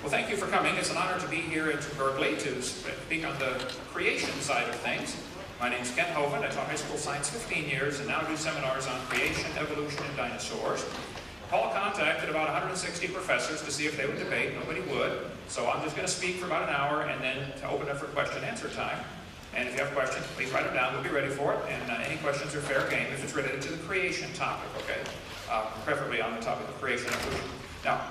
Well, thank you for coming. It's an honor to be here at Berkeley to speak on the creation side of things. My name is Hovind. I taught high school science 15 years and now do seminars on creation, evolution, and dinosaurs. Paul contacted about 160 professors to see if they would debate. Nobody would. So I'm just going to speak for about an hour and then to open up for question and answer time. And if you have questions, please write them down. We'll be ready for it. And any questions are fair game if it's related to the creation topic, okay? Preferably on the topic of creation and evolution. Now,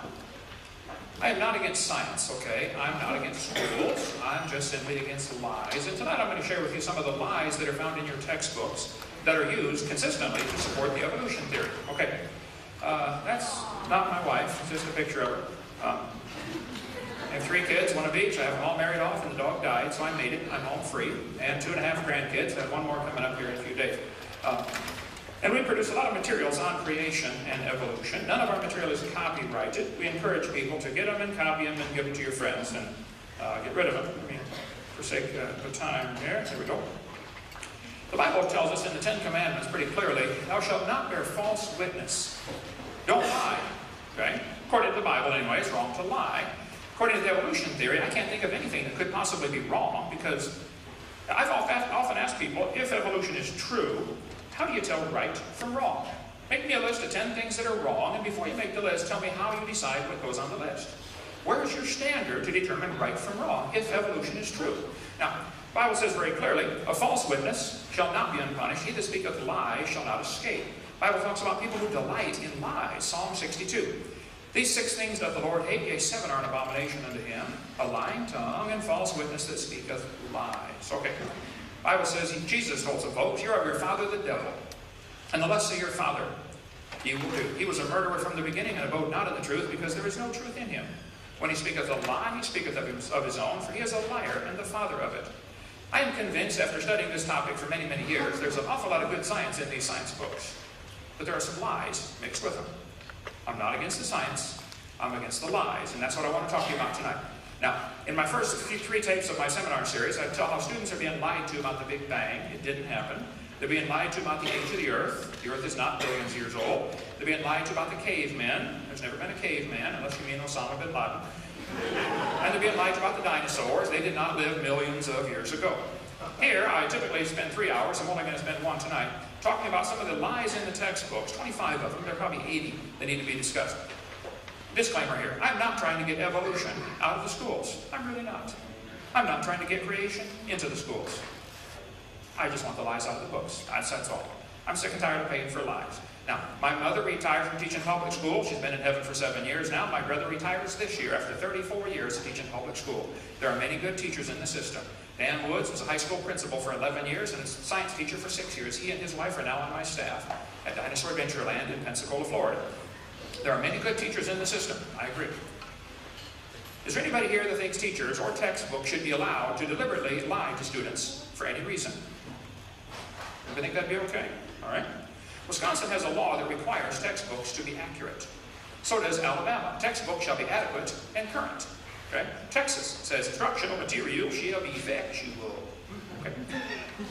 I am not against science, okay? I'm not against schools. I'm just simply against lies. And tonight I'm going to share with you some of the lies that are found in your textbooks that are used consistently to support the evolution theory. Okay, that's not my wife. It's just a picture of her. I have 3 kids, 1 of each. I have them all married off, and the dog died, so I made it. I'm home free. And 2.5 grandkids. I have 1 more coming up here in a few days. And we produce a lot of materials on creation and evolution. None of our material is copyrighted. We encourage people to get them and copy them and give them to your friends and get rid of them. I mean, for sake of time here. There we go. The Bible tells us in the 10 Commandments pretty clearly, thou shalt not bear false witness. Don't lie. Okay? According to the Bible anyway, it's wrong to lie. According to the evolution theory, I can't think of anything that could possibly be wrong because I've often asked people, if evolution is true, how do you tell right from wrong? Make me a list of 10 things that are wrong, and before you make the list, tell me how you decide what goes on the list. Where is your standard to determine right from wrong, if evolution is true? Now, the Bible says very clearly, a false witness shall not be unpunished. He that speaketh lies shall not escape. The Bible talks about people who delight in lies. Psalm 62. These 6 things doth the Lord hate, yea, 7 are an abomination unto him, a lying tongue and false witness that speaketh lies. Okay. The Bible says Jesus holds a vote. You're of your father the devil, and the lusts of your father you will do. He was a murderer from the beginning, and abode not in the truth, because there is no truth in him. When he speaketh a lie, he speaketh of his own, for he is a liar and the father of it. I am convinced, after studying this topic for many, many years, there's an awful lot of good science in these science books, but there are some lies mixed with them. I'm not against the science. I'm against the lies, and that's what I want to talk to you about tonight. Now, in my first 3 tapes of my seminar series, I tell how students are being lied to about the Big Bang. It didn't happen. They're being lied to about the age of the Earth. The Earth is not billions of years old. They're being lied to about the cavemen. There's never been a caveman, unless you mean Osama bin Laden. And they're being lied to about the dinosaurs. They did not live millions of years ago. Here, I typically spend 3 hours. I'm only going to spend 1 tonight, talking about some of the lies in the textbooks. 25 of them. There are probably 80 that need to be discussed. Disclaimer here, I'm not trying to get evolution out of the schools. I'm really not. I'm not trying to get creation into the schools. I just want the lies out of the books. That's all. I'm sick and tired of paying for lies. Now, my mother retired from teaching public school. She's been in heaven for 7 years now. My brother retires this year after 34 years of teaching public school. There are many good teachers in the system. Dan Woods was a high school principal for 11 years and a science teacher for 6 years. He and his wife are now on my staff at Dinosaur Adventureland in Pensacola, Florida. There are many good teachers in the system. I agree. Is there anybody here that thinks teachers or textbooks should be allowed to deliberately lie to students for any reason? I think that'd be okay. All right. Wisconsin has a law that requires textbooks to be accurate. So does Alabama. Textbooks shall be adequate and current. Okay. Texas says instructional material shall be factual. Okay.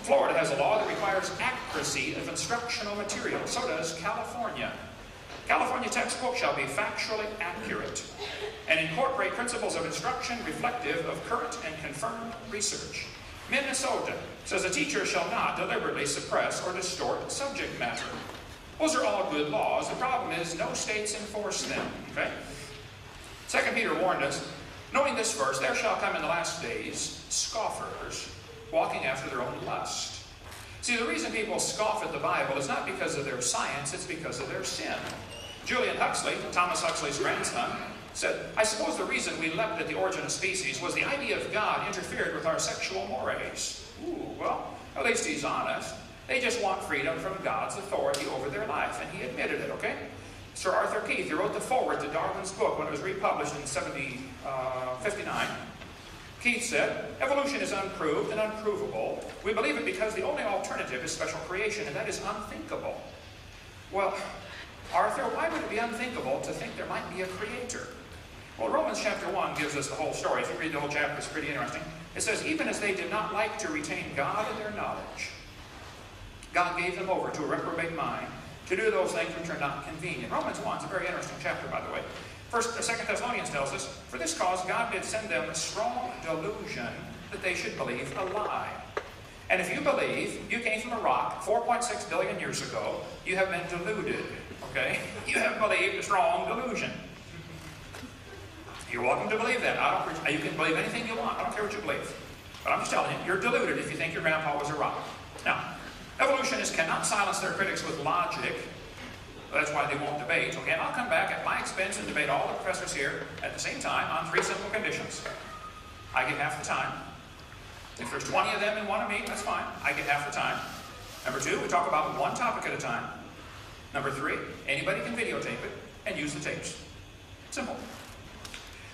Florida has a law that requires accuracy of instructional material. So does California. California textbook shall be factually accurate and incorporate principles of instruction reflective of current and confirmed research. Minnesota says a teacher shall not deliberately suppress or distort subject matter. Those are all good laws. The problem is no states enforce them. Okay? 2 Peter warned us, knowing this verse, there shall come in the last days scoffers walking after their own lust. See, the reason people scoff at the Bible is not because of their science, it's because of their sin. Julian Huxley, Thomas Huxley's grandson, said, I suppose the reason we leapt at the origin of species was the idea of God interfered with our sexual mores. Ooh, well, at least he's honest. They just want freedom from God's authority over their life, and he admitted it, okay? Sir Arthur Keith, he wrote the foreword to Darwin's book when it was republished in 59. Keith said, evolution is unproved and unprovable. We believe it because the only alternative is special creation, and that is unthinkable. Well, Arthur, why would it be unthinkable to think there might be a creator? Well, Romans chapter 1 gives us the whole story. If you read the whole chapter, it's pretty interesting. It says, even as they did not like to retain God in their knowledge, God gave them over to a reprobate mind to do those things which are not convenient. Romans 1 is a very interesting chapter, by the way. Second Thessalonians tells us, for this cause God did send them a strong delusion that they should believe a lie. And if you believe you came from a rock 4.6 billion years ago, you have been deluded, okay? You have believed a strong delusion. You're welcome to believe that. You can believe anything you want. I don't care what you believe. But I'm just telling you, you're deluded if you think your grandpa was a rock. Now, evolutionists cannot silence their critics with logic. That's why they won't debate. Okay, and I'll come back at my expense and debate all the professors here at the same time on 3 simple conditions. I get half the time. If there's 20 of them and 1 of me, that's fine. I get half the time. Number 2, we talk about 1 topic at a time. Number 3, anybody can videotape it and use the tapes. Simple.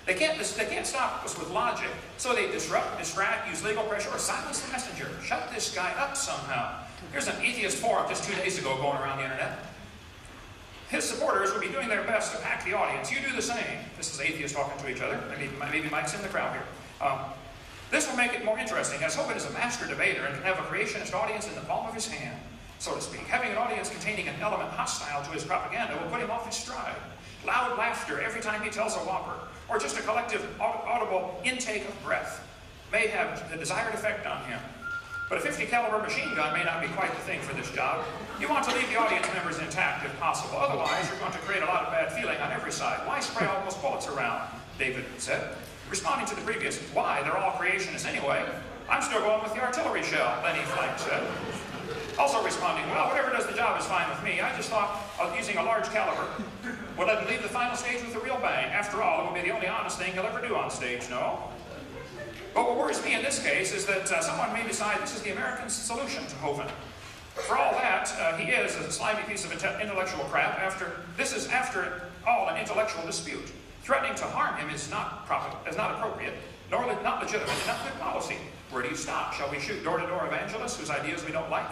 They can't stop us with logic, so they disrupt, distract, use legal pressure, or silence the messenger. Shut this guy up somehow. Here's an atheist forum just 2 days ago going around the internet. His supporters would be doing their best to pack the audience. You do the same. This is atheists talking to each other. Maybe Mike's in the crowd here. This will make it more interesting, as Hovind is a master debater and can have a creationist audience in the palm of his hand, so to speak. Having an audience containing an element hostile to his propaganda will put him off his stride. Loud laughter every time he tells a whopper, or just a collective audible intake of breath, may have the desired effect on him. But a 50 caliber machine gun may not be quite the thing for this job. You want to leave the audience members intact if possible. Otherwise, you're going to create a lot of bad feeling on every side. Why spray all those bullets around? David said. Responding to the previous, why? They're all creationists anyway. I'm still going with the artillery shell, Lenny Flank said. Also responding, well, whatever does the job is fine with me. I just thought of using a large caliber would let him leave the final stage with a real bang. After all, it will be the only honest thing he'll ever do on stage, no? But what worries me in this case is that someone may decide this is the American solution to Hovind. For all that, he is a slimy piece of intellectual crap. This is, after all, an intellectual dispute. Threatening to harm him is not appropriate, nor not legitimate, and not good policy. Where do you stop? Shall we shoot door-to-door evangelists whose ideas we don't like?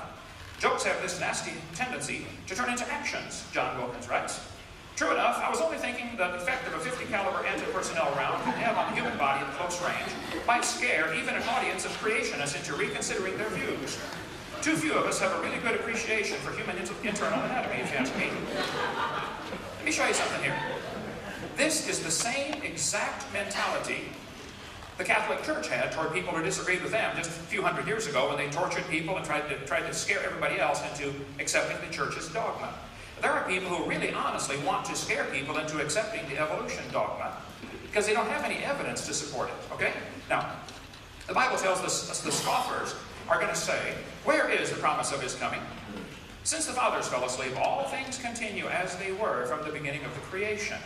Jokes have this nasty tendency to turn into actions, John Wilkins writes. True enough, I was only thinking the effect of a 50 caliber anti-personnel round can have on the human body at close range might scare even an audience of creationists into reconsidering their views. Too few of us have a really good appreciation for human internal anatomy, if you ask me. Let me show you something here. This is the same exact mentality the Catholic Church had toward people who disagreed with them just a few hundred years ago when they tortured people and tried to scare everybody else into accepting the Church's dogma. There are people who really honestly want to scare people into accepting the evolution dogma because they don't have any evidence to support it, okay? Now, the Bible tells us the scoffers are going to say, where is the promise of his coming? Since the fathers fell asleep, all things continue as they were from the beginning of the creation.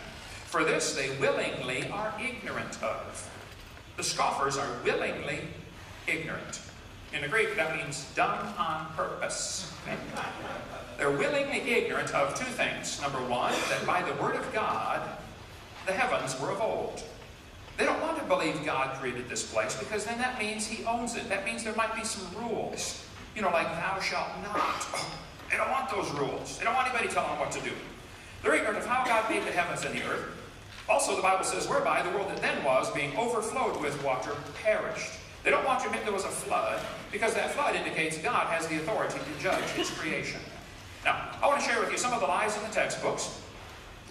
For this they willingly are ignorant of. The scoffers are willingly ignorant. In the Greek, that means done on purpose. Okay? They're willingly ignorant of 2 things. Number 1, that by the word of God, the heavens were of old. They don't want to believe God created this place because then that means he owns it. That means there might be some rules. You know, like thou shalt not. They don't want those rules. They don't want anybody telling them what to do. They're ignorant of how God made the heavens and the earth. Also, the Bible says, whereby the world that then was, being overflowed with water, perished. They don't want to admit there was a flood, because that flood indicates God has the authority to judge his creation. Now, I want to share with you some of the lies in the textbooks,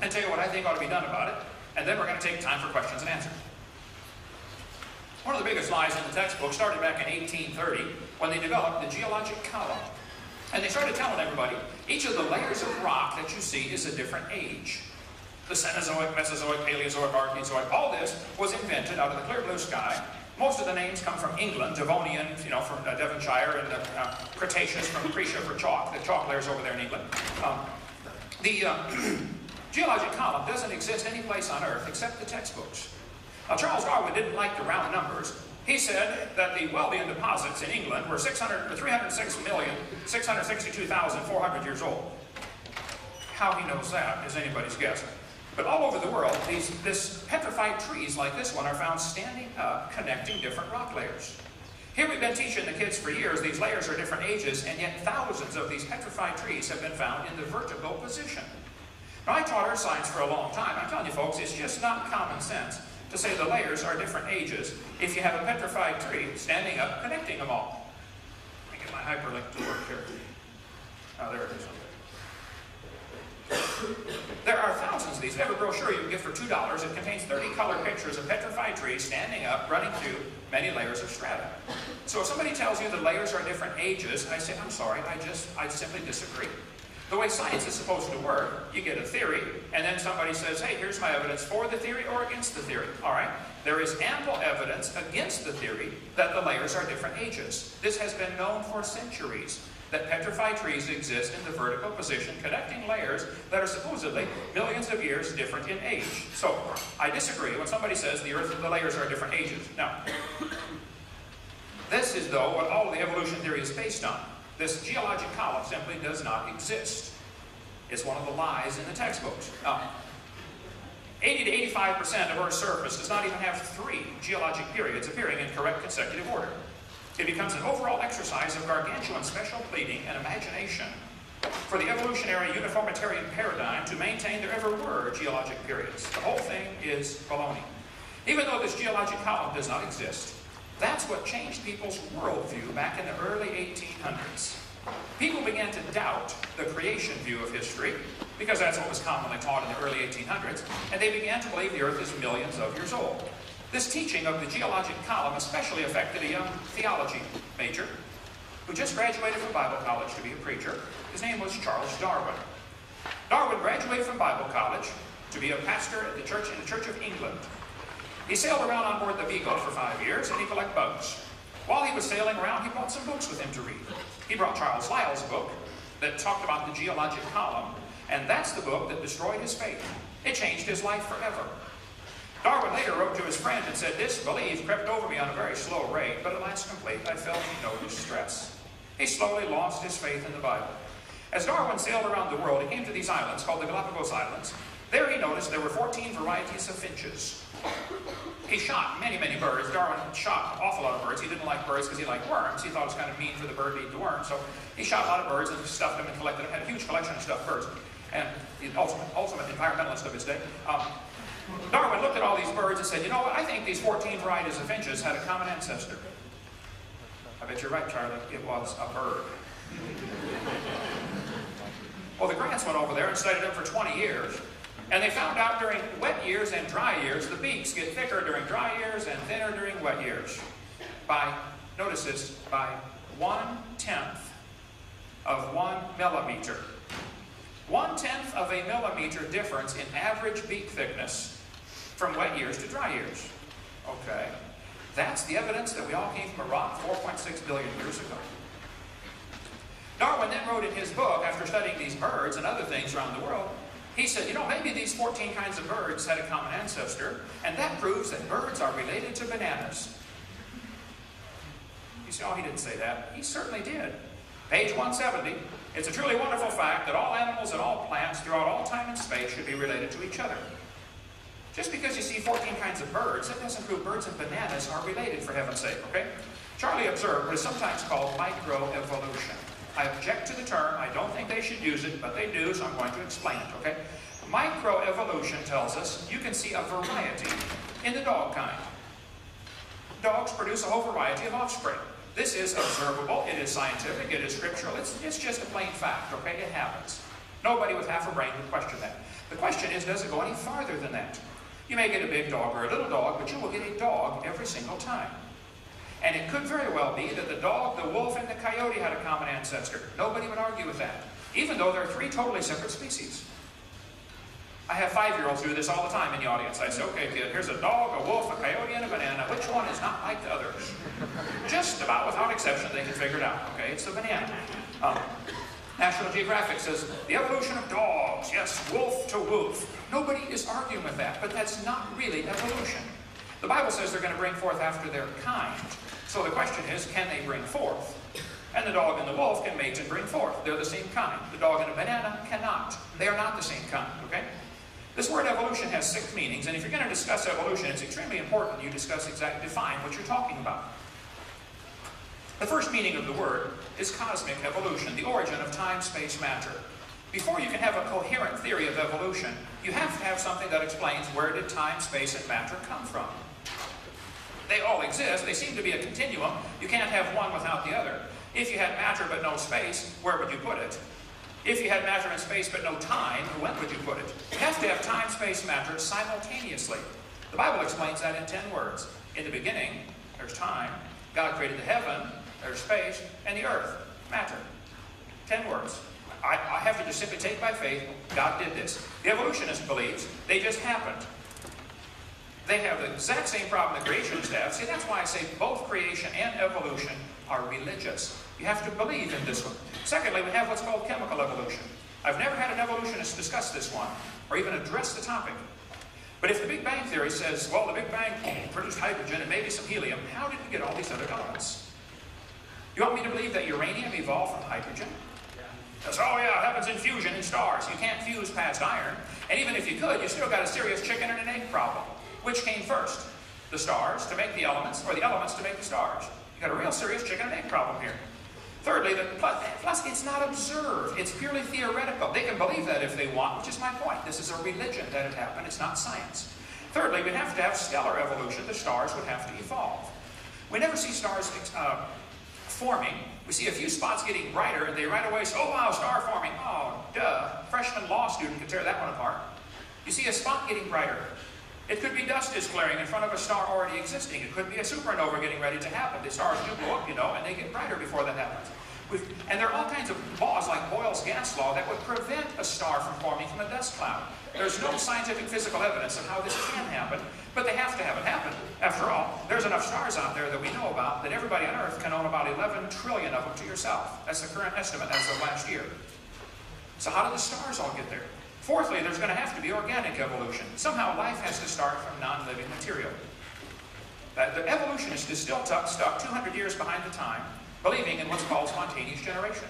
and tell you what I think ought to be done about it, and then we're going to take time for questions and answers. One of the biggest lies in the textbook started back in 1830, when they developed the geologic column. And they started telling everybody, each of the layers of rock that you see is a different age. The Cenozoic, Mesozoic, Paleozoic, Archeozoic, all this was invented out of the clear blue sky. Most of the names come from England, Devonian, from Devonshire, and Cretaceous from Cretia for chalk. The chalk layers over there in England. The geologic column doesn't exist any place on Earth except the textbooks. Now, Charles Darwin didn't like the round numbers. He said that the Weldian deposits in England were 306,662,400 years old. How he knows that is anybody's guess. But all over the world, this petrified trees like this one are found standing up, connecting different rock layers. Here we've been teaching the kids for years, these layers are different ages, and yet thousands of these petrified trees have been found in the vertical position. Now, I taught earth science for a long time. I'm telling you folks, it's just not common sense to say the layers are different ages if you have a petrified tree standing up, connecting them all. Let me get my hyperlink to work here. Oh, there it is. There are thousands of these. We have a brochure you can get for $2. It contains 30 colored pictures of petrified trees standing up, running through many layers of strata. So if somebody tells you the layers are different ages, I say, I'm sorry, I simply disagree. The way science is supposed to work, you get a theory, and then somebody says, hey, here's my evidence for the theory or against the theory. All right? There is ample evidence against the theory that the layers are different ages. This has been known for centuries, that petrified trees exist in the vertical position, connecting layers that are supposedly millions of years different in age. So, I disagree when somebody says the Earth, the layers are different ages. Now, this is, though, what all of the evolution theory is based on. This geologic column simply does not exist. It's one of the lies in the textbooks. 80 to 85% of Earth's surface does not even have 3 geologic periods appearing in correct consecutive order. It becomes an overall exercise of gargantuan special pleading and imagination for the evolutionary uniformitarian paradigm to maintain there ever were geologic periods. The whole thing is baloney. Even though this geologic column does not exist, that's what changed people's worldview back in the early 1800s. People began to doubt the creation view of history, because that's what was commonly taught in the early 1800s, and they began to believe the Earth is millions of years old. This teaching of the geologic column especially affected a young theology major who just graduated from Bible college to be a preacher. His name was Charles Darwin. Darwin graduated from Bible college to be a pastor at the church in the Church of England. He sailed around on board the Beagle for 5 years, and he collected bugs. While he was sailing around, he brought some books with him to read. He brought Charles Lyell's book that talked about the geologic column, and that's the book that destroyed his faith. It changed his life forever. Darwin later wrote to his friend and said, disbelief crept over me on a very slow rate, but at last complete, I felt no distress. He slowly lost his faith in the Bible. As Darwin sailed around the world, he came to these islands called the Galapagos Islands. There he noticed there were 14 varieties of finches. He shot many, many birds. Darwin shot an awful lot of birds. He didn't like birds because he liked worms. He thought it was kind of mean for the bird to eat the worm. So he shot a lot of birds and stuffed them and collected them. Had a huge collection of stuffed birds. And the ultimate environmentalist of his day. Darwin looked at all these birds and said, you know what, I think these 14 varieties of finches had a common ancestor. I bet you're right, Charlie. It was a bird. Well, the Grants went over there and studied them for 20 years. And they found out during wet years and dry years, the beaks get thicker during dry years and thinner during wet years. By, notice this, by 1/10 of 1 millimeter. 1/10 of a millimeter difference in average beak thickness from wet years to dry years. Okay. That's the evidence that we all came from a rock 4.6 billion years ago. Darwin then wrote in his book, after studying these birds and other things around the world, he said, you know, maybe these 14 kinds of birds had a common ancestor, and that proves that birds are related to bananas. You say, oh, he didn't say that. He certainly did. Page 170, it's a truly wonderful fact that all animals and all plants throughout all time and space should be related to each other. Just because you see 14 kinds of birds, that doesn't prove birds and bananas are related, for heaven's sake, okay? Charlie observed what is sometimes called microevolution. I object to the term. I don't think they should use it, but they do, so I'm going to explain it, okay? Microevolution tells us you can see a variety in the dog kind. Dogs produce a whole variety of offspring. This is observable, it is scientific, it is scriptural, it's just a plain fact, okay? It happens. Nobody with half a brain would question that. The question is, does it go any farther than that? You may get a big dog or a little dog, but you will get a dog every single time. And it could very well be that the dog, the wolf, and the coyote had a common ancestor. Nobody would argue with that, even though they're 3 totally separate species. I have 5-year-olds do this all the time in the audience. I say, okay, kid, here's a dog, a wolf, a coyote, and a banana. Which one is not like the others? Just about without exception, they can figure it out. Okay, it's the banana. National Geographic says, the evolution of dogs, yes, wolf to wolf. Nobody is arguing with that, but that's not really evolution. The Bible says they're going to bring forth after their kind. So the question is, can they bring forth? And the dog and the wolf can mate and bring forth. They're the same kind. The dog and a banana cannot. They are not the same kind, okay? This word evolution has 6 meanings, and if you're going to discuss evolution, it's extremely important you define what you're talking about. The first meaning of the word is cosmic evolution, the origin of time, space, matter. Before you can have a coherent theory of evolution, you have to have something that explains where did time, space, and matter come from. They all exist. They seem to be a continuum. You can't have one without the other. If you had matter but no space, where would you put it? If you had matter and space but no time, when would you put it? You have to have time, space, matter simultaneously. The Bible explains that in 10 words. In the beginning, there's time. God created the heaven, there's space, and the earth, matter. 10 words. I have to just simply take by faith, God did this. The evolutionist believes they just happened. They have the exact same problem the creationists have. See, that's why I say both creation and evolution are religious. You have to believe in this one. Secondly, we have what's called chemical evolution. I've never had an evolutionist discuss this one, or even address the topic. But if the Big Bang Theory says, well, the Big Bang produced hydrogen and maybe some helium, how did we get all these other elements? You want me to believe that uranium evolved from hydrogen? That's, oh yeah, it happens in fusion in stars. You can't fuse past iron. And even if you could, you still got a serious chicken and an egg problem. Which came first? The stars to make the elements, or the elements to make the stars? You got a real serious chicken and egg problem here. Thirdly, plus it's not observed. It's purely theoretical. They can believe that if they want, which is my point. This is a religion that it happened. It's not science. Thirdly, we'd have to have stellar evolution. The stars would have to evolve. We never see stars forming. We see a few spots getting brighter, and they right away say, oh wow, star forming. Oh, duh. Freshman law student can tear that one apart. You see a spot getting brighter. It could be dust is clearing in front of a star already existing. It could be a supernova getting ready to happen. The stars do blow up, you know, and they get brighter before that happens. And there are all kinds of laws, like Boyle's gas law, that would prevent a star from forming from a dust cloud. There's no scientific physical evidence of how this can happen, but they have to have it happen. After all, there's enough stars out there that we know about that everybody on Earth can own about 11 trillion of them to yourself. That's the current estimate as of last year. So how did the stars all get there? Fourthly, there's going to have to be organic evolution. Somehow life has to start from non-living material. The evolutionist is still stuck 200 years behind the time, believing in what's called spontaneous generation.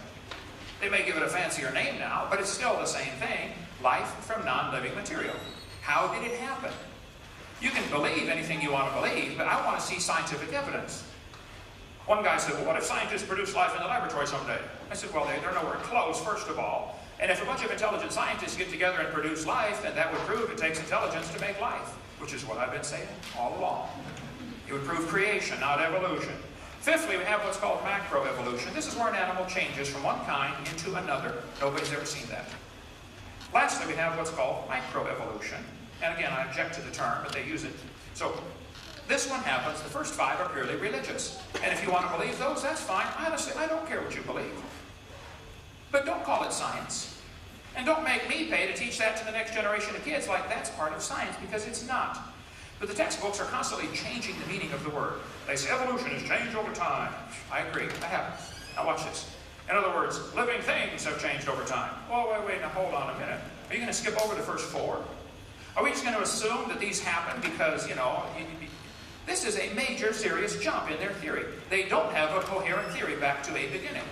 They may give it a fancier name now, but it's still the same thing, life from non-living material. How did it happen? You can believe anything you want to believe, but I want to see scientific evidence. One guy said, well, what if scientists produce life in the laboratory someday? I said, well, they're nowhere close, first of all. And if a bunch of intelligent scientists get together and produce life, then that would prove it takes intelligence to make life, which is what I've been saying all along. It would prove creation, not evolution. Fifthly, we have what's called macroevolution. This is where an animal changes from one kind into another. Nobody's ever seen that. Lastly, we have what's called microevolution. And again, I object to the term, but they use it. So this one happens. The first five are purely religious. And if you want to believe those, that's fine. Honestly, I don't care what you believe. But don't call it science. And don't make me pay to teach that to the next generation of kids like that's part of science, because it's not. But the textbooks are constantly changing the meaning of the word. They say evolution has changed over time. I agree, I have. Now watch this. In other words, living things have changed over time. Oh, wait, now hold on a minute. Are you going to skip over the first four? Are we just going to assume that these happen because, you know, this is a major, serious jump in their theory. They don't have a coherent theory back to a beginning.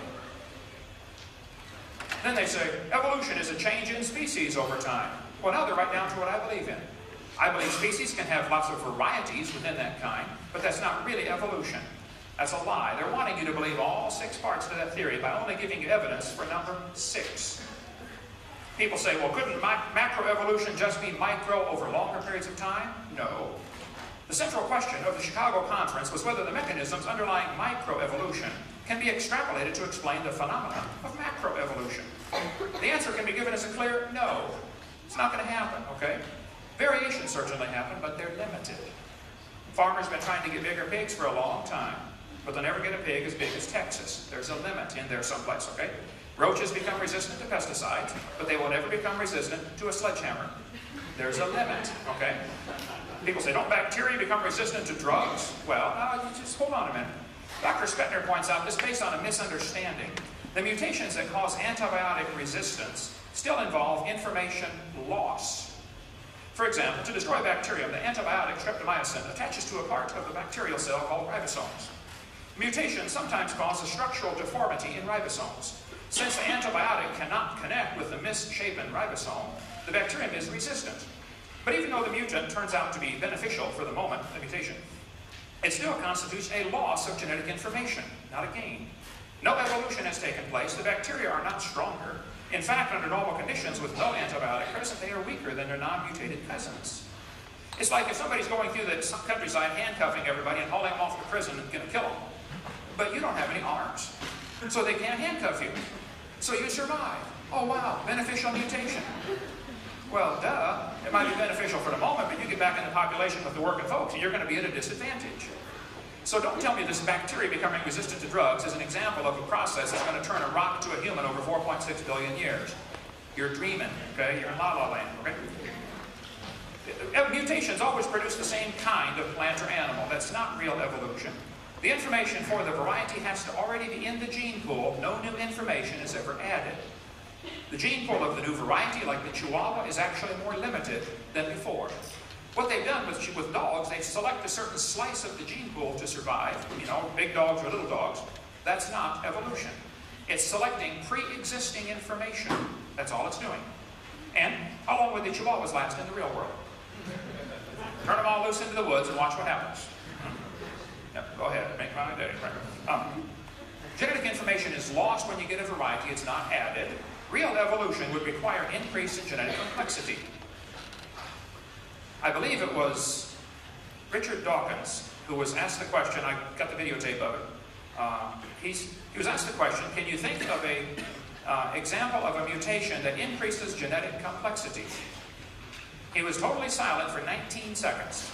Then they say, evolution is a change in species over time. Well, now they're right down to what I believe in. I believe species can have lots of varieties within that kind, but that's not really evolution. That's a lie. They're wanting you to believe all 6 parts to that theory by only giving you evidence for number 6. People say, well, couldn't macroevolution just be micro over longer periods of time? No. The central question of the Chicago Conference was whether the mechanisms underlying microevolution can be extrapolated to explain the phenomena of macroevolution. The answer can be given as a clear no. It's not going to happen, okay? Variations certainly happen, but they're limited. Farmers have been trying to get bigger pigs for a long time, but they'll never get a pig as big as Texas. There's a limit in there someplace, okay? Roaches become resistant to pesticides, but they will never become resistant to a sledgehammer. There's a limit, okay? People say, don't bacteria become resistant to drugs? Well, just hold on a minute. Dr. Spetner points out this based on a misunderstanding. The mutations that cause antibiotic resistance still involve information loss. For example, to destroy bacterium, the antibiotic streptomycin attaches to a part of the bacterial cell called ribosomes. Mutations sometimes cause a structural deformity in ribosomes. Since the antibiotic cannot connect with the misshapen ribosome, the bacterium is resistant. But even though the mutant turns out to be beneficial for the moment, the mutation, it still constitutes a loss of genetic information, not a gain. No evolution has taken place. The bacteria are not stronger. In fact, under normal conditions with no antibiotic present, they are weaker than their non-mutated cousins. It's like if somebody's going through the countryside handcuffing everybody and hauling them off to prison and going to kill them. But you don't have any arms, so they can't handcuff you. So you survive. Oh wow, beneficial mutation. Well, duh. It might be beneficial for the moment, but you get back in the population with the working folks and you're going to be at a disadvantage. So don't tell me this bacteria becoming resistant to drugs is an example of a process that's going to turn a rock to a human over 4.6 billion years. You're dreaming, okay? You're in la-la land, okay? Mutations always produce the same kind of plant or animal. That's not real evolution. The information for the variety has to already be in the gene pool. No new information is ever added. The gene pool of the new variety, like the Chihuahua, is actually more limited than before. What they've done with dogs, they select a certain slice of the gene pool to survive. You know, big dogs or little dogs. That's not evolution. It's selecting pre-existing information. That's all it's doing. And how long would the Chihuahuas last in the real world? Turn them all loose into the woods and watch what happens. Yep, go ahead, make my day. Genetic information is lost when you get a variety, it's not added. Real evolution would require increase in genetic complexity. I believe it was Richard Dawkins who was asked the question, I got the videotape of it. He was asked the question, can you think of an example of a mutation that increases genetic complexity? He was totally silent for 19 seconds.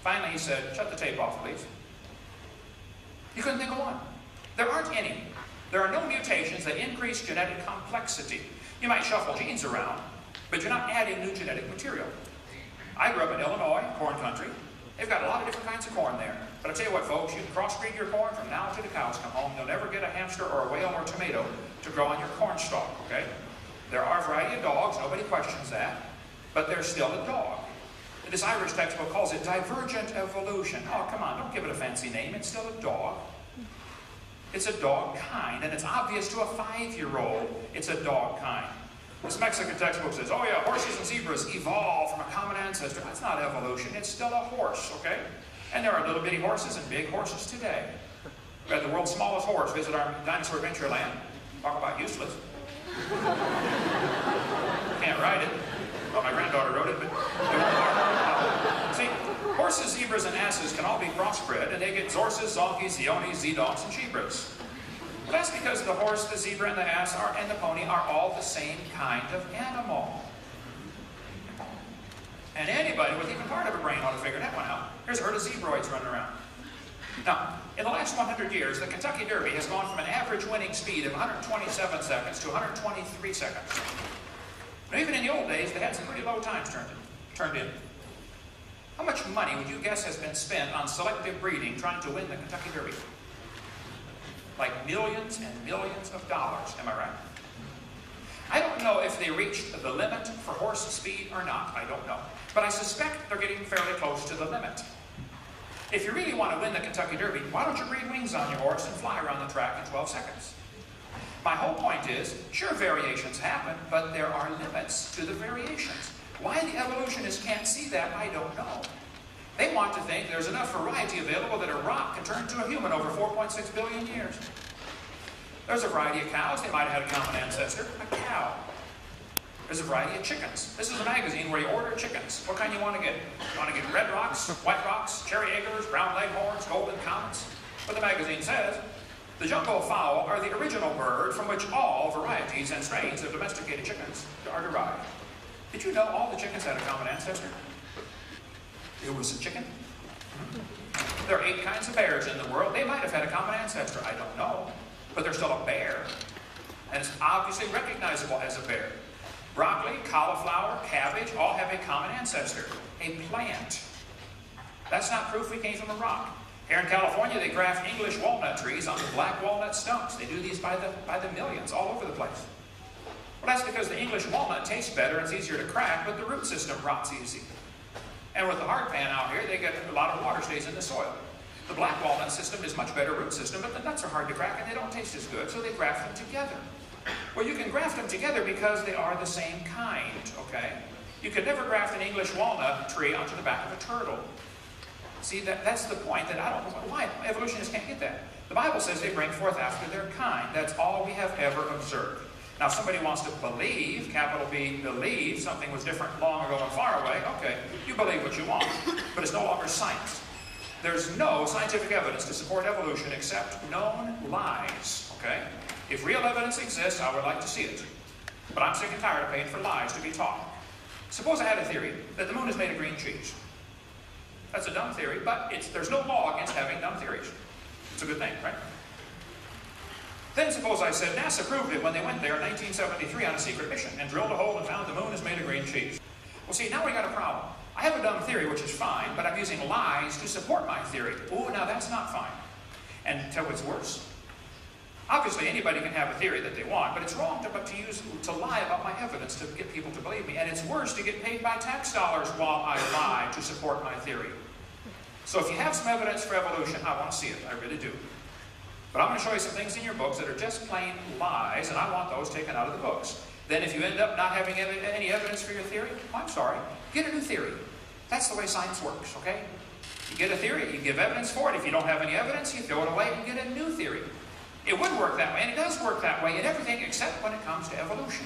Finally he said, shut the tape off, please. He couldn't think of one. There aren't any. There are no mutations that increase genetic complexity. You might shuffle genes around, but you're not adding new genetic material. I grew up in Illinois, corn country. They've got a lot of different kinds of corn there. But I tell you what, folks, you can crossbreed your corn from now to the cows come home. You'll never get a hamster or a whale or a tomato to grow on your corn stalk, okay? There are a variety of dogs, nobody questions that, but they're still a dog. This Irish textbook calls it divergent evolution. Oh, come on, don't give it a fancy name. It's still a dog. It's a dog kind, and it's obvious to a 5-year-old it's a dog kind. This Mexican textbook says, oh yeah, horses and zebras evolved from a common ancestor. That's not evolution, it's still a horse, okay? And there are little bitty horses and big horses today. We had the world's smallest horse visit our dinosaur adventure land. Talk about useless. Can't ride it. Well, my granddaughter rode it, but it won't work. See, horses, zebras, and asses can all be crossbred, and they get zorses, zonkies, zeonies, z-dogs, and chebras. Well, that's because the horse, the zebra, and the ass and the pony are all the same kind of animal. And anybody with even part of a brain ought to figure that one out. Here's a herd of zebroids running around. Now, in the last 100 years, the Kentucky Derby has gone from an average winning speed of 127 seconds to 123 seconds. Now, even in the old days, they had some pretty low times turned in. How much money would you guess has been spent on selective breeding trying to win the Kentucky Derby? Like millions and millions of dollars, am I right? I don't know if they reached the limit for horse speed or not, I don't know. But I suspect they're getting fairly close to the limit. If you really want to win the Kentucky Derby, why don't you breathe wings on your horse and fly around the track in 12 seconds? My whole point is, sure, variations happen, but there are limits to the variations. Why the evolutionists can't see that, I don't know. They want to think there's enough variety available that a rock can turn to a human over 4.6 billion years. There's a variety of cows. They might have had a common ancestor, a cow. There's a variety of chickens. This is a magazine where you order chickens. What kind you want to get? You want to get red rocks, white rocks, cherry eggers, brown leghorns, golden comets? What the magazine says, the jumbo fowl are the original bird from which all varieties and strains of domesticated chickens are derived. Did you know all the chickens had a common ancestor? It was a chicken. There are 8 kinds of bears in the world. They might have had a common ancestor. I don't know. But they're still a bear. And it's obviously recognizable as a bear. Broccoli, cauliflower, cabbage all have a common ancestor. A plant. That's not proof we came from a rock. Here in California, they graft English walnut trees onto black walnut stumps. They do these by the millions all over the place. Well, that's because the English walnut tastes better and it's easier to crack, but the root system rots easy. And with the hard pan out here, they get a lot of water stays in the soil. The black walnut system is much better root system, but the nuts are hard to crack and they don't taste as good, so they graft them together. Well, you can graft them together because they are the same kind, okay? You could never graft an English walnut tree onto the back of a turtle. See, that's the point that I don't know why evolutionists can't get that. The Bible says they bring forth after their kind. That's all we have ever observed. Now, if somebody wants to believe, capital B, believe something was different long ago and far away, okay, you believe what you want, but it's no longer science. There's no scientific evidence to support evolution except known lies, okay? If real evidence exists, I would like to see it. But I'm sick and tired of paying for lies to be taught. Suppose I had a theory that the moon is made of green cheese. That's a dumb theory, but there's no law against having dumb theories. It's a good thing, right? Then suppose I said NASA proved it when they went there in 1973 on a secret mission and drilled a hole and found the moon is made of green cheese. Well, see, now we got a problem. I have a dumb theory, which is fine, but I'm using lies to support my theory. Oh, now that's not fine. And tell what's worse. Obviously, anybody can have a theory that they want, but it's wrong to lie about my evidence to get people to believe me. And it's worse to get paid by tax dollars while I lie to support my theory. So if you have some evidence for evolution, I want to see it. I really do. But I'm going to show you some things in your books that are just plain lies, and I want those taken out of the books. Then if you end up not having any evidence for your theory, well, I'm sorry, get a new theory. That's the way science works, okay? You get a theory, you give evidence for it. If you don't have any evidence, you throw it away and get a new theory. It would work that way, and it does work that way in everything except when it comes to evolution.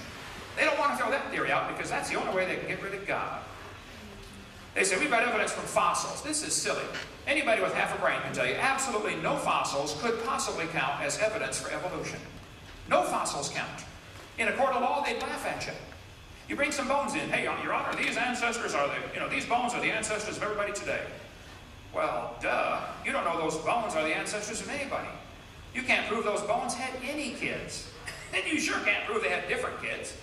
They don't want to throw that theory out because that's the only way they can get rid of God. They say, we've got evidence from fossils. This is silly. Anybody with half a brain can tell you absolutely no fossils could possibly count as evidence for evolution. No fossils count. In a court of law, they'd laugh at you. You bring some bones in. Hey, Your Honor, these ancestors are these bones are the ancestors of everybody today. Well, duh. You don't know those bones are the ancestors of anybody. You can't prove those bones had any kids. And you sure can't prove they had different kids.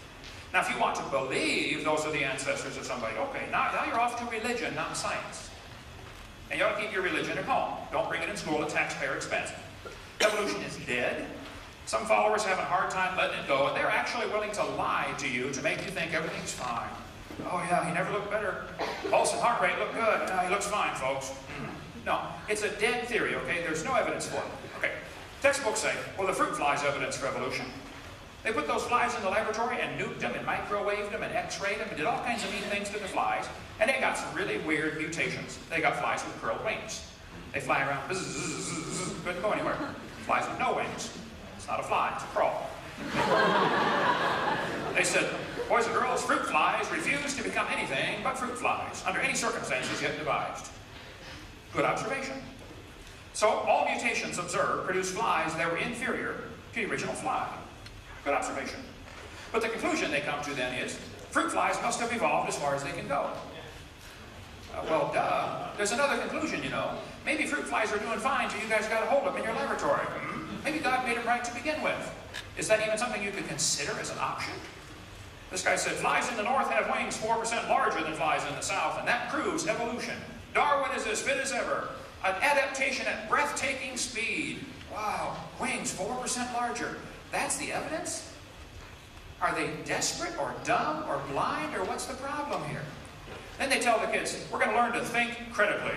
Now, if you want to believe those are the ancestors of somebody, okay, now you're off to religion, not science. And you ought to keep your religion at home. Don't bring it in school at taxpayer expense. Evolution is dead. Some followers have a hard time letting it go, and they're actually willing to lie to you to make you think everything's fine. Oh yeah, he never looked better. Pulse and heart rate look good. No, he looks fine, folks. No, it's a dead theory, okay? There's no evidence for it. Okay, textbooks say, well, the fruit fly's evidence for evolution. They put those flies in the laboratory and nuked them and microwaved them and x-rayed them and did all kinds of neat things to the flies, and they got some really weird mutations. They got flies with curled wings. They fly around, bzz, bzz, bzz, bzz, couldn't go anywhere. Flies with no wings. It's not a fly, it's a crawl. They said, boys and girls, fruit flies refuse to become anything but fruit flies, under any circumstances yet devised. Good observation. So, all mutations observed produce flies that were inferior to the original fly. Good observation. But the conclusion they come to then is, fruit flies must have evolved as far as they can go. Well, duh. There's another conclusion, you know. Maybe fruit flies are doing fine till you guys got a hold of them in your laboratory. Maybe God made them right to begin with. Is that even something you could consider as an option? This guy said, flies in the north have wings 4% larger than flies in the south, and that proves evolution. Darwin is as fit as ever. An adaptation at breathtaking speed. Wow, wings 4% larger. That's the evidence? Are they desperate or dumb or blind, or what's the problem here? Then they tell the kids, we're going to learn to think critically.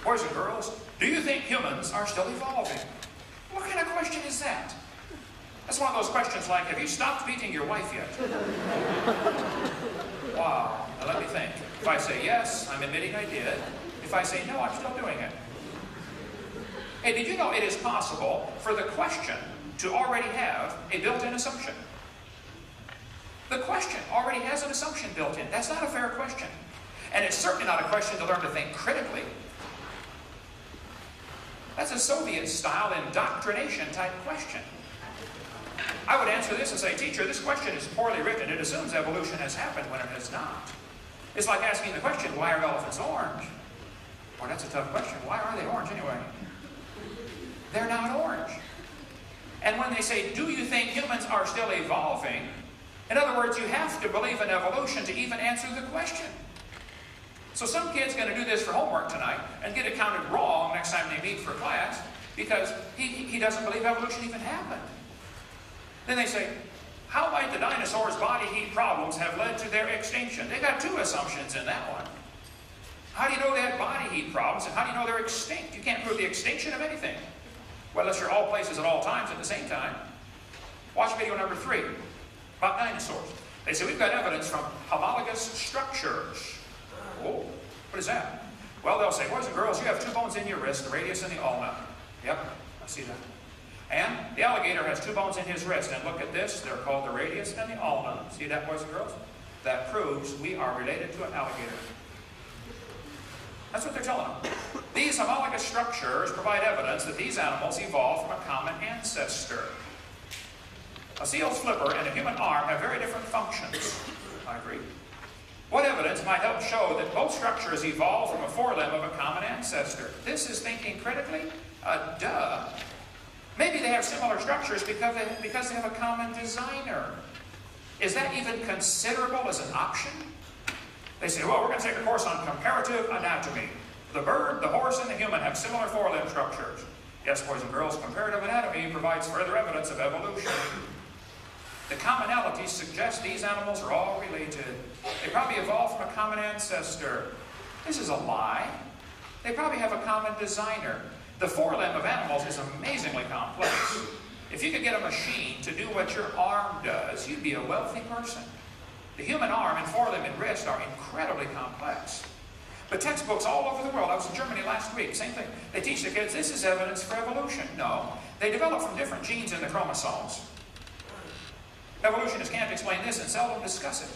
Boys and girls, do you think humans are still evolving? What kind of question is that? That's one of those questions like, have you stopped beating your wife yet? Wow, now let me think. If I say yes, I'm admitting I did. If I say no, I'm still doing it. Hey, did you know it is possible for the question to already have a built-in assumption? The question already has an assumption built in. That's not a fair question. And it's certainly not a question to learn to think critically. That's a Soviet-style indoctrination type question. I would answer this and say, teacher, this question is poorly written. It assumes evolution has happened when it has not. It's like asking the question, why are elephants orange? Well, that's a tough question. Why are they orange anyway? They're not orange. And when they say, do you think humans are still evolving? In other words, you have to believe in evolution to even answer the question. So some kid's going to do this for homework tonight and get it counted wrong next time they meet for class because he doesn't believe evolution even happened. Then they say, how might the dinosaurs' body heat problems have led to their extinction? They got two assumptions in that one. How do you know they had body heat problems, and how do you know they're extinct? You can't prove the extinction of anything. Well, unless you're all places at all times at the same time. Watch video number 3 about dinosaurs. They say, we've got evidence from homologous structures. Oh, what is that? Well, they'll say, boys and girls, you have 2 bones in your wrist, the radius and the ulna. Yep, I see that. And the alligator has 2 bones in his wrist. And look at this, they're called the radius and the ulna. See that, boys and girls? That proves we are related to an alligator. That's what they're telling them. These homologous structures provide evidence that these animals evolved from a common ancestor. A seal's flipper and a human arm have very different functions. I agree. What evidence might help show that both structures evolved from a forelimb of a common ancestor? This is thinking critically? Duh. Maybe they have similar structures because they have a common designer. Is that even considerable as an option? They say, well, we're going to take a course on comparative anatomy. The bird, the horse, and the human have similar forelimb structures. Yes, boys and girls, comparative anatomy provides further evidence of evolution. The commonalities suggest these animals are all related. They probably evolved from a common ancestor. This is a lie. They probably have a common designer. The forelimb of animals is amazingly complex. If you could get a machine to do what your arm does, you'd be a wealthy person. The human arm and forelimb and wrist are incredibly complex. But textbooks all over the world, I was in Germany last week, same thing. They teach the kids, this is evidence for evolution. No, they develop from different genes in the chromosomes. Evolutionists can't explain this and seldom discuss it.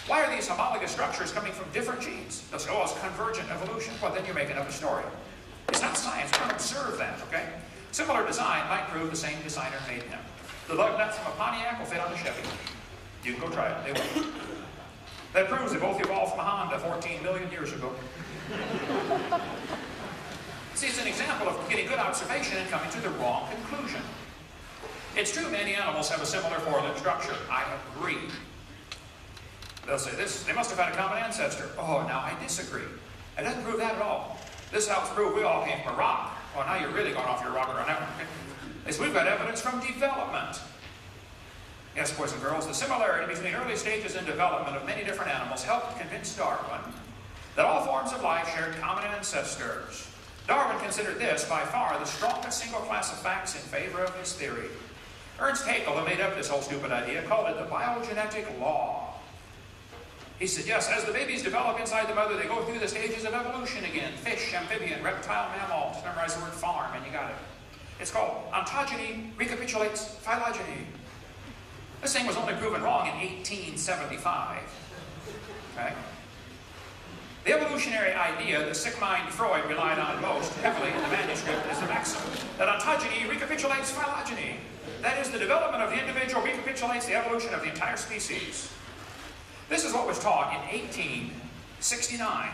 Why are these homologous structures coming from different genes? They'll say, oh, it's convergent evolution. Well, then you're making up a story. It's not science. We don't observe that, okay? Similar design might prove the same designer made him. The lug nuts from a Pontiac will fit on a Chevy. You can go try it. They will. That proves they both evolved from a Honda 14 million years ago. See, it's an example of getting good observation and coming to the wrong conclusion. It's true many animals have a similar forelimb structure. I agree. They'll say this, they must have had a common ancestor. Oh, now I disagree. It doesn't prove that at all. This helps prove we all came from a rock. Well, now you're really going off your rocker on that one. They say, we've got evidence from development. Yes, boys and girls, the similarity between early stages in development of many different animals helped convince Darwin that all forms of life shared common ancestors. Darwin considered this by far the strongest single class of facts in favor of his theory. Ernst Haeckel, who made up this whole stupid idea, called it the biogenetic law. He said, yes, as the babies develop inside the mother, they go through the stages of evolution again. Fish, amphibian, reptile, mammal. Just memorize the word farm and you got it. It's called ontogeny recapitulates phylogeny. This thing was only proven wrong in 1875. Okay? The evolutionary idea that sick-mind Freud relied on most heavily in the manuscript is the maxim that ontogeny recapitulates phylogeny. That is, the development of the individual recapitulates the evolution of the entire species. This is what was taught in 1869,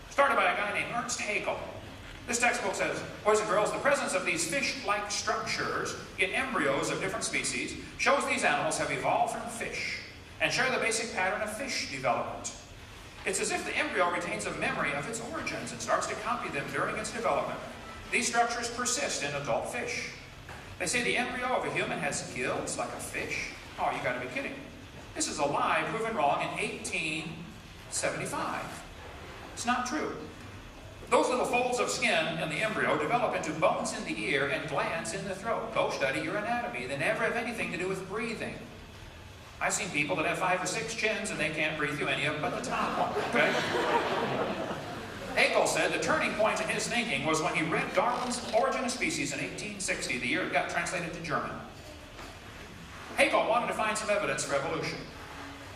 started by a guy named Ernst Haeckel. This textbook says, boys and girls, the presence of these fish-like structures in embryos of different species shows these animals have evolved from fish and share the basic pattern of fish development. It's as if the embryo retains a memory of its origins and starts to copy them during its development. These structures persist in adult fish. They say the embryo of a human has gills like a fish. Oh, you gotta be kidding. This is a lie proven wrong in 1875. It's not true. Those little folds of skin in the embryo develop into bones in the ear and glands in the throat. Go study your anatomy. They never have anything to do with breathing. I've seen people that have 5 or 6 chins and they can't breathe through any of them but the top one, okay? Haeckel said the turning point in his thinking was when he read Darwin's Origin of Species in 1860, the year it got translated to German. Haeckel wanted to find some evidence for evolution.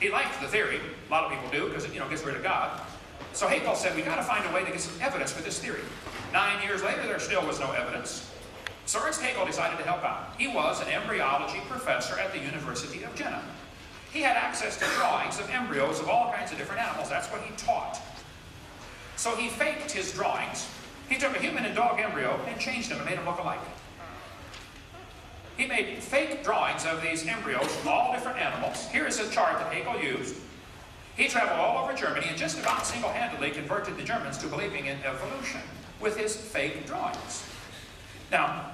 He liked the theory. A lot of people do because it, gets rid of God. So Haeckel said, we got to find a way to get some evidence for this theory. 9 years later, there still was no evidence. So Ernst Haeckel decided to help out. He was an embryology professor at the University of Jena. He had access to drawings of embryos of all kinds of different animals. That's what he taught. So he faked his drawings. He took a human and dog embryo and changed them and made them look alike. He made fake drawings of these embryos of all different animals. Here is a chart that Haeckel used. He traveled all over Germany and just about single-handedly converted the Germans to believing in evolution with his fake drawings. Now,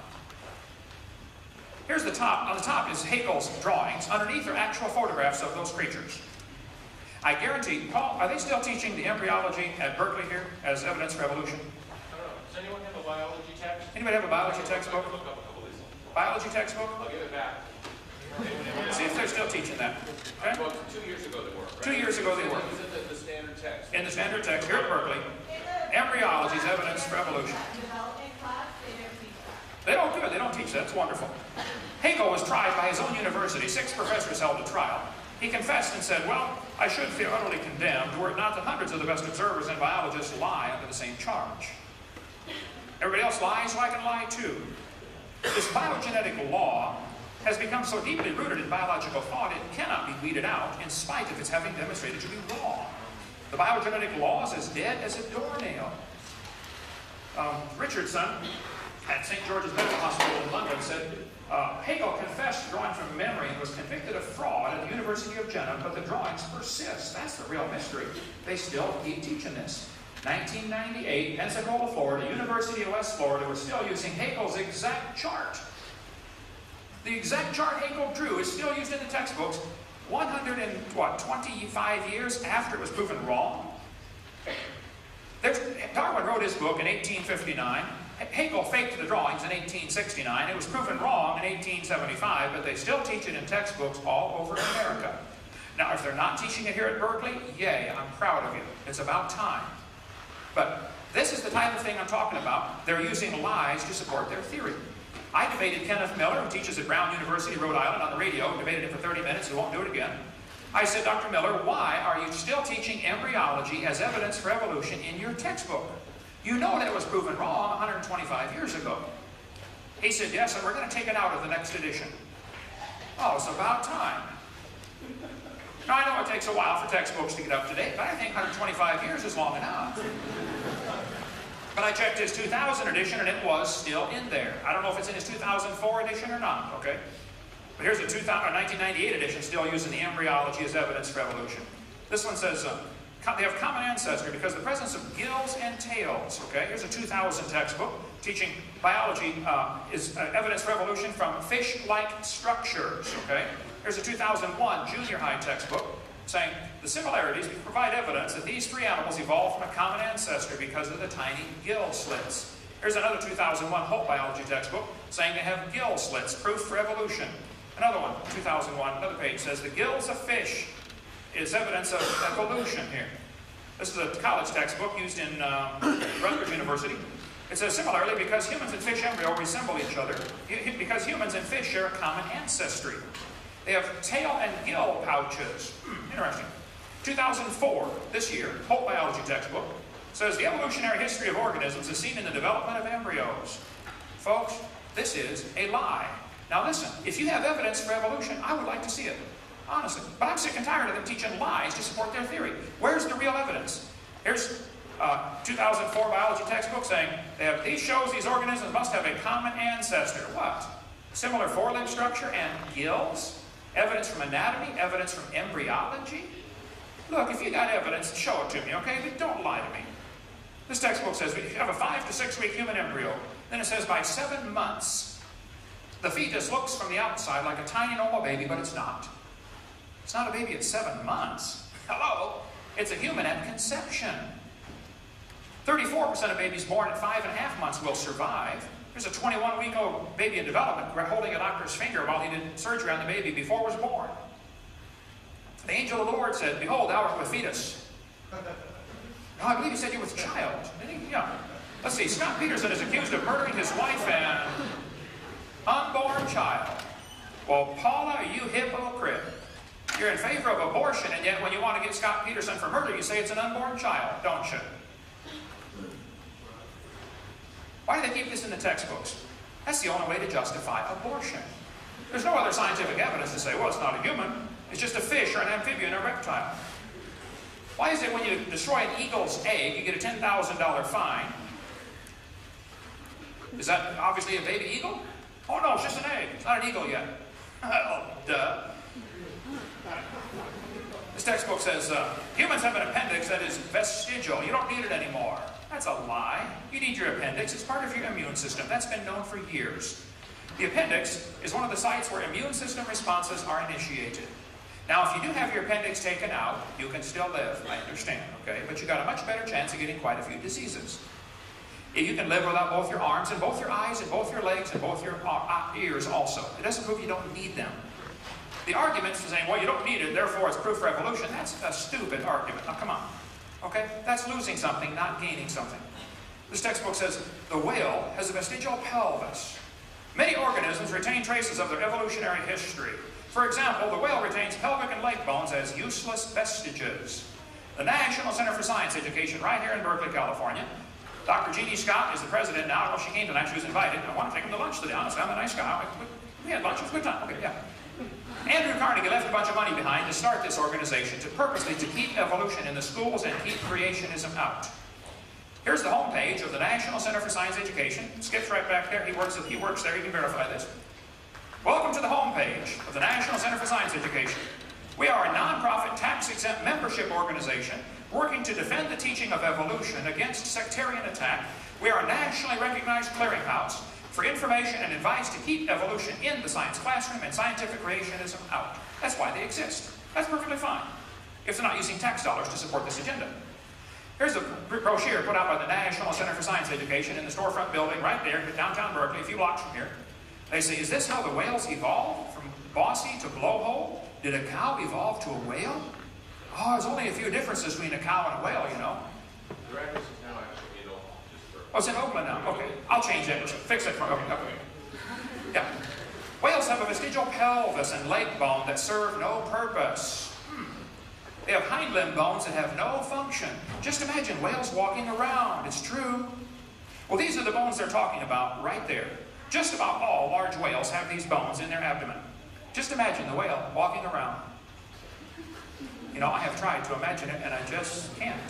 here's the top. On the top is Haeckel's drawings. Underneath are actual photographs of those creatures. I guarantee, Paul, are they still teaching the embryology at Berkeley here as evidence for evolution? I don't know. Does anyone have a biology text? Anybody have a biology textbook? Biology textbook? I'll give it back. See if they're still teaching that. Okay? Well, 2 years ago they were. Right? 2 years ago they were. Was it the standard text? In the standard text here at Berkeley, embryology is evidence for evolution. They don't do it. They don't teach that. It's wonderful. Haeckel was tried by his own university. 6 professors held a trial. He confessed and said, well, I should feel utterly condemned were it not that hundreds of the best observers and biologists lie under the same charge. Everybody else lies, so I can lie too. This biogenetic law has become so deeply rooted in biological thought it cannot be weeded out in spite of its having demonstrated to be wrong. The biogenetic law is as dead as a doornail. Richardson at St. George's Medical Hospital in London said, Hegel confessed drawing from memory and was convicted of fraud at the University of Jena, but the drawings persist. That's the real mystery. They still keep teaching this. 1998, Pensacola, Florida, University of West Florida, was still using Hegel's exact chart. The exact chart Hegel drew is still used in the textbooks 125 years after it was proven wrong. Darwin wrote his book in 1859. Hegel faked the drawings in 1869. It was proven wrong in 1875, but they still teach it in textbooks all over America. Now, if they're not teaching it here at Berkeley, yay, I'm proud of you. It's about time. But this is the type of thing I'm talking about. They're using lies to support their theory. I debated Kenneth Miller, who teaches at Brown University, Rhode Island, on the radio. Debated him for 30 minutes. He won't do it again. I said, Dr. Miller, why are you still teaching embryology as evidence for evolution in your textbook? You know that it was proven wrong 125 years ago. He said, yes, and we're going to take it out of the next edition. Oh, it's about time. Now, I know it takes a while for textbooks to get up to date, but I think 125 years is long enough. But I checked his 2000 edition, and it was still in there. I don't know if it's in his 2004 edition or not, okay? But here's a 1998 edition still using the embryology as evidence for evolution. This one says, they have common ancestry because the presence of gills and tails, okay? Here's a 2000 textbook teaching biology is evidence for evolution from fish-like structures, okay? Here's a 2001 junior high textbook saying the similarities provide evidence that these three animals evolved from a common ancestor because of the tiny gill slits. Here's another 2001 Hope biology textbook saying they have gill slits, proof for evolution. Another one, 2001, another page says the gills of fish is evidence of evolution here. This is a college textbook used in Rutgers University. It says, similarly, because humans and fish embryo resemble each other, because humans and fish share a common ancestry. They have tail and gill pouches. Interesting. 2004, this year, Hope biology textbook, says the evolutionary history of organisms is seen in the development of embryos. Folks, this is a lie. Now listen, if you have evidence for evolution, I would like to see it. Honestly. But I'm sick and tired of them teaching lies to support their theory. Where's the real evidence? Here's 2004 biology textbook saying these shows these organisms must have a common ancestor. What? Similar forelimb structure and gills? Evidence from anatomy? Evidence from embryology? Look, if you got evidence, show it to me, okay? But don't lie to me. This textbook says if you have a 5 to 6 week human embryo, then it says by 7 months, the fetus looks from the outside like a tiny normal baby, but it's not. It's not a baby at 7 months. Hello? It's a human at conception. 34% of babies born at 5.5 months will survive. There's a 21-week-old baby in development holding a doctor's finger while he did surgery on the baby before it was born. The angel of the Lord said, behold, thou art with fetus. No, I believe he said you with child. Didn't he? Yeah. Let's see, Scott Peterson is accused of murdering his wife and unborn child. Well, Paula, you hypocrite. You're in favor of abortion, and yet when you want to get Scott Peterson for murder, you say it's an unborn child, don't you? Why do they keep this in the textbooks? That's the only way to justify abortion. There's no other scientific evidence to say, well, it's not a human. It's just a fish or an amphibian or a reptile. Why is it when you destroy an eagle's egg, you get a $10,000 fine? Is that obviously a baby eagle? Oh, no, it's just an egg. It's not an eagle yet. Oh, duh. This textbook says, humans have an appendix that is vestigial. You don't need it anymore. That's a lie. You need your appendix. It's part of your immune system. That's been known for years. The appendix is one of the sites where immune system responses are initiated. Now, if you do have your appendix taken out, you can still live, I understand, okay? But you got a much better chance of getting quite a few diseases. You can live without both your arms and both your eyes and both your legs and both your ears also. It doesn't prove you don't need them. The argument for saying, well, you don't need it, therefore it's proof for evolution, that's a stupid argument. Now, come on. Okay? That's losing something, not gaining something. This textbook says, the whale has a vestigial pelvis. Many organisms retain traces of their evolutionary history. For example, the whale retains pelvic and leg bones as useless vestiges. The National Center for Science Education, right here in Berkeley, California. Dr. Jeannie Scott is the president now. Well, she came tonight. She was invited. I want to take him to lunch today. Honestly, I'm a nice guy. We had lunch, it was a good time. Okay, yeah. Andrew Carnegie left a bunch of money behind to start this organization purposely to keep evolution in the schools and keep creationism out. Here's the homepage of the National Center for Science Education. Skip's right back there. He works there. You can verify this. Welcome to the homepage of the National Center for Science Education. We are a nonprofit, tax-exempt membership organization working to defend the teaching of evolution against sectarian attack. We are a nationally recognized clearinghouse for information and advice to keep evolution in the science classroom and scientific creationism out. That's why they exist. That's perfectly fine, if they're not using tax dollars to support this agenda. Here's a brochure put out by the National Center for Science Education in the storefront building right there in downtown Berkeley, a few blocks from here. They say, is this how the whales evolved? From bossy to blowhole? Did a cow evolve to a whale? Oh, there's only a few differences between a cow and a whale, you know. The reference is now actually in Oakland, just for... Oh, it's in Oakland now. Okay. I'll change that. Fix it for Oakland. Okay. Yeah. Whales have a vestigial pelvis and leg bone that serve no purpose. They have hind limb bones that have no function. Just imagine whales walking around. It's true. Well, these are the bones they're talking about right there. Just about all large whales have these bones in their abdomen. Just imagine the whale walking around. You know, I have tried to imagine it, and I just can't.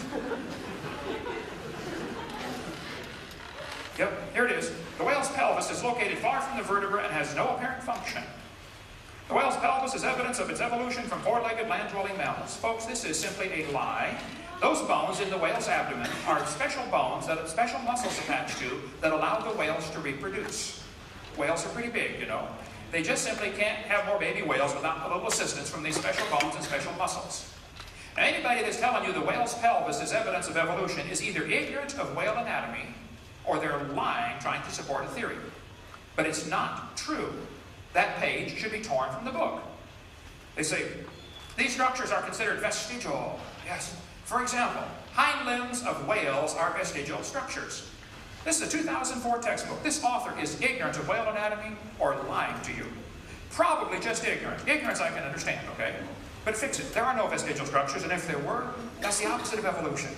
Yep, here it is. The whale's pelvis is located far from the vertebra and has no apparent function. The whale's pelvis is evidence of its evolution from four-legged land-dwelling mammals. Folks, this is simply a lie. Those bones in the whale's abdomen are special bones that have special muscles attached to that allow the whales to reproduce. Whales are pretty big, you know. They just simply can't have more baby whales without a little assistance from these special bones and special muscles. Now, anybody that's telling you the whale's pelvis is evidence of evolution is either ignorant of whale anatomy or they're lying trying to support a theory. But it's not true. That page should be torn from the book. They say, these structures are considered vestigial. Yes. For example, hind limbs of whales are vestigial structures. This is a 2004 textbook. This author is ignorant of whale anatomy or lying to you. Probably just ignorant. Ignorance I can understand, okay? But fix it. There are no vestigial structures, and if there were, that's the opposite of evolution.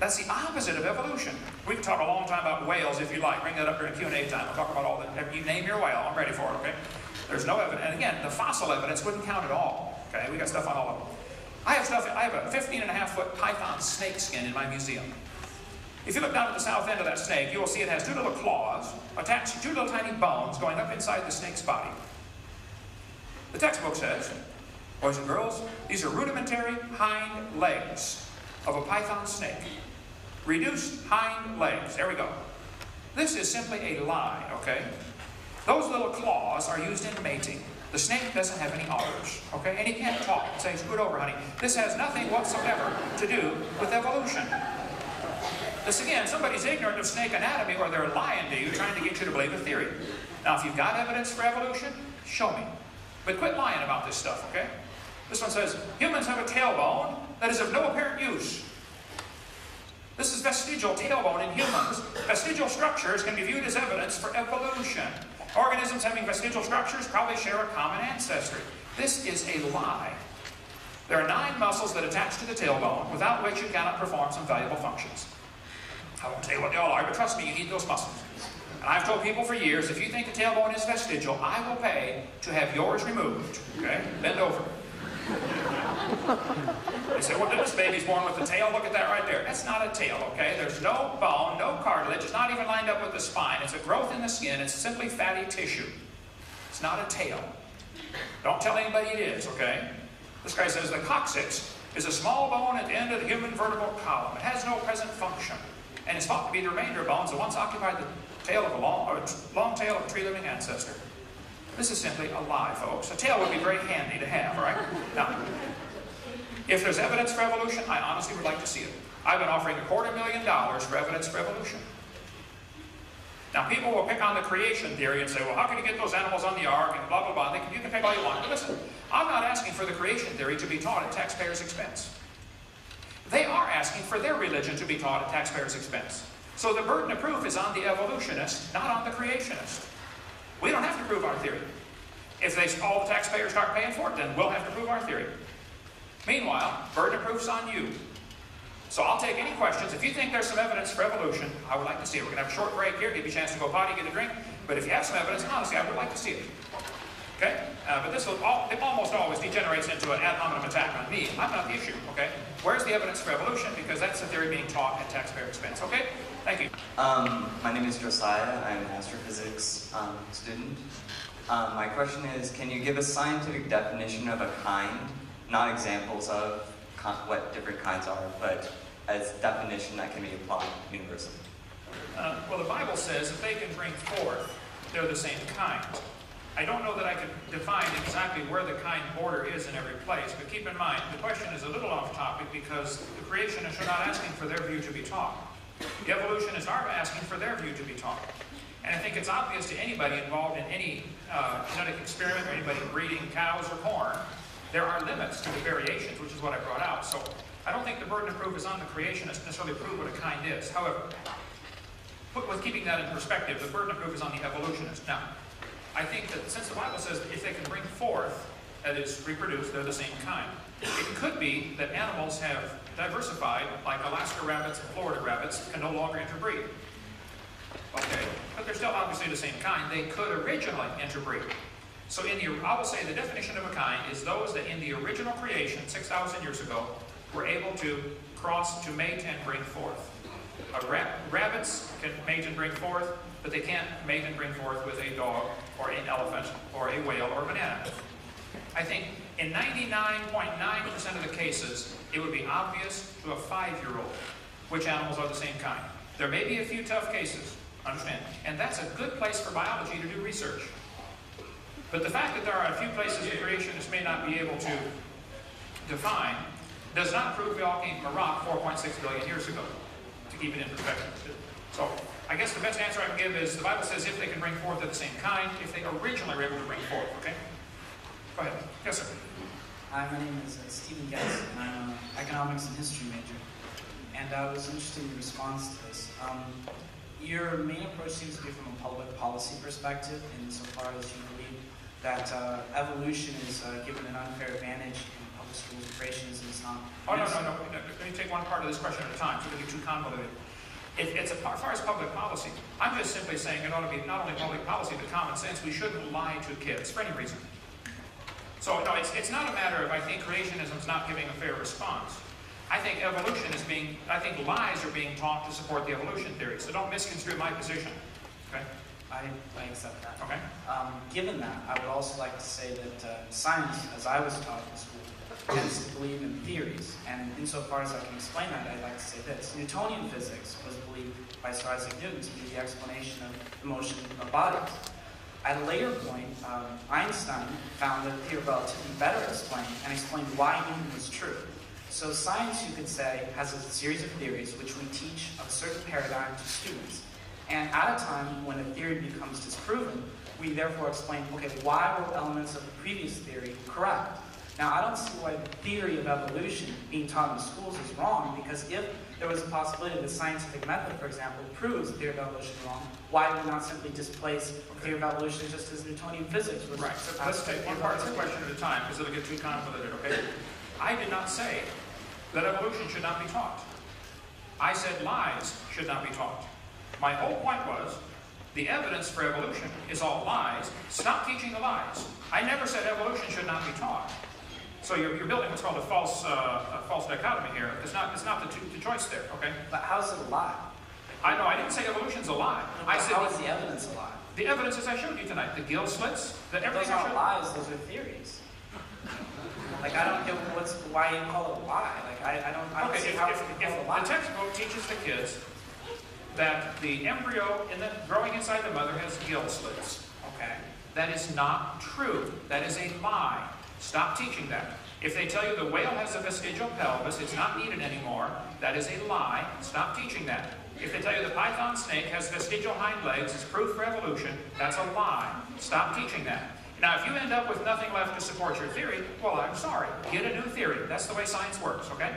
That's the opposite of evolution. We can talk a long time about whales if you like. Bring that up during Q&A time. We'll talk about all that. You name your whale. I'm ready for it, okay? There's no evidence. And again, the fossil evidence wouldn't count at all. Okay? We got stuff on all of them. I have a 15.5-foot python snake skin in my museum. If you look down at the south end of that snake, you will see it has two little claws attached to two little tiny bones going up inside the snake's body. The textbook says, boys and girls, these are rudimentary hind legs of a python snake. Reduced hind legs. There we go. This is simply a lie, okay? Those little claws are used in mating. The snake doesn't have any udders, okay? And he can't talk and say, scoot over, honey. This has nothing whatsoever to do with evolution. This again, somebody's ignorant of snake anatomy or they're lying to you, trying to get you to believe a theory. Now, if you've got evidence for evolution, show me. But quit lying about this stuff, okay? This one says, humans have a tailbone that is of no apparent use. This is vestigial tailbone in humans. Vestigial structures can be viewed as evidence for evolution. Organisms having vestigial structures probably share a common ancestry. This is a lie. There are 9 muscles that attach to the tailbone, without which you cannot perform some valuable functions. I won't tell you what they all are, but trust me, you need those muscles. And I've told people for years, if you think the tailbone is vestigial, I will pay to have yours removed. Okay? Bend over. They say, well, this baby's born with a tail. Look at that right there. That's not a tail, okay? There's no bone, no cartilage. It's not even lined up with the spine. It's a growth in the skin. It's simply fatty tissue. It's not a tail. Don't tell anybody it is, okay? This guy says the coccyx is a small bone at the end of the human vertebral column. It has no present function. And it's thought to be the remainder of bones that once occupied the tail of a long tail of a tree-living ancestor. This is simply a lie, folks. A tail would be very handy to have, right? Now, if there's evidence for evolution, I honestly would like to see it. I've been offering $250,000 for evidence for evolution. Now, people will pick on the creation theory and say, well, how can you get those animals on the ark and blah, blah, blah. You can pick all you want. But listen, I'm not asking for the creation theory to be taught at taxpayers' expense. They are asking for their religion to be taught at taxpayers' expense. So the burden of proof is on the evolutionist, not on the creationist. We don't have to prove our theory. If all the taxpayers start paying for it, then we'll have to prove our theory. Meanwhile, burden of proof's on you. So I'll take any questions. If you think there's some evidence for evolution, I would like to see it. We're going to have a short break here, give you a chance to go potty, get a drink. But if you have some evidence, honestly, I would like to see it. Okay? But this it almost always degenerates into an ad hominem attack on me. I'm not the issue, okay? Where's the evidence for evolution? Because that's the theory being taught at taxpayer expense, okay? Thank you. My name is Josiah. I'm an astrophysics student. My question is, can you give a scientific definition of a kind? Not examples of what different kinds are, but as definition that can be applied universally. Well, the Bible says if they can bring forth, they're the same kind. I don't know that I could define exactly where the kind border is in every place, but keep in mind, the question is a little off topic because the creationists are not asking for their view to be taught. The evolutionists are asking for their view to be taught. And I think it's obvious to anybody involved in any genetic experiment or anybody breeding cows or corn, there are limits to the variations, which is what I brought out. So I don't think the burden of proof is on the creationists to necessarily prove what a kind is. However, with keeping that in perspective, the burden of proof is on the evolutionist. Now, I think that since the Bible says if they can bring forth, that is, reproduce, they're the same kind. It could be that animals have diversified, like Alaska rabbits and Florida rabbits can no longer interbreed. Okay, but they're still obviously the same kind. They could originally interbreed. So I will say the definition of a kind is those that in the original creation, 6,000 years ago, were able to cross, to mate and bring forth. Rabbits can mate and bring forth, but they can't mate and bring forth with a dog or an elephant or a whale or a banana. I think in 99.9% of the cases, it would be obvious to a 5-year-old which animals are the same kind. There may be a few tough cases, understand, and that's a good place for biology to do research. But the fact that there are a few places that creationists may not be able to define does not prove we all came from a rock 4.6 billion years ago, to keep it in perspective. So I guess the best answer I can give is the Bible says if they can bring forth, they're the same kind, if they originally were able to bring forth, okay? Go ahead. Yes, sir. Hi, my name is Stephen Getz, and I'm an economics and history major. And I was interested in your response to this. Your main approach seems to be from a public policy perspective, insofar as you believe that evolution is given an unfair advantage in public schools and creationism is not. Oh, no. Let me take one part of this question at a time, so it doesn't get too convoluted. As far as public policy, I'm just simply saying it ought to be not only public policy, but common sense. We shouldn't lie to kids for any reason. So, no, it's not a matter of, I think, creationism is not giving a fair response. I think evolution is I think lies are being taught to support the evolution theory, so don't misconstrue my position. Okay? I accept that. Okay. Given that, I would also like to say that science, as I was taught in school, tends to believe in theories. And insofar as I can explain that, I'd like to say this. Newtonian physics was believed by Sir Isaac Newton to be the explanation of the motion of bodies. At a later point, Einstein found that theory of relativity better explained and explained why Newton was true. So science, you could say, has a series of theories which we teach a certain paradigm to students. And at a time when a theory becomes disproven, we therefore explain, okay, why were elements of the previous theory correct? Now, I don't see why the theory of evolution being taught in the schools is wrong, because if there was a possibility that the scientific method, for example, proves the theory of evolution wrong, why do we not simply displace the theory of evolution just as Newtonian physics was? Right, so let's take one part of the question at a time, because it'll get too convoluted, okay? I did not say that evolution should not be taught. I said lies should not be taught. My whole point was, the evidence for evolution is all lies. Stop teaching the lies. I never said evolution should not be taught. So you're building what's called a false dichotomy here. It's not the choice there, okay? But how's it a lie? I know, I didn't say evolution's a lie. No, I said how is the evidence a lie? the evidence as I showed you tonight, the gill slits, everything Those I aren't showed. lies, those are theories. Like, I don't get why you call it a lie. Like, I don't see how it's called a lie. The textbook teaches the kids that the embryo growing inside the mother has gill slits. Okay? That is not true. That is a lie. Stop teaching that. If they tell you the whale has a vestigial pelvis, it's not needed anymore, that is a lie. Stop teaching that. If they tell you the python snake has vestigial hind legs, it's proof for evolution, that's a lie. Stop teaching that. Now, if you end up with nothing left to support your theory, well, I'm sorry. Get a new theory. That's the way science works, okay?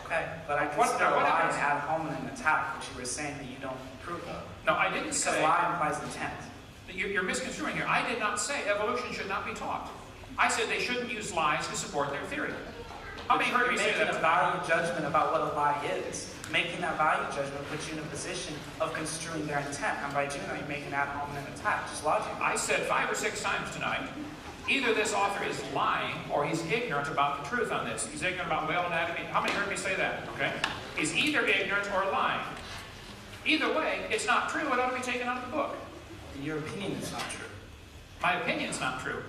Okay, but I consider a lie an ad hominem attack, which you were saying that you don't approve of. No, I didn't say... Because lie implies intent. You're misconstruing here. I did not say evolution should not be taught. I said they shouldn't use lies to support their theory. How many heard me say making that? a value judgment about what a lie is. Making that value judgment puts you in a position of construing their intent. And by doing that, you're making ad hominem attack. Just logic. I said 5 or 6 times tonight, either this author is lying or he's ignorant about the truth on this. He's ignorant about whale anatomy. How many heard me say that? Okay? He's either ignorant or lying. Either way, it's not true. It ought to be taken out of the book. Your opinion is not true. My opinion's not true.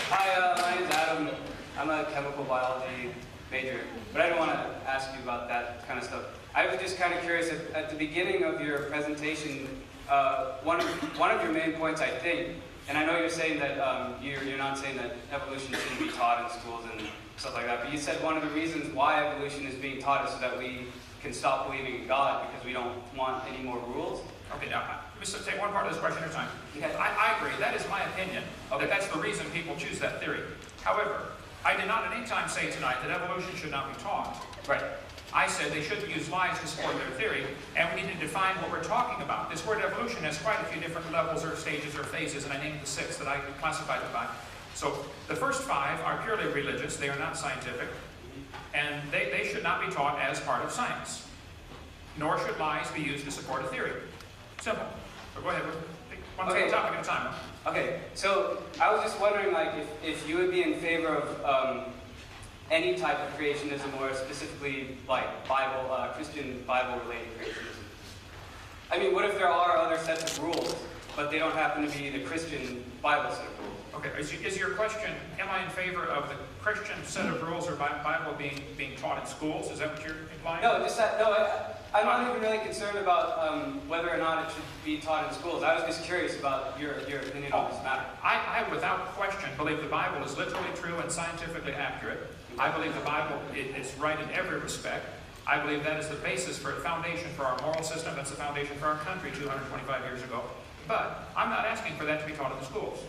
Hi, my name's Adam. I'm a chemical biology major, but I don't want to ask you about that kind of stuff. I was just kind of curious, at the beginning of your presentation, one of your main points, I think, and I know you're saying that you're not saying that evolution shouldn't be taught in schools and stuff like that, but you said one of the reasons why evolution is being taught is so that we can stop believing in God because we don't want any more rules. Okay, now, let me take one part of this question at a time. Okay. I agree. That is my opinion. Okay. That's the reason people choose that theory. However, I did not at any time say tonight that evolution should not be taught. Right. I said they shouldn't use lies to support their theory, and we need to define what we're talking about. This word evolution has quite a few different levels or stages or phases, and I named the 6 that I classified it by. So the first 5 are purely religious. They are not scientific, and they should not be taught as part of science. Nor should lies be used to support a theory. Simple. So go ahead. Take one topic at a time. Okay, so I was just wondering, like, if you would be in favor of any type of creationism, or specifically like Christian Bible-related creationism. I mean, what if there are other sets of rules, but they don't happen to be the Christian Bible set of rules? Okay, is your question, am I in favor of the Christian set of rules or Bible being taught in schools? Is that what you're implying? No, I'm not even really concerned about whether or not it should be taught in schools. I was just curious about your opinion on this matter. I, without question, believe the Bible is literally true and scientifically accurate. I believe the Bible is right in every respect. I believe that is the basis for the foundation for our moral system. That's the foundation for our country 225 years ago. But I'm not asking for that to be taught in the schools.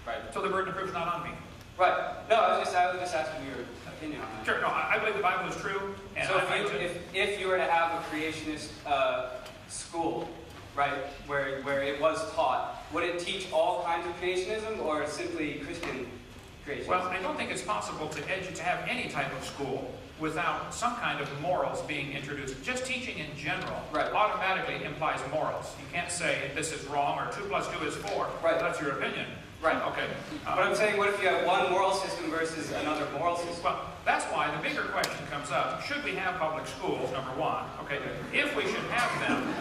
Right. So the burden of proof is not on me. Right. No, I was just asking your opinion on that. Sure. No, I believe the Bible is true. And So if you were to have a creationist school, right, where it was taught, would it teach all kinds of creationism or simply Christian creationism? Well, I don't think it's possible to have any type of school without some kind of morals being introduced. Just teaching in general automatically implies morals. You can't say this is wrong or 2 + 2 is 4. Right. That's your opinion. Right. Okay. But I'm saying, what if you have one moral system versus another moral system? Well, that's why the bigger question comes up. Should we have public schools, number one? Okay. If we should have them,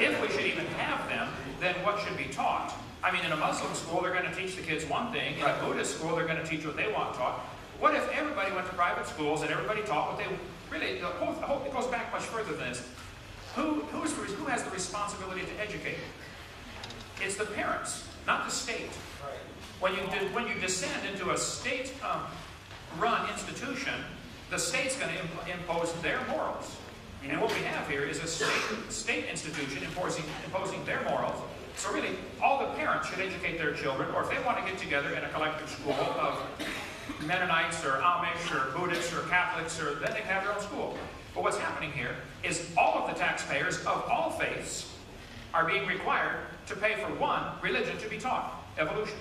if we should even have them, then what should be taught? I mean, in a Muslim school, they're going to teach the kids one thing. In a Buddhist school, they're going to teach what they want taught. What if everybody went to private schools and everybody taught what they really? It goes back much further than this. Who has the responsibility to educate? It's the parents, not the state. When you descend into a state-run institution, the state's going to impose their morals. And what we have here is a state institution imposing their morals. So really, all the parents should educate their children, or if they want to get together in a collective school of Mennonites or Amish or Buddhists or Catholics, then they can have their own school. But what's happening here is all of the taxpayers of all faiths are being required to pay for one religion to be taught, evolution.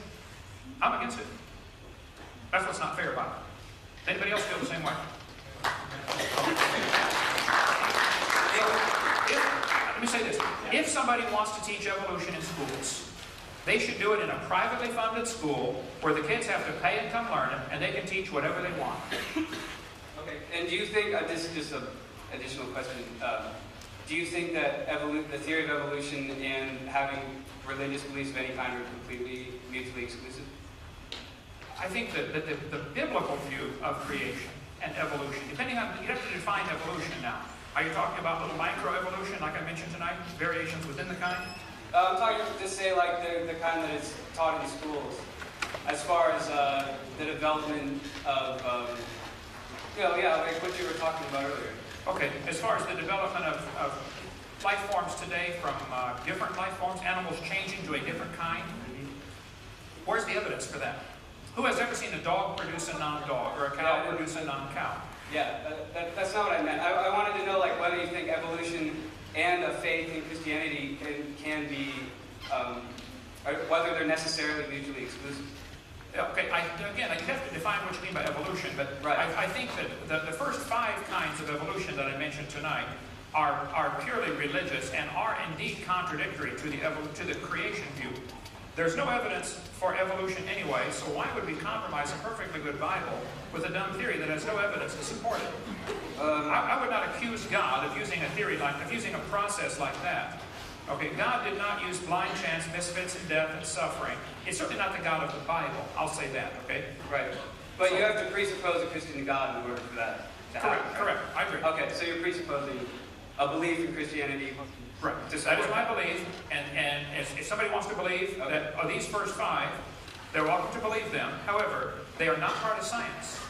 I'm against it. That's what's not fair about it. Anybody else feel the same way? Let me say this. If somebody wants to teach evolution in schools, they should do it in a privately funded school where the kids have to pay and come learn it, and they can teach whatever they want. Okay, and do you think, this is just an additional question, do you think that the theory of evolution and having religious beliefs of any kind are completely mutually exclusive? I think that the biblical view of creation and evolution, depending on, you have to define evolution now. Are you talking about little microevolution, like I mentioned tonight, variations within the kind? I'm talking, just say, like the kind that is taught in schools, as far as the development of, like what you were talking about earlier. Okay, as far as the development of life forms today, from different life forms, animals changing to a different kind, where's the evidence for that? Who has ever seen a dog produce a non-dog, or a cow produce a non-cow? Yeah, that's not what I meant. I wanted to know, like, whether you think evolution and a faith in Christianity can be, whether they're necessarily mutually exclusive. Okay, again, you have to define what you mean by evolution, but right. I think that the first 5 kinds of evolution that I mentioned tonight are purely religious and are indeed contradictory to the creation view. There's no evidence for evolution anyway, so why would we compromise a perfectly good Bible with a dumb theory that has no evidence to support it? I would not accuse God of using a theory of using a process like that. Okay, God did not use blind chance, misfits, and death and suffering. It's certainly not the God of the Bible. I'll say that, okay? Right. But you have to presuppose a Christian God in order for that to happen. Correct. I agree. Okay, so you're presupposing a belief in Christianity. Right. That is my belief, and if somebody wants to believe that these first 5, they're welcome to believe them. However, they are not part of science.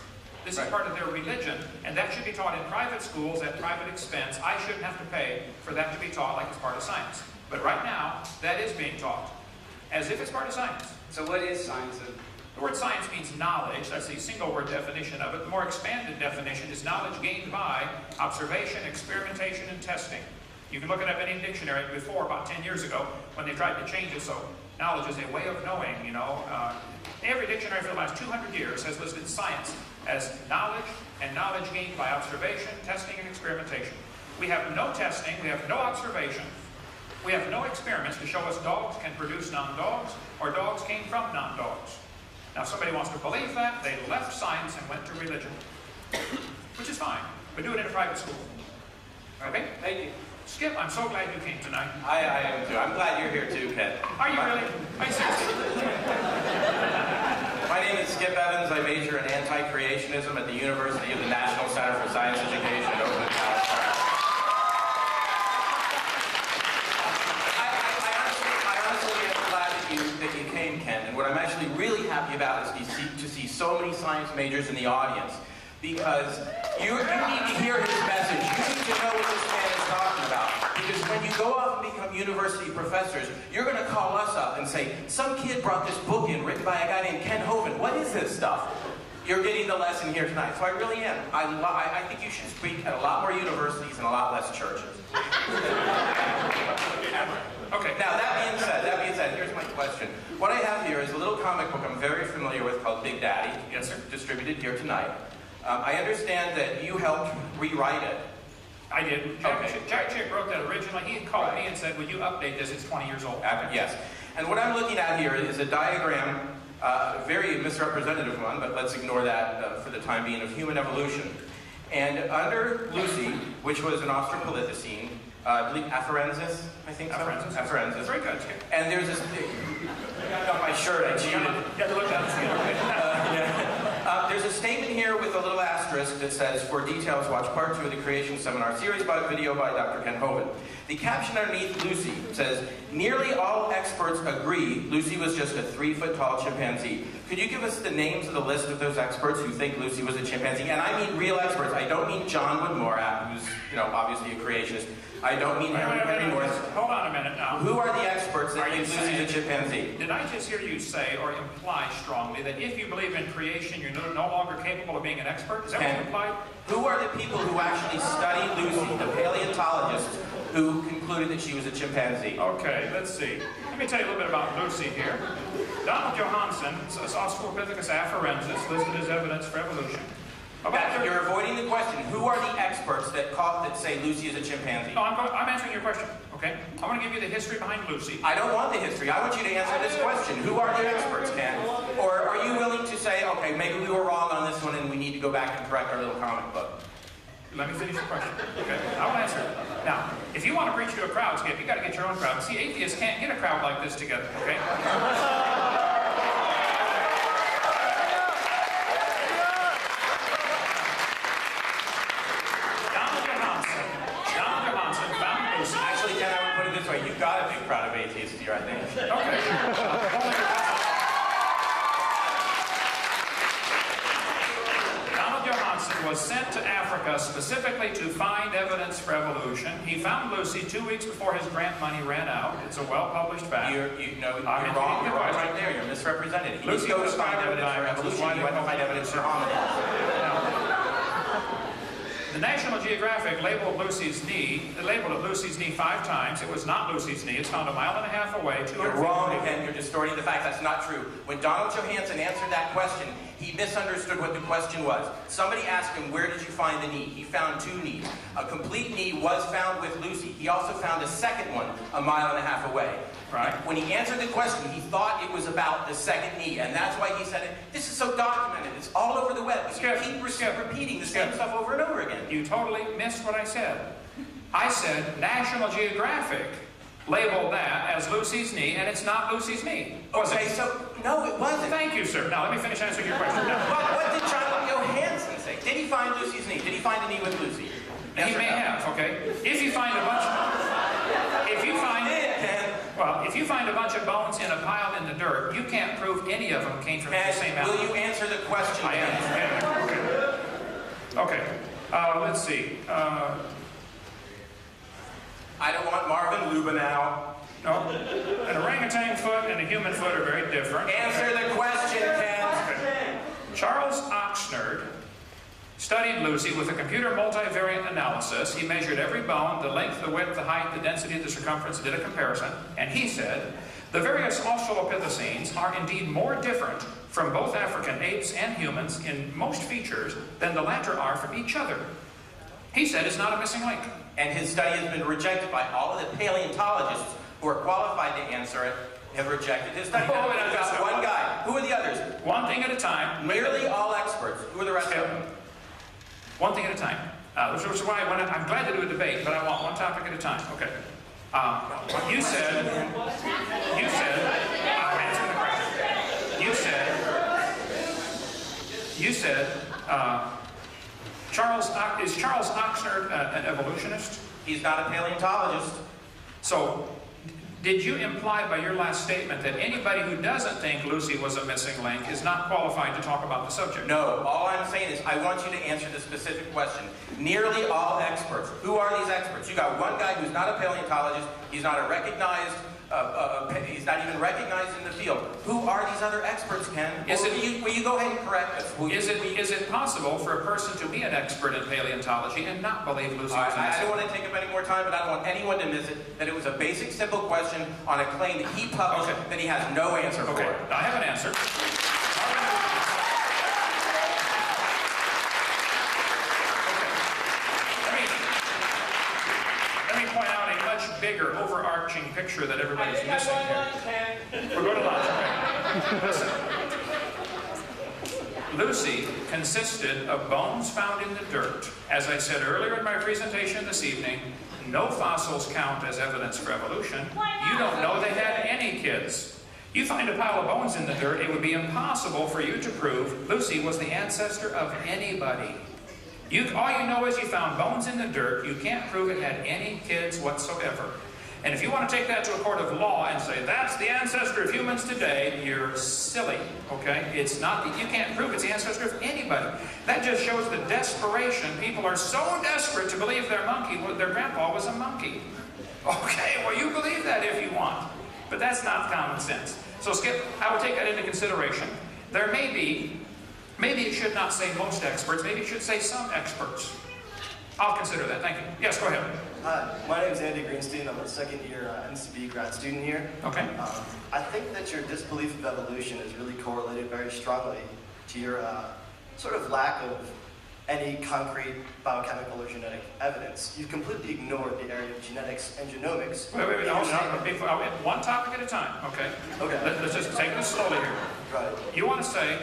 This is part of their religion, and that should be taught in private schools at private expense. I shouldn't have to pay for that to be taught like it's part of science. But right now, that is being taught as if it's part of science. So what is science? The word science means knowledge. That's the single word definition of it. The more expanded definition is knowledge gained by observation, experimentation, and testing. You can look it up in any dictionary before, about 10 years ago, when they tried to change it. So knowledge is a way of knowing, you know. Every dictionary for the last 200 years has listed science as knowledge and knowledge gained by observation, testing, and experimentation. We have no testing, we have no observation, we have no experiments to show us dogs can produce non-dogs or dogs came from non-dogs. Now, if somebody wants to believe that, they left science and went to religion, which is fine, but do it in a private school. Okay? Thank you. Skip, I'm so glad you came tonight. I am too. I'm glad you're here too, Ken. Are you really? Are you serious? My name is Skip Evans. I major in anti-creationism at the University of the National Center for Science Education in Hovind, California. I honestly am glad that you came, Ken. And what I'm actually really happy about is to see so many science majors in the audience, because you need to hear his message. You need to know what this man is talking about. Because when you go off and become university professors, you're going to call us up and say, some kid brought this book in written by a guy named Ken Hovind. What is this stuff? You're getting the lesson here tonight. So I really am. I think you should speak at a lot more universities and a lot less churches. Okay. Now, that being said, here's my question. What I have here is a little comic book I'm very familiar with called Big Daddy. Yes, sir. Distributed here tonight. I understand that you helped rewrite it. I did. Jack Chick wrote that originally. He called me and said, would you update this? It's 20 years old. Yes. And what I'm looking at here is a diagram, a very misrepresentative one, but let's ignore that for the time being, of human evolution. And under Lucy, which was an Australopithecine, I believe Afarensis, I think so? Afarensis. Very good. And there's this, I got on my shirt, I cheated. You have to look down and see it. There's a statement here with a little asterisk that says, for details, watch part 2 of the Creation Seminar series video by Dr. Ken Hovind. The caption underneath Lucy says, nearly all experts agree Lucy was just a 3-foot-tall chimpanzee. Could you give us the names of the list of those experts who think Lucy was a chimpanzee? And I mean real experts. I don't mean John Woodmore, who's, obviously a creationist. I don't mean Henry Morris. Hold on a minute now. Who are the experts that think Lucy's a chimpanzee? Did I just hear you say or imply strongly that if you believe in creation, you're no longer capable of being an expert? Is that what you implied? Who are the people who actually studied Lucy, the paleontologists, who concluded that she was a chimpanzee? Okay, let's see. Let me tell you a little bit about Lucy here. Donald Johanson, Australopithecus afarensis, listed as evidence for evolution. You're avoiding the question. Who are the experts that say Lucy is a chimpanzee? No, I'm answering your question, okay? I want to give you the history behind Lucy. I don't want the history. I want you to answer this question. Who are the experts, Ken? Or are you willing to say, okay, maybe we were wrong on this one and we need to go back and correct our little comic book? Let me finish your question, okay? I will answer it. Now, if you want to preach to a crowd, Skip, you got to get your own crowd. See, atheists can't get a crowd like this together, okay? Actually, Ken, I would put it this way. You've got a big crowd of atheists here, I think. Okay. Donald Johanson was sent to Africa specifically to find evidence for evolution. He found Lucy 2 weeks before his grant money ran out. It's a well-published fact. You're wrong. You're wrong right there. You're misrepresented. He didn't go to find evidence for evolution. He went to find evidence for hominids. The National Geographic labeled Lucy's knee. They labeled it Lucy's knee 5 times. It was not Lucy's knee. It's found 1.5 miles away. 200 You're feet wrong away. again. You're distorting the facts. That's not true. When Donald Johanson answered that question, he misunderstood what the question was. Somebody asked him, where did you find the knee? He found 2 knees. A complete knee was found with Lucy. He also found a second one 1.5 miles away. Right. When he answered the question, he thought it was about the second knee, and that's why he said it. This is so documented. It's all over the web. Skip, You keep Skip, repeating the Skip. same stuff over and over again. You totally missed what I said. I said National Geographic labeled that as Lucy's knee, and it's not Lucy's knee. Was Okay, it? so, no, it wasn't. Thank you, sir. Now, let me finish answering your question. No. What did John Johansson say? Did he find Lucy's knee? Did he find a knee with Lucy? Yes He or may no? have, okay? If you find a bunch if you find a bunch of bones in a pile in the dirt, you can't prove any of them came from the same Ken, will animal. you answer the question? I am. Okay. Let's see. I don't want Marvin Lubenow. No. An orangutan foot and a human foot are very different. Answer the question, Ken. Charles Oxnard studied Lucy with a computer multivariate analysis. He measured every bone, the length, the width, the height, the density, the circumference, did a comparison, and he said, the various Australopithecines are indeed more different from both African apes and humans in most features than the latter are from each other. He said it's not a missing link. And his study has been rejected by all of the paleontologists who are qualified to answer it, have rejected his study. Now, we've got one guy. Who are the others? One thing at a time. Nearly all experts. Who are the rest of them? One thing at a time. Which is why I'm glad to do a debate, but I want one topic at a time. Okay. You said, answer the question. You said, is Charles Oxnard an evolutionist? He's not a paleontologist. So, did you imply by your last statement that anybody who doesn't think Lucy was a missing link is not qualified to talk about the subject? No, all I'm saying is I want you to answer the specific question. Nearly all experts. Who are these experts? You got one guy who's not a paleontologist. He's not a recognized, he's not even recognized in the field. Who are these other experts, Ken? Will you go ahead and correct us? Is it possible for a person to be an expert in paleontology and not believe Lucy was a I missing don't link? want to take up any more time, but I don't want anyone to miss it, that it was a basic, simple question on a claim that he published that he has no answer for. Okay, I have an answer. Let me point out a much bigger, overarching picture that everybody's missing here. We're going to lunch, okay? Listen. Lucy consisted of bones found in the dirt. As I said earlier in my presentation this evening, no fossils count as evidence for evolution. You don't know they had any kids. You find a pile of bones in the dirt, it would be impossible for you to prove Lucy was the ancestor of anybody. All you know is you found bones in the dirt. You can't prove it had any kids whatsoever. And if you want to take that to a court of law and say, that's the ancestor of humans today, you're silly, okay? It's not, you can't prove it's the ancestor of anybody. That just shows the desperation. People are so desperate to believe their grandpa was a monkey. Okay, well, you believe that if you want. But that's not common sense. So, Skip, I will take that into consideration. There may be, maybe it should not say most experts, maybe it should say some experts. I'll consider that, thank you. Yes, go ahead. Hi, my name is Andy Greenstein. I'm a second-year NCB grad student here. Okay. I think that your disbelief of evolution is really correlated very strongly to your sort of lack of any concrete biochemical or genetic evidence. You completely ignored the area of genetics and genomics. Wait. One topic at a time, okay? Okay. Let's just take this slowly here. Right. You want to say,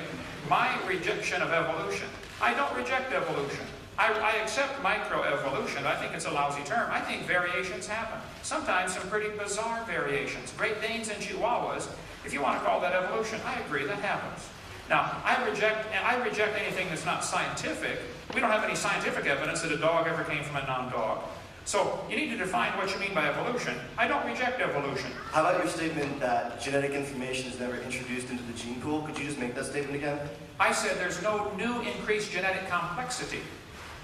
my rejection of evolution. I don't reject evolution. I accept microevolution. I think it's a lousy term. I think variations happen. Sometimes some pretty bizarre variations. Great Danes and Chihuahuas, if you want to call that evolution, I agree, that happens. Now, I reject anything that's not scientific. We don't have any scientific evidence that a dog ever came from a non-dog. So, you need to define what you mean by evolution. I don't reject evolution. How about your statement that genetic information is never introduced into the gene pool? Could you just make that statement again? I said there's no new increased genetic complexity.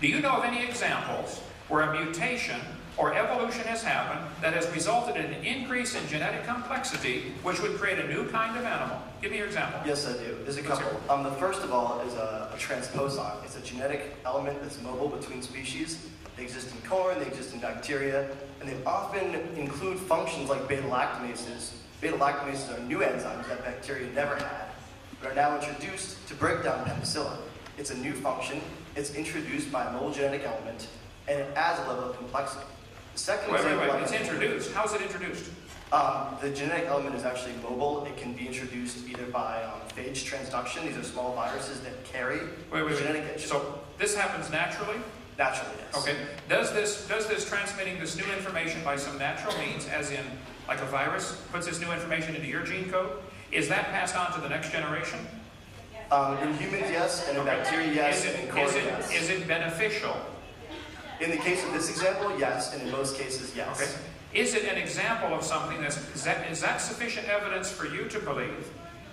Do you know of any examples where a mutation or evolution has happened that has resulted in an increase in genetic complexity, which would create a new kind of animal? Give me your example. Yes, I do. There's a couple. The first of all is a transposon. It's a genetic element that's mobile between species. They exist in corn, they exist in bacteria, and they often include functions like beta-lactamases. Beta-lactamases are new enzymes that bacteria never had, but are now introduced to break down penicillin. It's a new function, it's introduced by a mobile genetic element, and it adds a level of complexity. The second Wait, example it's introduced. How is it introduced? The genetic element is actually mobile. It can be introduced either by phage transduction. These are small viruses that carry genetic. So this happens naturally? Naturally, yes. Okay. Does this transmitting this new information by some natural means, as in like a virus, puts this new information into your gene code? Is that passed on to the next generation? In humans, yes, and in bacteria, yes, and in corn, yes. Is it beneficial? In the case of this example, yes, and in most cases, yes. Okay. Is it an example of something is that sufficient evidence for you to believe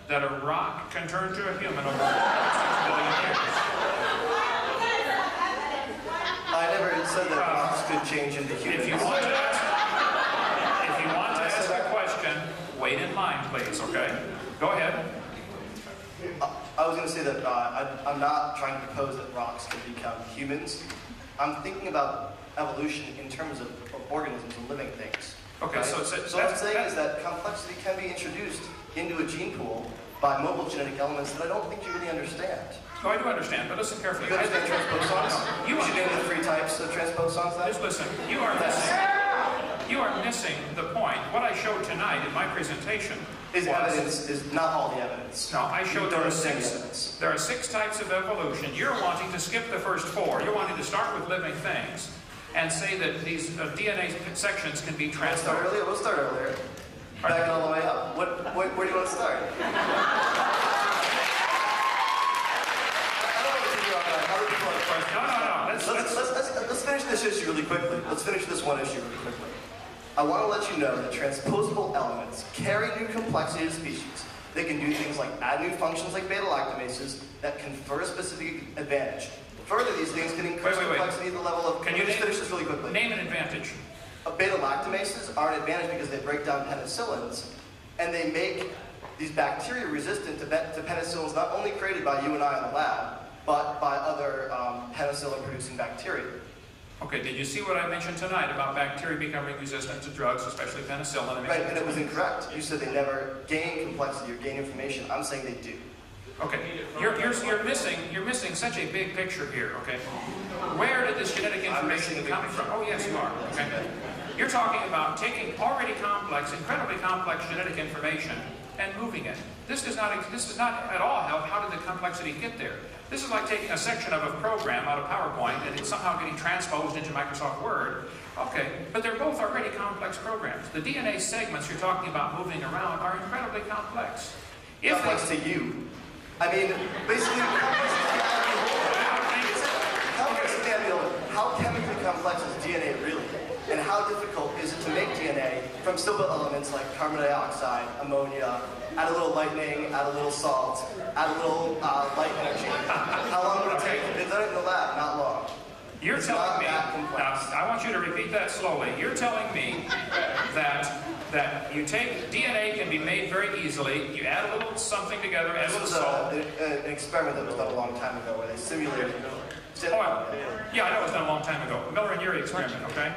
that a rock can turn to a human over 6 billion years? I never said that rocks could change into humans. If you want to ask a question, wait in line, please, okay? Go ahead. I was going to say that I'm not trying to propose that rocks can become humans. I'm thinking about evolution in terms of organisms and living things. Okay, right? so what I'm saying is that complexity can be introduced into a gene pool by mobile genetic elements that I don't think you really understand. Oh, I do understand, but listen carefully. You understand transposons? You should name the 3 types of transposons then? Just listen. You are missing the point. What I showed tonight in my presentation is not all the evidence. No, I showed there are evidence. There are 6 types of evolution. You're wanting to skip the first 4. You're wanting to start with living things and say that these DNA sections can be transferred. We'll start earlier. Back all the way up. Where do you want to start? No. Let's finish this issue really quickly. Let's finish this one issue really quickly. I want to let you know that transposable elements carry new complexity to species. They can do things like add new functions like beta-lactamases that confer a specific advantage. Further, these things can increase complexity at the level of... Can you just finish this really quickly? Name an advantage. Beta-lactamases are an advantage because they break down penicillins, and they make these bacteria resistant to penicillins not only created by you and I in the lab, but by other penicillin-producing bacteria. Okay, did you see what I mentioned tonight about bacteria becoming resistant to drugs, especially penicillin? Right, and it was incorrect. You said they never gain complexity or gain information. I'm saying they do. Okay, you're missing such a big picture here. Okay, where did this genetic information come from? Oh yes, you are. Okay, you're talking about taking already complex, incredibly complex genetic information and moving it. This does not at all help. How did the complexity get there? This is like taking a section of a program out of PowerPoint and it's somehow getting transposed into Microsoft Word. Okay, but they're both already complex programs. The DNA segments you're talking about moving around are incredibly complex. Complex to you. I mean, basically, complex is the ideal. How chemically complex is DNA really? And how difficult is it to make DNA from simple elements like carbon dioxide, ammonia, add a little lightning, add a little salt, add a little light energy? How long would it take? They've done it in the lab, not long. You're telling me, now, I want you to repeat that slowly. You're telling me that you take, DNA can be made very easily, you add a little something together, add a little salt. This was an experiment that was done a long time ago where they simulated. Yeah, I know it was done a long time ago. Miller and Urey experiment, okay?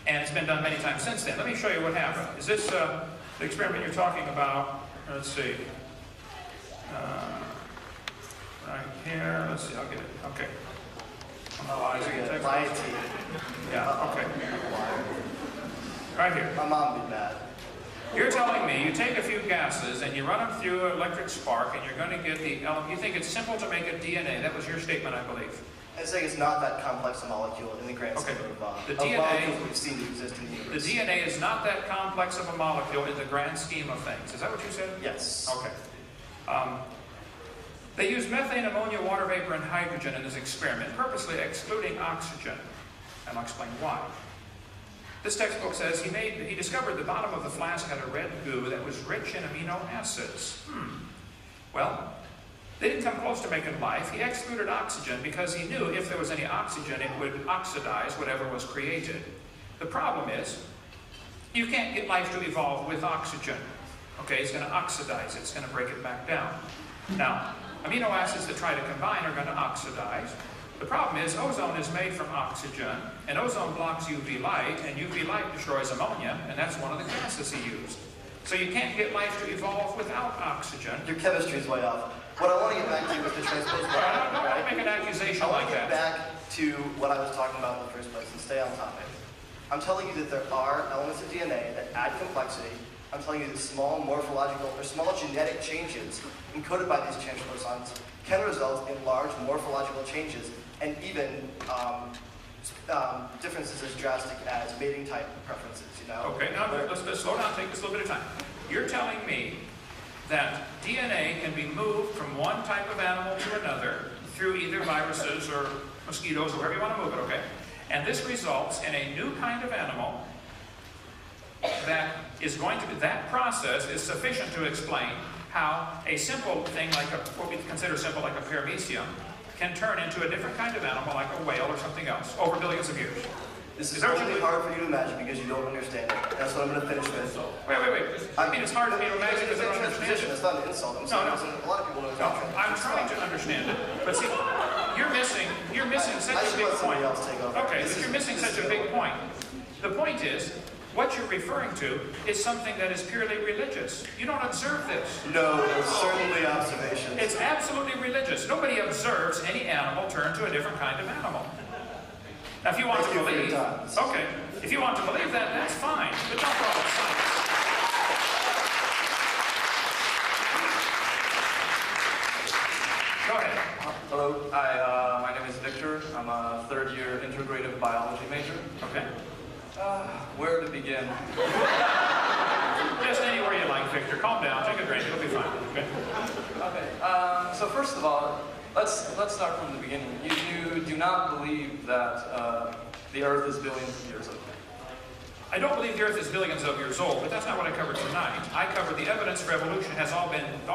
And it's been done many times since then. Let me show you what happened. Is this the experiment you're talking about? Let's see. Right here. Let's see. I'll get it. Okay. Yeah, okay. Right here. My mom would be mad. You're telling me you take a few gases and you run them through an electric spark and you're going to get the element. You think it's simple to make a DNA. That was your statement, I believe. I'm saying it's not that complex a molecule in the grand scheme the of DNA, molecules we've seen to exist in the universe. The DNA is not that complex of a molecule in the grand scheme of things. Is that what you said? Yes. Okay. They used methane, ammonia, water vapor, and hydrogen in this experiment, purposely excluding oxygen. And I'll explain why. This textbook says he discovered the bottom of the flask had a red goo that was rich in amino acids. Well, They didn't come close to making life. He excluded oxygen because he knew if there was any oxygen, it would oxidize whatever was created. The problem is, you can't get life to evolve with oxygen. Okay, it's going to oxidize it. It's going to break it back down. Now, amino acids that try to combine are going to oxidize. The problem is ozone is made from oxygen, and ozone blocks UV light, and UV light destroys ammonia, and that's one of the gases he used. So you can't get life to evolve without oxygen. Your chemistry is way off. What I want to get back to is the transpose product. Don't make an accusation like that. I want to get back to what I was talking about in the first place and stay on topic. I'm telling you that there are elements of DNA that add complexity. I'm telling you that small morphological or small genetic changes encoded by these transposons can result in large morphological changes and even differences as drastic as mating type preferences, you know? Okay, now let's slow down, take this a little bit of time. You're telling me that DNA can be moved from one type of animal to another through either viruses or mosquitoes or wherever you want to move it, okay? And this results in a new kind of animal that is going to be, that process is sufficient to explain how a simple thing like what we consider simple like a paramecium can turn into a different kind of animal like a whale or something else over billions of years. This is only hard for you to imagine because you don't understand it. That's what I'm going to finish with. Wait. I mean, it's hard for me to imagine because I don't understand it. It's not an insult. I'm saying a lot of people don't understand it. I'm trying to understand it. But see, you're missing such a big point. Okay, but you're missing such a big point. The point is, what you're referring to is something that is purely religious. You don't observe this. No, it's certainly observation. It's absolutely religious. Nobody observes any animal turn to a different kind of animal. Now, if you want to believe, okay, if you want to believe that, that's fine. But don't call it science. Go ahead. Hello. Hi. My name is Victor. I'm a third-year integrative biology major. Okay. Where to begin? Just anywhere you like, Victor. Calm down. Take a drink. It'll be fine. Okay. Okay. So first of all, let's start from the beginning. You do not believe that the Earth is billions of years old. I don't believe the Earth is billions of years old, but that's not what I covered tonight. I covered the evidence for evolution has all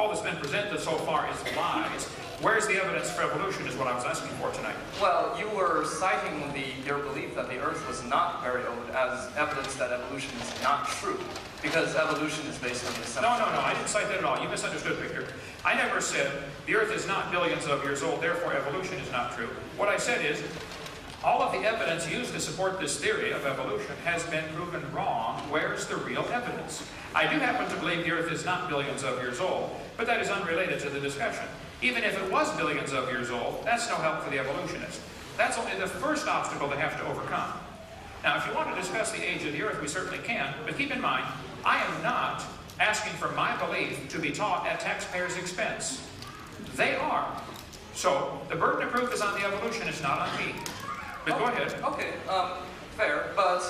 that's been presented so far is lies. Where's the evidence for evolution is what I was asking for tonight. Well, you were citing your belief that the Earth was not very old as evidence that evolution is not true, because evolution is based on the assumption. No, I didn't cite that at all. You misunderstood, Victor. I never said the Earth is not billions of years old, therefore evolution is not true. What I said is, all of the evidence used to support this theory of evolution has been proven wrong. Where's the real evidence? I do happen to believe the Earth is not billions of years old, but that is unrelated to the discussion. Even if it was billions of years old, that's no help for the evolutionist. That's only the first obstacle they have to overcome. Now, if you want to discuss the age of the Earth, we certainly can, but keep in mind, I am not asking for my belief to be taught at taxpayers' expense. They are. So, the burden of proof is on the evolutionist, not on me. But go ahead. Okay, fair, but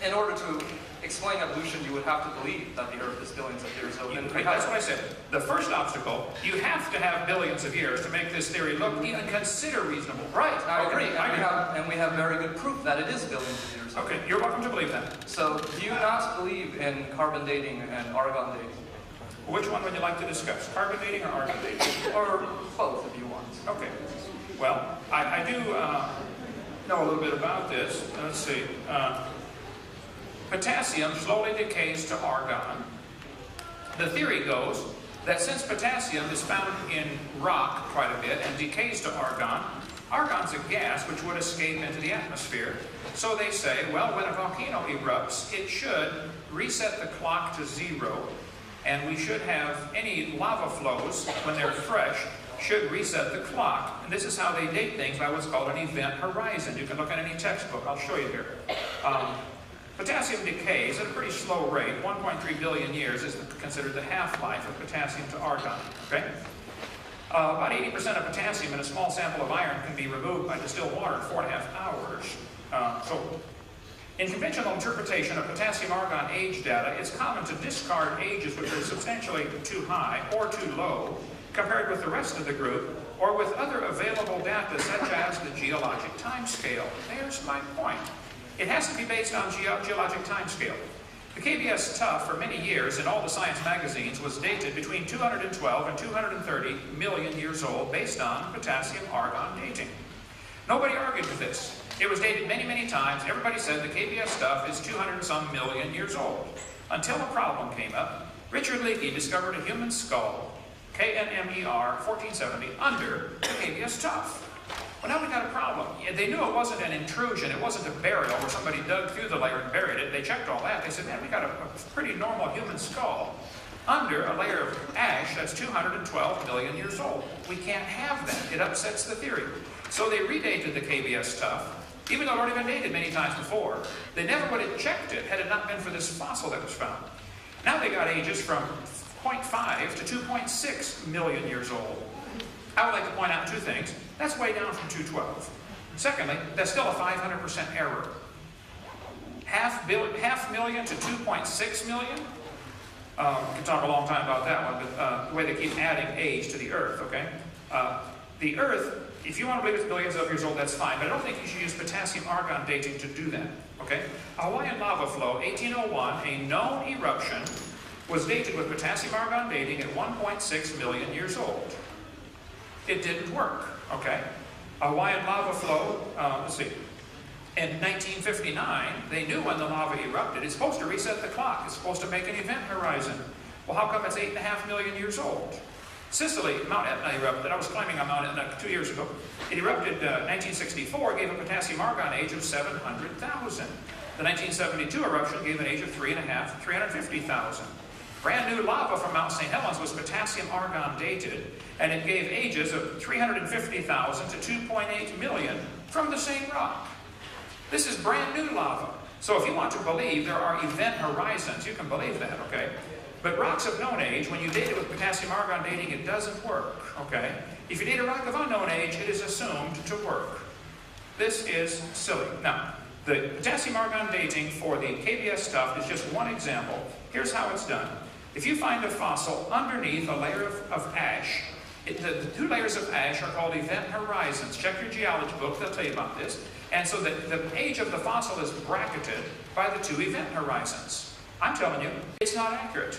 in order to explain evolution, you would have to believe that the Earth is billions of years old. That's what I said. The first obstacle, you have to have billions of years to make this theory look even consider reasonable. Right, I agree. And we have very good proof that it is billions of years old. Okay, you're welcome to believe that. So, do you not believe in carbon dating and argon dating? Which one would you like to discuss? Carbon dating or argon dating? Or both, if you want. Okay. Well, I do know a little bit about this. Let's see. Potassium slowly decays to argon. The theory goes that since potassium is found in rock quite a bit and decays to argon, argon's a gas which would escape into the atmosphere. So they say, well, when a volcano erupts, it should reset the clock to 0, and we should have any lava flows, when they're fresh, should reset the clock. And this is how they date things by what's called an event horizon. You can look at any textbook. I'll show you here. Potassium decays at a pretty slow rate. 1.3 billion years is considered the half-life of potassium to argon. Okay? About 80% of potassium in a small sample of iron can be removed by distilled water in 4.5 hours. So, in conventional interpretation of potassium-argon age data, it's common to discard ages which are substantially too high or too low compared with the rest of the group, or with other available data such as the geologic time scale. There's my point. It has to be based on geologic time scale. The KBS Tough, for many years in all the science magazines, was dated between 212 and 230 million years old based on potassium-argon dating. Nobody argued with this. It was dated many, many times. Everybody said the KBS Stuff is 200-some million years old. Until a problem came up. Richard Leakey discovered a human skull, KNMER 1470, under the KBS Tough. Well, now we got a problem. They knew it wasn't an intrusion. It wasn't a burial where somebody dug through the layer and buried it. They checked all that. They said, man, we got a pretty normal human skull under a layer of ash that's 212 million years old. We can't have that. It upsets the theory. So they redated the KBS Tough, even though it had already been dated many times before. They never would have checked it had it not been for this fossil that was found. Now they got ages from 0.5 to 2.6 million years old. I would like to point out two things. That's way down from 212. Secondly, that's still a 500% error. Half million to 2.6 million? We can talk a long time about that one, but the way they keep adding age to the Earth, okay? The Earth, if you want to believe it's billions of years old, that's fine, but I don't think you should use potassium-argon dating to do that, okay? A Hawaiian lava flow, 1801, a known eruption, was dated with potassium-argon dating at 1.6 million years old. It didn't work, okay? A Hawaiian lava flow, let's see, in 1959, they knew when the lava erupted. It's supposed to reset the clock. It's supposed to make an event horizon. Well, how come it's 8.5 million years old? Sicily, Mount Etna erupted. I was climbing on Mount Etna 2 years ago. It erupted 1964, gave a potassium-argon age of 700,000. The 1972 eruption gave an age of 350,000. Brand new lava from Mount St. Helens was potassium-argon dated, and it gave ages of 350,000 to 2.8 million from the same rock. This is brand new lava. So if you want to believe there are event horizons, you can believe that, okay? But rocks of known age, when you date it with potassium-argon dating, it doesn't work, okay? If you date a rock of unknown age, it is assumed to work. This is silly. Now, the potassium-argon dating for the KBS stuff is just one example. Here's how it's done. If you find a fossil underneath a layer of ash, the two layers of ash are called event horizons. Check your geology book, they'll tell you about this. And so the age of the fossil is bracketed by the two event horizons. I'm telling you, it's not accurate.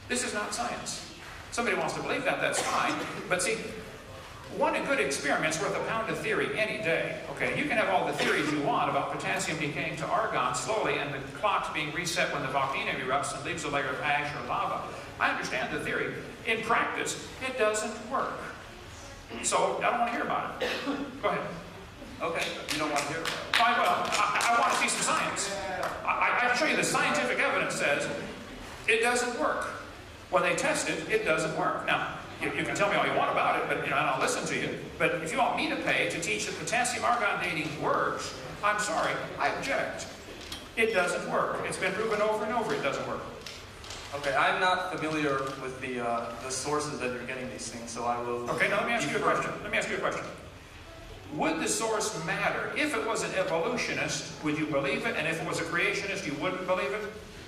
This is not science. Somebody wants to believe that, that's fine. But see, one good experiment's worth a pound of theory any day. Okay, you can have all the theories you want about potassium decaying to argon slowly and the clocks being reset when the volcano erupts and leaves a layer of ash or lava. I understand the theory. In practice, it doesn't work. So I don't want to hear about it. Go ahead. Okay, you don't want to hear about it. Fine, well, I want to see some science. I show you the scientific evidence says it doesn't work. When they test it, it doesn't work. Now, you can tell me all you want about it, but and I'll listen to you. But if you want me to pay to teach that potassium-argon dating works, I'm sorry, I object. It doesn't work. It's been proven over and over it doesn't work. Okay, I'm not familiar with the sources that you're getting these things, so I will... Okay, now let me ask you a question. Would the source matter? If it was an evolutionist, would you believe it? And if it was a creationist, you wouldn't believe it?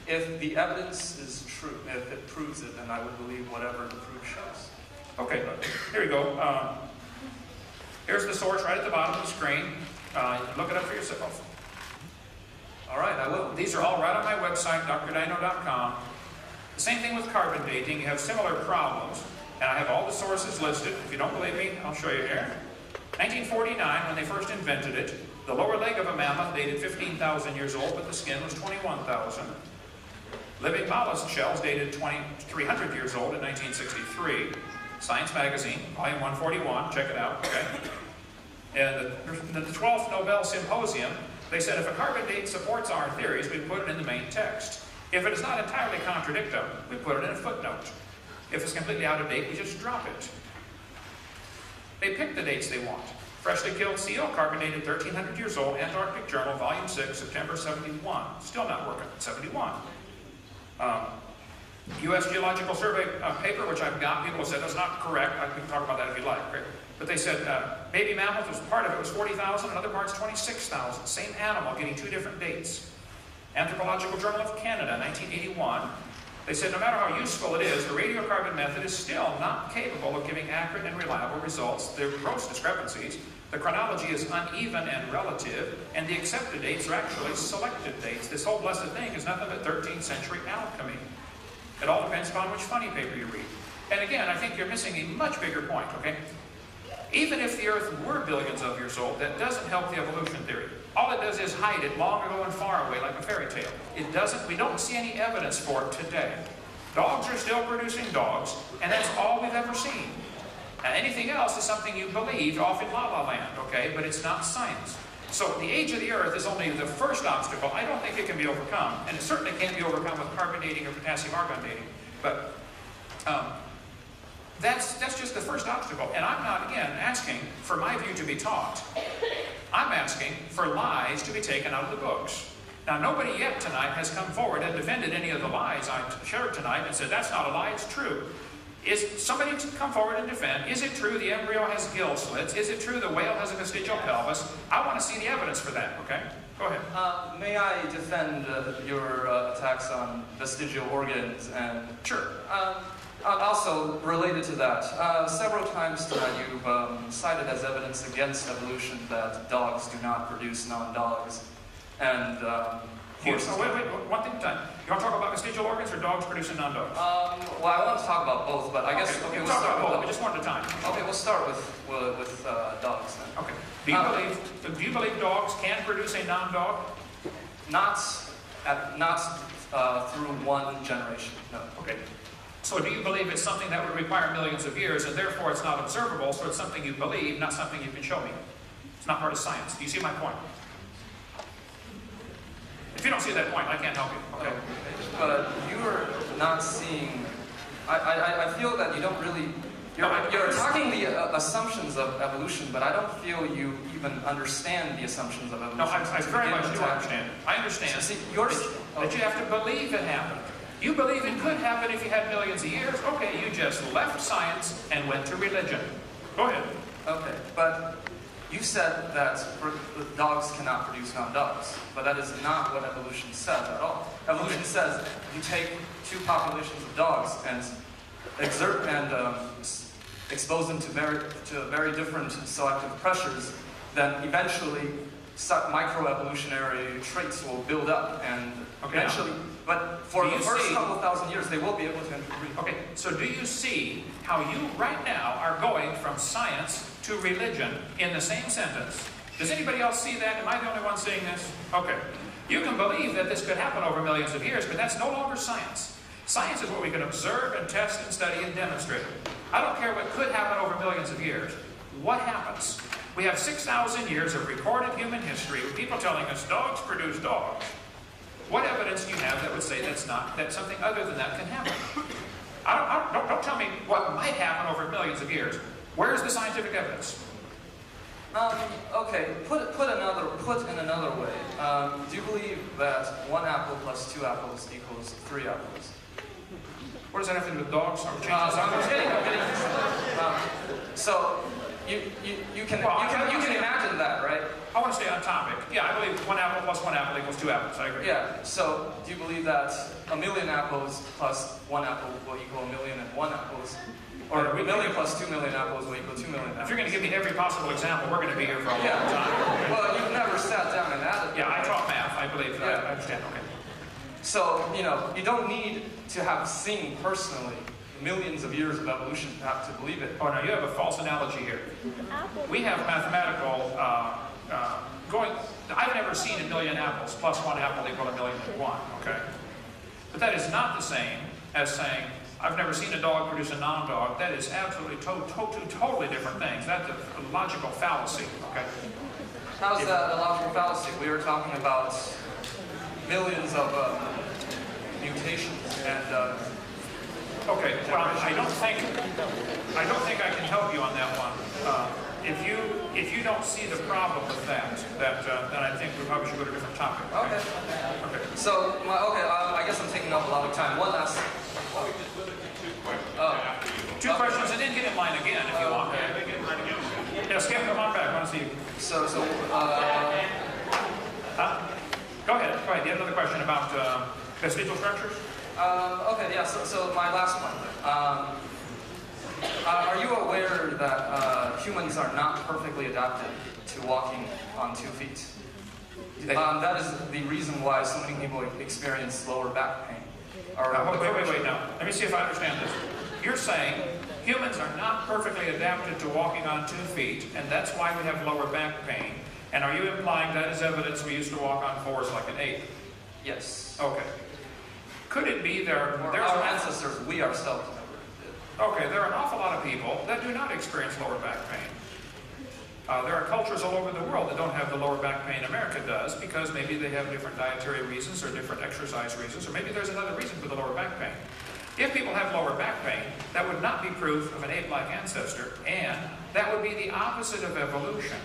If the evidence is true, if it proves it, then I would believe whatever the proof shows. Okay, here we go. Here's the source right at the bottom of the screen. Look it up for yourself. All right, I will. These are all right on my website, drdino.com. The same thing with carbon dating. You have similar problems. And I have all the sources listed. If you don't believe me, I'll show you here. 1949, when they first invented it, the lower leg of a mammoth dated 15,000 years old, but the skin was 21,000. Living mollusk shells dated 300 years old in 1963. Science Magazine, volume 141, check it out, okay? And the 12th Nobel Symposium, they said if a carbon date supports our theories, we put it in the main text. If it does not entirely contradict them, we put it in a footnote. If it's completely out of date, we just drop it. They pick the dates they want. Freshly killed seal, carbon dated 1,300 years old, Antarctic Journal, volume 6, September 71. Still not working, 71. U.S. Geological Survey paper, which I've got, people have said that's not correct. We can talk about that if you like. Right? But they said baby mammoth was part of it was 40,000, and other parts 26,000. Same animal, getting two different dates. Anthropological Journal of Canada, 1981. They said no matter how useful it is, the radiocarbon method is still not capable of giving accurate and reliable results. There are gross discrepancies. The chronology is uneven and relative, and the accepted dates are actually selected dates. This whole blessed thing is nothing but 13th century alchemy. It all depends upon which funny paper you read. And again, I think you're missing a much bigger point, okay? Even if the Earth were billions of years old, that doesn't help the evolution theory. All it does is hide it long ago and far away like a fairy tale. It doesn't, we don't see any evidence for it today. Dogs are still producing dogs, and that's all we've ever seen. Now, anything else is something you believe off in La La Land, okay? But it's not science. So the age of the Earth is only the first obstacle. I don't think it can be overcome, and it certainly can't be overcome with carbon dating or potassium argon dating. But that's just the first obstacle. And I'm not, again, asking for my view to be taught. I'm asking for lies to be taken out of the books. Now, nobody yet tonight has come forward and defended any of the lies I shared tonight and said, that's not a lie, it's true. Is somebody to come forward and defend, is it true the embryo has gill slits? Is it true the whale has a vestigial pelvis? I want to see the evidence for that, okay? Go ahead. May I defend your attacks on vestigial organs and... Sure. Also, related to that, several times tonight you've cited as evidence against evolution that dogs do not produce non-dogs, and horses. Wait, one thing at a time. You want to talk about vestigial organs or dogs producing non-dogs? Well, I want to talk about both, but I guess... Okay, we'll talk about both, but just one at a time. Okay, we'll start with dogs then. Okay. Do you believe dogs can produce a non-dog? Not through one generation, no. Okay. So do you believe it's something that would require millions of years, and therefore it's not observable, so it's something you believe, not something you can show me? It's not part of science. Do you see my point? If you don't see that point, I can't help you, okay? But you're not seeing... I feel that you don't really... You're talking the assumptions of evolution, but I don't feel you even understand the assumptions of evolution. No, I very much do understand. I understand so, see, that you have to believe it happened. You believe it could happen if you had millions of years. Okay, you just left science and went to religion. Go ahead. Okay, but you said that dogs cannot produce non-dogs, but that is not what evolution says at all. Evolution says you take two populations of dogs and expose them to very different selective pressures, then eventually microevolutionary traits will build up, and eventually, but for the first couple of thousand years, they will be able to interbreed. Okay, so do you see how you right now are going from science to religion in the same sentence? Does anybody else see that? Am I the only one seeing this? Okay. You can believe that this could happen over millions of years, but that's no longer science. Science is what we can observe and test and study and demonstrate. I don't care what could happen over millions of years. What happens? We have 6,000 years of recorded human history with people telling us dogs produce dogs. What evidence do you have that would say that something other than that can happen? Don't tell me what might happen over millions of years. Where's the scientific evidence? Okay, put in another way. Do you believe that 1 apple plus 2 apples equals 3 apples? What does that have to do with dogs? I'm kidding. So you can imagine that, right? I want to stay on topic. Yeah, I believe 1 apple plus 1 apple equals 2 apples. I agree. Yeah. So do you believe that 1,000,000 apples plus 1 apple will equal 1,000,001 apples? Or 1,000,000 plus 2,000,000 apples will equal 2,000,000 apples? If you're going to give me every possible example, we're going to be here for a long time. Well, you've never sat down and added. Yeah, I taught math. I believe that. I understand. Okay. So, you don't need to have seen personally millions of years of evolution to have to believe it. Oh, no, you have a false analogy here. We have mathematical I've never seen 1,000,000 apples plus 1 apple equal 1,000,001, okay? But that is not the same as saying, I've never seen a dog produce a non-dog. That is absolutely totally different things. That's a logical fallacy, okay? How's that a logical fallacy? We were talking about millions of mutations and... Okay, well, I don't think I can help you on that one. If you don't see the problem with that, then I think we probably should go to a different topic. Okay. So, I guess I'm taking up a lot of time. One last... Two questions, and then get in line again if you want. Yeah, Skip, come on back. I want to see you. Huh? Go ahead. You had another question about vestigial structures? Okay, yeah, so my last one. Are you aware that humans are not perfectly adapted to walking on 2 feet? That is the reason why so many people experience lower back pain. Wait now. Let me see if I understand this. You're saying humans are not perfectly adapted to walking on 2 feet, and that's why we have lower back pain. And are you implying that is evidence we used to walk on 4s like an ape? Yes. Okay. Could it be there's our ancestors, we ourselves never did. Okay, there are an awful lot of people that do not experience lower back pain. There are cultures all over the world that don't have the lower back pain America does because maybe they have different dietary reasons or different exercise reasons, or maybe there's another reason for the lower back pain. If people have lower back pain, that would not be proof of an ape-like ancestor, and that would be the opposite of evolution.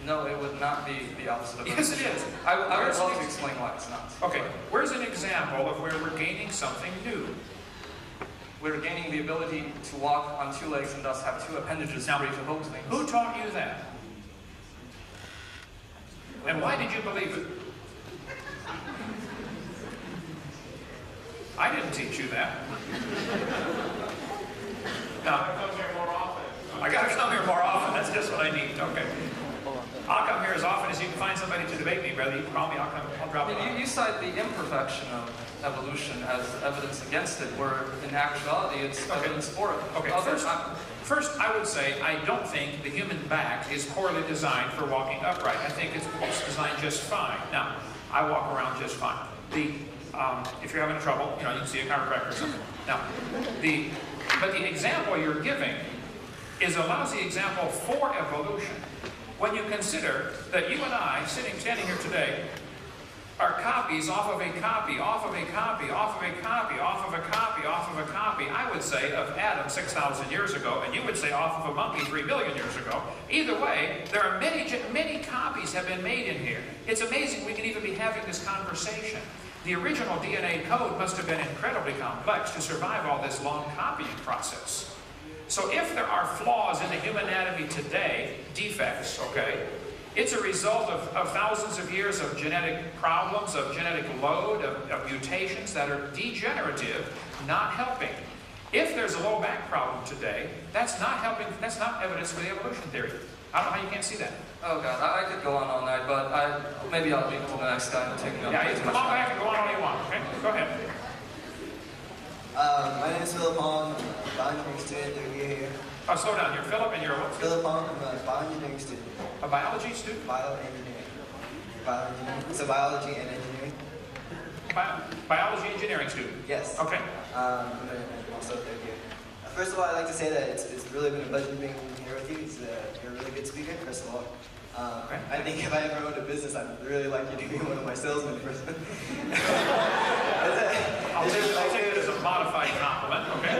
No, it would not be the opposite of Yes, evolution. it is. I would love to explain why it's not. Okay, where's an example of where we're gaining something new? We're gaining the ability to walk on 2 legs and thus have 2 appendages free to hold things. Who taught you that? And why did you believe it? I didn't teach you that. No. Come here more often. I gotta come here more often. That's just what I need. Okay. I'll come here as often as you can find somebody to debate me, brother. You can call me, I'll drop it. You cite the imperfection of evolution as evidence against it, where in actuality it's evidence for it. Okay, first I would say I don't think the human back is poorly designed for walking upright. I think it's designed just fine. Now, I walk around just fine. If you're having trouble, you can see a chiropractor or something. Now, but the example you're giving is a lousy example for evolution. When you consider that you and I, standing here today, are copies off of a copy, off of a copy, off of a copy, off of a copy, off of a copy, I would say, of Adam 6,000 years ago, and you would say off of a monkey 3 billion years ago. Either way, there are many copies have been made in here. It's amazing we can even be having this conversation. The original DNA code must have been incredibly complex to survive all this long copying process. So if there are flaws in the human anatomy today, defects, okay, it's a result of thousands of years of genetic problems, of genetic load, of mutations that are degenerative, not helping. If there's a low back problem today, that's not helping, that's not evidence for the evolution theory. I don't know how you can't see that. Oh God, I could go on all night, but maybe I'll leave it to the next guy and take up Yeah, too come much on time. back and go on all you want, okay? Go ahead. My name is Philip Hong. I'm a bioengineering student third year here. Oh, slow down. You're Philip and you're what? Philip Hong, I'm a bioengineering student. A biology student? Bioengineering. Bioengineering. So biology and engineering. Biology engineering student? Yes. Okay. I'm also third year. First of all, I'd like to say that it's really been a pleasure being here with you. You're a really good speaker, first of all. I think if I ever owned a business, I'd really like you to be one of my salesmen first. I'll take it as a modified compliment, okay?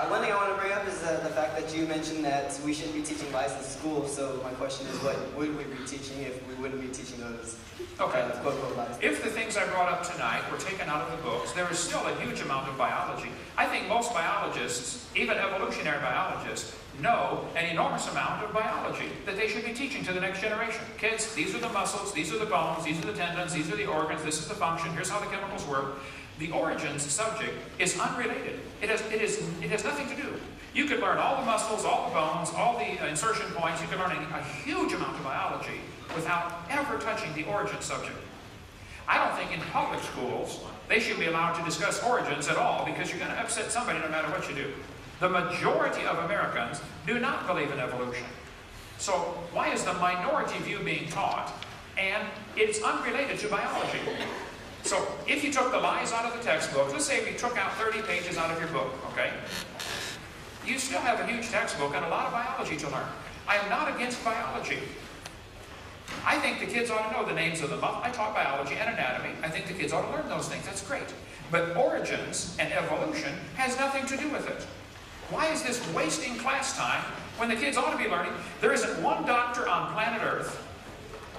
One thing I want to bring up is the fact that you mentioned that we shouldn't be teaching bias in school. So my question is, what would we be teaching if we wouldn't be teaching those quote-unquote bias? If the things I brought up tonight were taken out of the books, there is still a huge amount of biology. I think most biologists, even evolutionary biologists, know an enormous amount of biology that they should be teaching to the next generation. Kids, these are the muscles, these are the bones, these are the tendons, these are the organs, this is the function, here's how the chemicals work. The origins subject is unrelated. It has nothing to do. You could learn all the muscles, all the bones, all the insertion points. You could learn a huge amount of biology without ever touching the origin subject. I don't think in public schools they should be allowed to discuss origins at all because you're going to upset somebody no matter what you do. The majority of Americans do not believe in evolution. So why is the minority view being taught? And it's unrelated to biology. So if you took the lies out of the textbook, let's say we took out 30 pages out of your book, okay? You still have a huge textbook and a lot of biology to learn. I am not against biology. I think the kids ought to know the names of the muscles. I taught biology and anatomy. I think the kids ought to learn those things. That's great. But origins and evolution has nothing to do with it. Why is this wasting class time when the kids ought to be learning? There isn't one doctor on planet Earth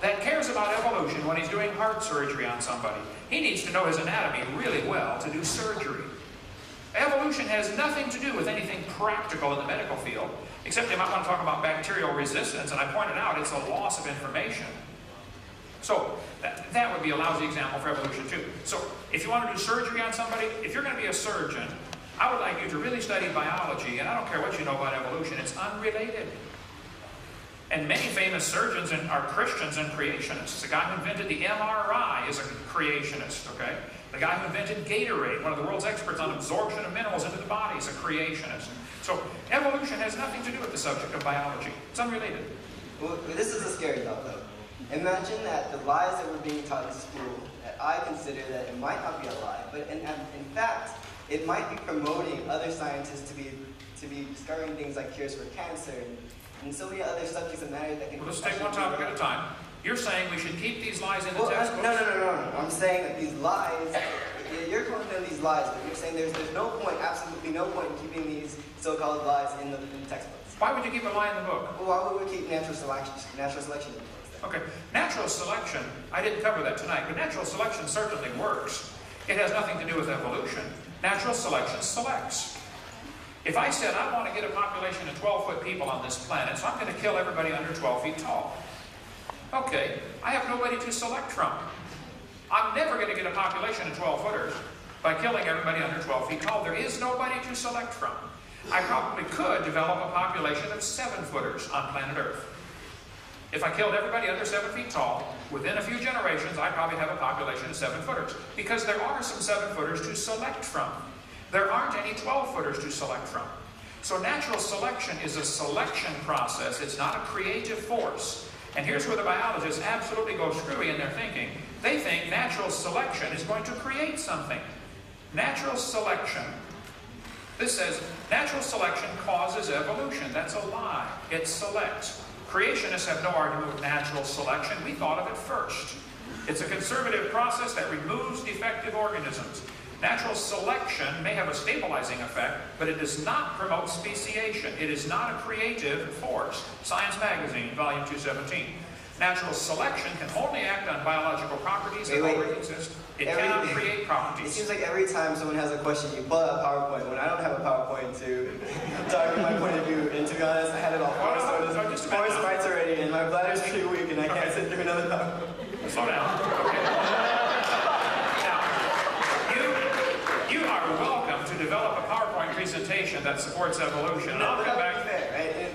that cares about evolution when he's doing heart surgery on somebody. He needs to know his anatomy really well to do surgery. Evolution has nothing to do with anything practical in the medical field, except they might want to talk about bacterial resistance, and I pointed out it's a loss of information. So that would be a lousy example for evolution too. So if you want to do surgery on somebody, if you're going to be a surgeon, I would like you to really study biology, and I don't care what you know about evolution, it's unrelated. And many famous surgeons are Christians and creationists. The guy who invented the MRI is a creationist, okay? The guy who invented Gatorade, one of the world's experts on absorption of minerals into the body, is a creationist. So evolution has nothing to do with the subject of biology. It's unrelated. Well, this is a scary thought, though. Imagine that the lies that were being taught in school, that I consider that it might not be a lie, but in fact, it might be promoting other scientists to be discovering things like cures for cancer and so many other subjects of matter that can... Well, let's take one topic at a time. You're saying we should keep these lies in the textbooks? No. I'm saying that these lies, you're calling them these lies, but you're saying there's no point, absolutely no point in keeping these so-called lies in the textbooks. Why would you keep a lie in the book? Well, why would we keep natural selection in the books then? Okay, natural selection, I didn't cover that tonight, but natural selection certainly works. It has nothing to do with evolution. Natural selection selects. If I said I want to get a population of 12-foot people on this planet, so I'm going to kill everybody under 12 feet tall. Okay, I have nobody to select from. I'm never going to get a population of 12-footers by killing everybody under 12 feet tall. There is nobody to select from. I probably could develop a population of 7-footers on planet Earth. If I killed everybody under 7 feet tall, within a few generations, I'd probably have a population of 7-footers. Because there are some 7-footers to select from. There aren't any 12-footers to select from. So natural selection is a selection process. It's not a creative force. And here's where the biologists absolutely go screwy in their thinking. They think natural selection is going to create something. Natural selection. This says natural selection causes evolution. That's a lie. It selects. Creationists have no argument with natural selection. We thought of it first. It's a conservative process that removes defective organisms. Natural selection may have a stabilizing effect, but it does not promote speciation. It is not a creative force. Science Magazine, volume 217. Natural selection can only act on biological properties that already exist. It cannot create properties. It seems like every time someone has a question, you pull out a PowerPoint. When I don't have a PowerPoint to talk my point of view, and to be honest, I had it all forced slides already, and my bladder's pretty weak, and I can't sit through another PowerPoint. Slow down. Okay. You are welcome to develop a PowerPoint presentation that supports evolution. No, I'll come back.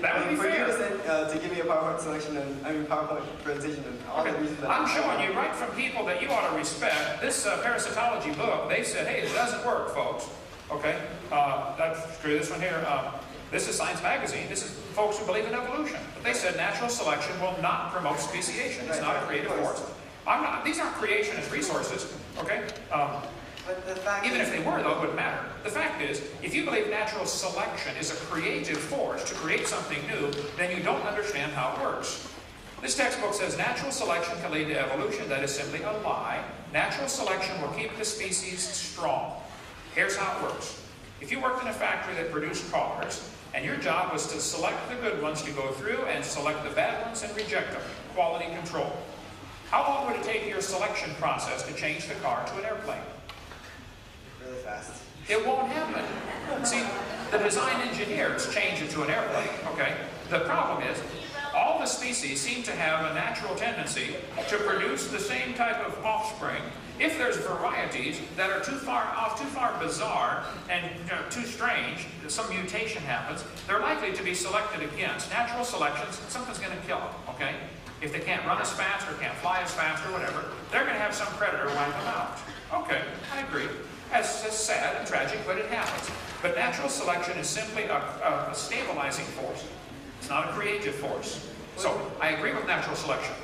That would be fair. For you to give me a PowerPoint selection and PowerPoint presentation and all the reasons that I'm showing you right from people that you ought to respect. This parasitology book, they said, hey, it doesn't work, folks. Okay, that's true. This one here, this is Science Magazine. This is folks who believe in evolution. But they said natural selection will not promote speciation. It's not a creative force. These aren't creationist resources. Okay. Even if they were, though, it wouldn't matter. The fact is, if you believe natural selection is a creative force to create something new, then you don't understand how it works. This textbook says natural selection can lead to evolution. That is simply a lie. Natural selection will keep the species strong. Here's how it works. If you worked in a factory that produced cars, and your job was to select the good ones to go through and select the bad ones and reject them, quality control. How long would it take your selection process to change the car to an airplane? Really fast. It won't happen. See, the design engineers change it to an airplane, okay? The problem is, all the species seem to have a natural tendency to produce the same type of offspring. If there's varieties that are too far off, too far bizarre, and too strange, some mutation happens, they're likely to be selected against. Natural selections, something's going to kill them, okay? If they can't run as fast or can't fly as fast or whatever, they're going to have some predator wipe them out. Okay, I agree. That's sad and tragic, but it happens. But natural selection is simply a stabilizing force. It's not a creative force. So, I agree with natural selection,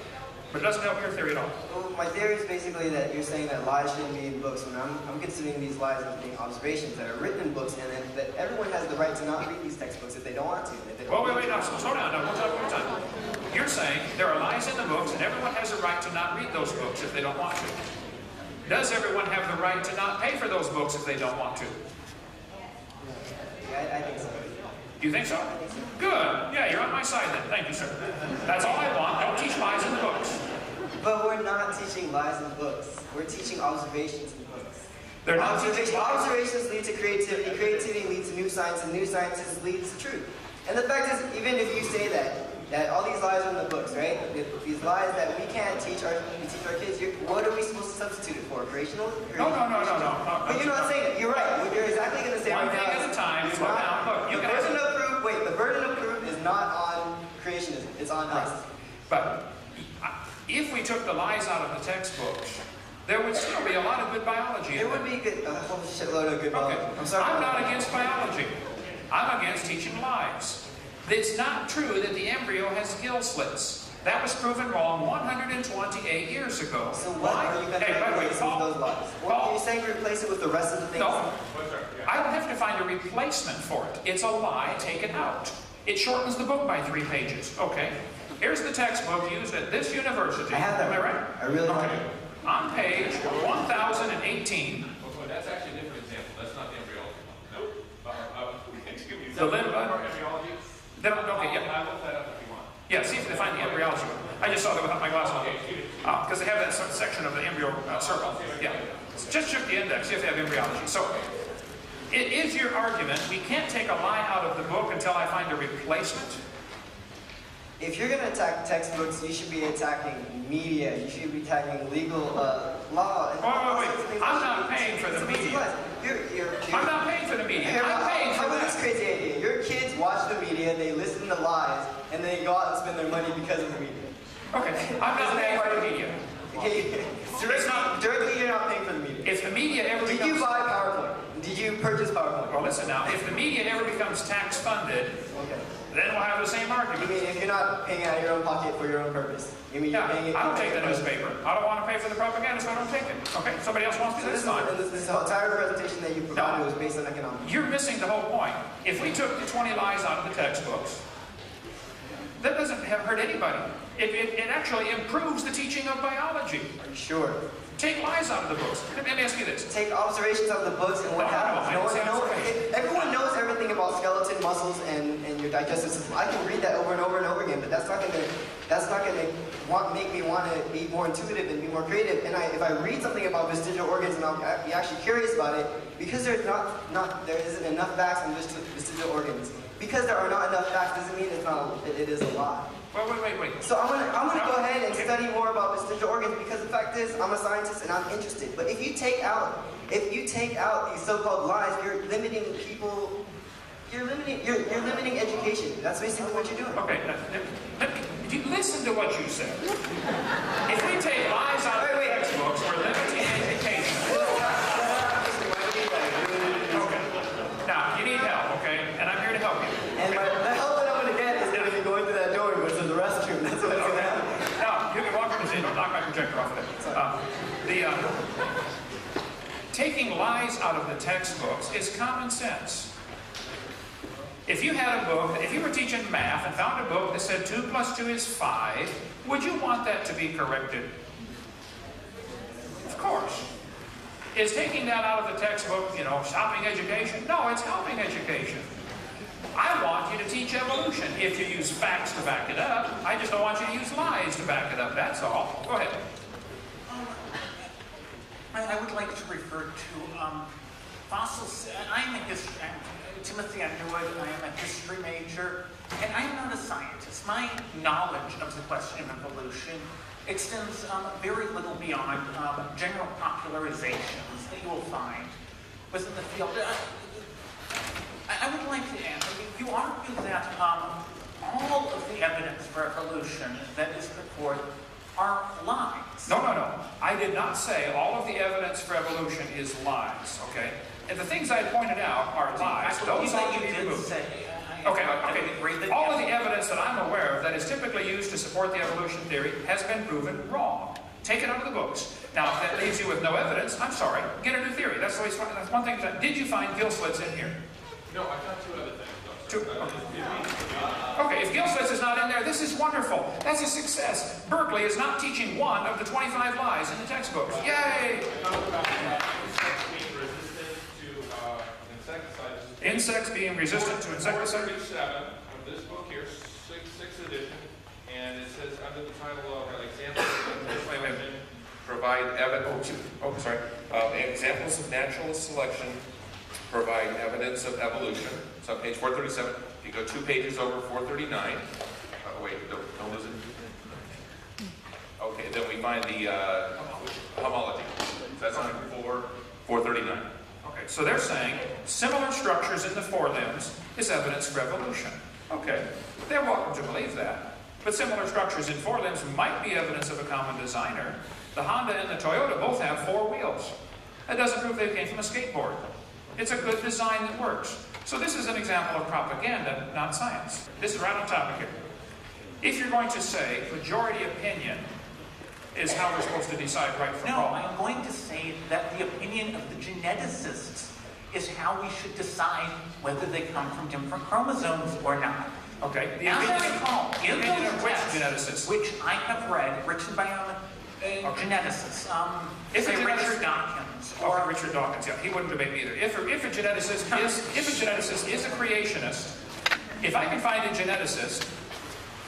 but it doesn't help your theory at all. Well, my theory is basically that you're saying that lies shouldn't be in books, and I'm considering these lies as being observations that are written in books, and that everyone has the right to not read these textbooks if they don't want to. Well, wait, now, slow down. Now, one time. You're saying there are lies in the books, and everyone has a right to not read those books if they don't want to. Does everyone have the right to not pay for those books if they don't want to? Yeah, I think so. Do you think so? I think so. Good. Yeah, you're on my side then. Thank you, sir. That's all I want. Don't teach lies in the books. But we're not teaching lies in books. We're teaching observations in books. They're not Observations lead to creativity. Creativity leads to new science, and new sciences lead to truth. And the fact is, even if you say that that all these lies are in the books, right? These lies that we can't teach our kids. What are we supposed to substitute it for? Creational? No. But you're not saying it. You're right. What you're exactly going to say One right thing now at a time. is Slow down. Look, you the guys. burden of proof. Wait, the burden of proof is not on creationism. It's on us. But if we took the lies out of the textbooks, there would still be a lot of good biology in There them. would be a whole shitload of good biology. Okay. I'm sorry. I'm not against biology. I'm against teaching lies. It's not true that the embryo has gill slits. That was proven wrong 128 years ago. So what are you going to replace with those lies? What are you saying replace it with the rest of the things? No. I will have to find a replacement for it. It's a lie, take it out. It shortens the book by 3 pages. Okay. Here's the textbook used at this university. I have that. Am I right? I really like Okay. it. On page 1018. Well, that's actually a different example. That's not the embryology one. No. Excuse me. The limb- embryology? Okay, yeah. I looked that up if you want. Yeah, see if they find the embryology one. I just saw that without my glasses on. Because they have that section of the embryo circle. Yeah. Just check the index, see if they have embryology. So, it is your argument, we can't take a lie out of the book until I find a replacement? If you're going to attack textbooks, you should be attacking media. You should be attacking legal law. And Wait. I'm not paying for the media. I'm not paying for the media. I'm paying for How about this that. crazy idea? Your kids watch the media, they listen to lies, and they go out and spend their money because of the media. Okay, I'm not paying for the media. Okay, directly you're not paying for the media. If the media ever Did becomes... you buy PowerPoint? Did you purchase PowerPoint? Well, listen now, if the media ever becomes tax-funded, Okay. then we'll have the same You argument. mean if you're not paying out of your own pocket for your own purpose? You mean you're paying it? I don't take the newspaper. I don't want to pay for the propaganda, so I don't take it. Okay, somebody else wants to, So that's fine. this entire presentation that you provided was based on economics. You're missing the whole point. If we took the 20 lies out of the textbooks, that doesn't hurt anybody. It actually improves the teaching of biology. Are you sure? Take lies out of the books. Let me ask you this. Take observations out of the books and what happens. Everyone knows everything about skeleton muscles and your digestive system. I can read that over and over and over again, but that's not gonna make me want to be more intuitive and be more creative. And if I read something about vestigial organs and I'll be actually curious about it, because there isn't enough facts on vestigial organs. Because there are not enough facts doesn't mean it is a lie. Well, wait. So I'm gonna go ahead and study more about vestigial organs because the fact is I'm a scientist and I'm interested. But if you take out these so-called lies, you're limiting people. You're limiting education. That's basically what you're doing. Okay, you listen to what you said. If we take lies out of the textbooks, we're limiting education. Okay. Now, you need help, okay? And I'm here to help you. And the help that I'm going to get is going to be going to that door, which is the restroom. That's what's going to happen. Now, you can walk in and say, don't knock my projector off of it. Taking lies out of the textbooks is common sense. If you had a book, if you were teaching math and found a book that said 2 + 2 is 5, would you want that to be corrected? Of course. Is taking that out of the textbook, stopping education? No, it's helping education. I want you to teach evolution if you use facts to back it up. I just don't want you to use lies to back it up, that's all. Go ahead. I would like to refer to fossils. I'm Timothy Underwood. I am a history major, and I am not a scientist. My knowledge of the question of evolution extends very little beyond general popularizations that you will find within the field. I would like to ask, you argue that all of the evidence for evolution that is put forth are lies. No. I did not say all of the evidence for evolution is lies, okay? And the things I pointed out are lies. Those all you need to be did removed. say. Okay. All of the evidence that I'm aware of that is typically used to support the evolution theory has been proven wrong. Take it out of the books. Now, if that leaves you with no evidence, I'm sorry. Get a new theory. That's one thing. Did you find gill slits in here? No, I found 2 other things. Okay, if gill slits is not in there, this is wonderful. That's a success. Berkeley is not teaching one of the 25 lies in the textbooks. Yay! Insects being resistant to insecticide. 47 of this book here, 6th edition, and it says under the title of examples of provide examples of natural selection provide evidence of evolution. So on page 437, if you go 2 pages over 439, wait, don't lose it. Okay, then we find the homology. That's on 439. Okay, so they're saying similar structures in the forelimbs is evidence for evolution. Okay, they're welcome to believe that. But similar structures in forelimbs might be evidence of a common designer. The Honda and the Toyota both have 4 wheels. That doesn't prove they came from a skateboard. It's a good design that works. So this is an example of propaganda, not science. This is right on topic here. If you're going to say majority opinion is how we're supposed to decide right from wrong. No, I'm going to say that the opinion of the geneticists is how we should decide whether they come from different chromosomes or not. Okay. The As opinion I recall, in of those which texts, geneticist? which I have read, written by geneticists, If say a geneticist- Richard Dawkins, Or or Richard Dawkins, yeah, he wouldn't debate me either. If a geneticist is a creationist, if I can find a geneticist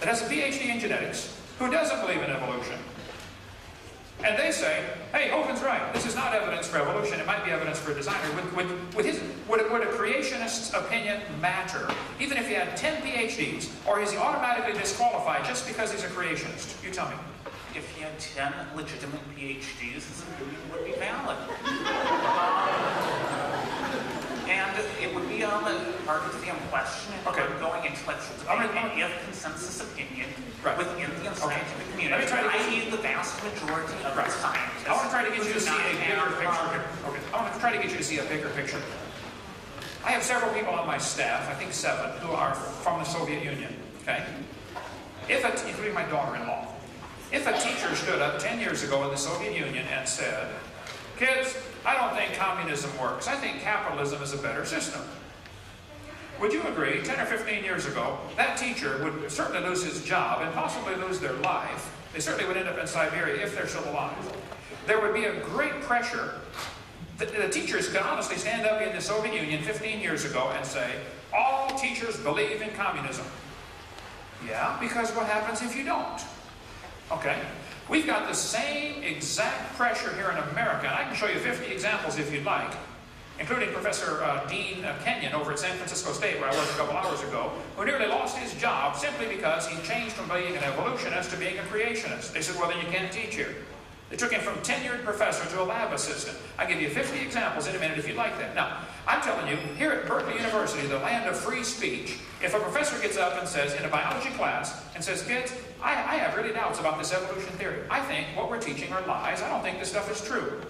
that has a PhD in genetics who doesn't believe in evolution, and they say, hey, Hovind's right, this is not evidence for evolution, it might be evidence for a designer, would a creationist's opinion matter? Even if he had 10 PhDs, or is he automatically disqualified just because he's a creationist? You tell me. if he had 10 legitimate PhDs, his opinion would be valid. And it would be part of the question of going intellectual debate of consensus opinion within the scientific community. I.e. the vast majority of the scientists. I want to try to get you to see a bigger picture here. Okay. I want to try to get you to see a bigger picture. I have several people on my staff, I think 7, who are from the Soviet Union. Okay? Including my daughter-in-law. If a teacher stood up 10 years ago in the Soviet Union and said, kids, I don't think communism works. I think capitalism is a better system. Would you agree, 10 or 15 years ago, that teacher would certainly lose his job and possibly lose their life. They certainly would end up in Siberia if they're still alive. There would be a great pressure. The teachers could honestly stand up in the Soviet Union 15 years ago and say, all teachers believe in communism. Yeah, because what happens if you don't? Okay? We've got the same exact pressure here in America, and I can show you 50 examples if you'd like, including Professor Dean Kenyon over at San Francisco State, where I was a couple hours ago, who nearly lost his job simply because he changed from being an evolutionist to being a creationist. They said, well, then you can't teach here. They took him from tenured professor to a lab assistant. I'll give you 50 examples in a minute if you'd like that. Now, I'm telling you, here at Berkeley University, the land of free speech, if a professor gets up and says, in a biology class, and says, kids, I have really doubts about this evolution theory. I think what we're teaching are lies. I don't think this stuff is true.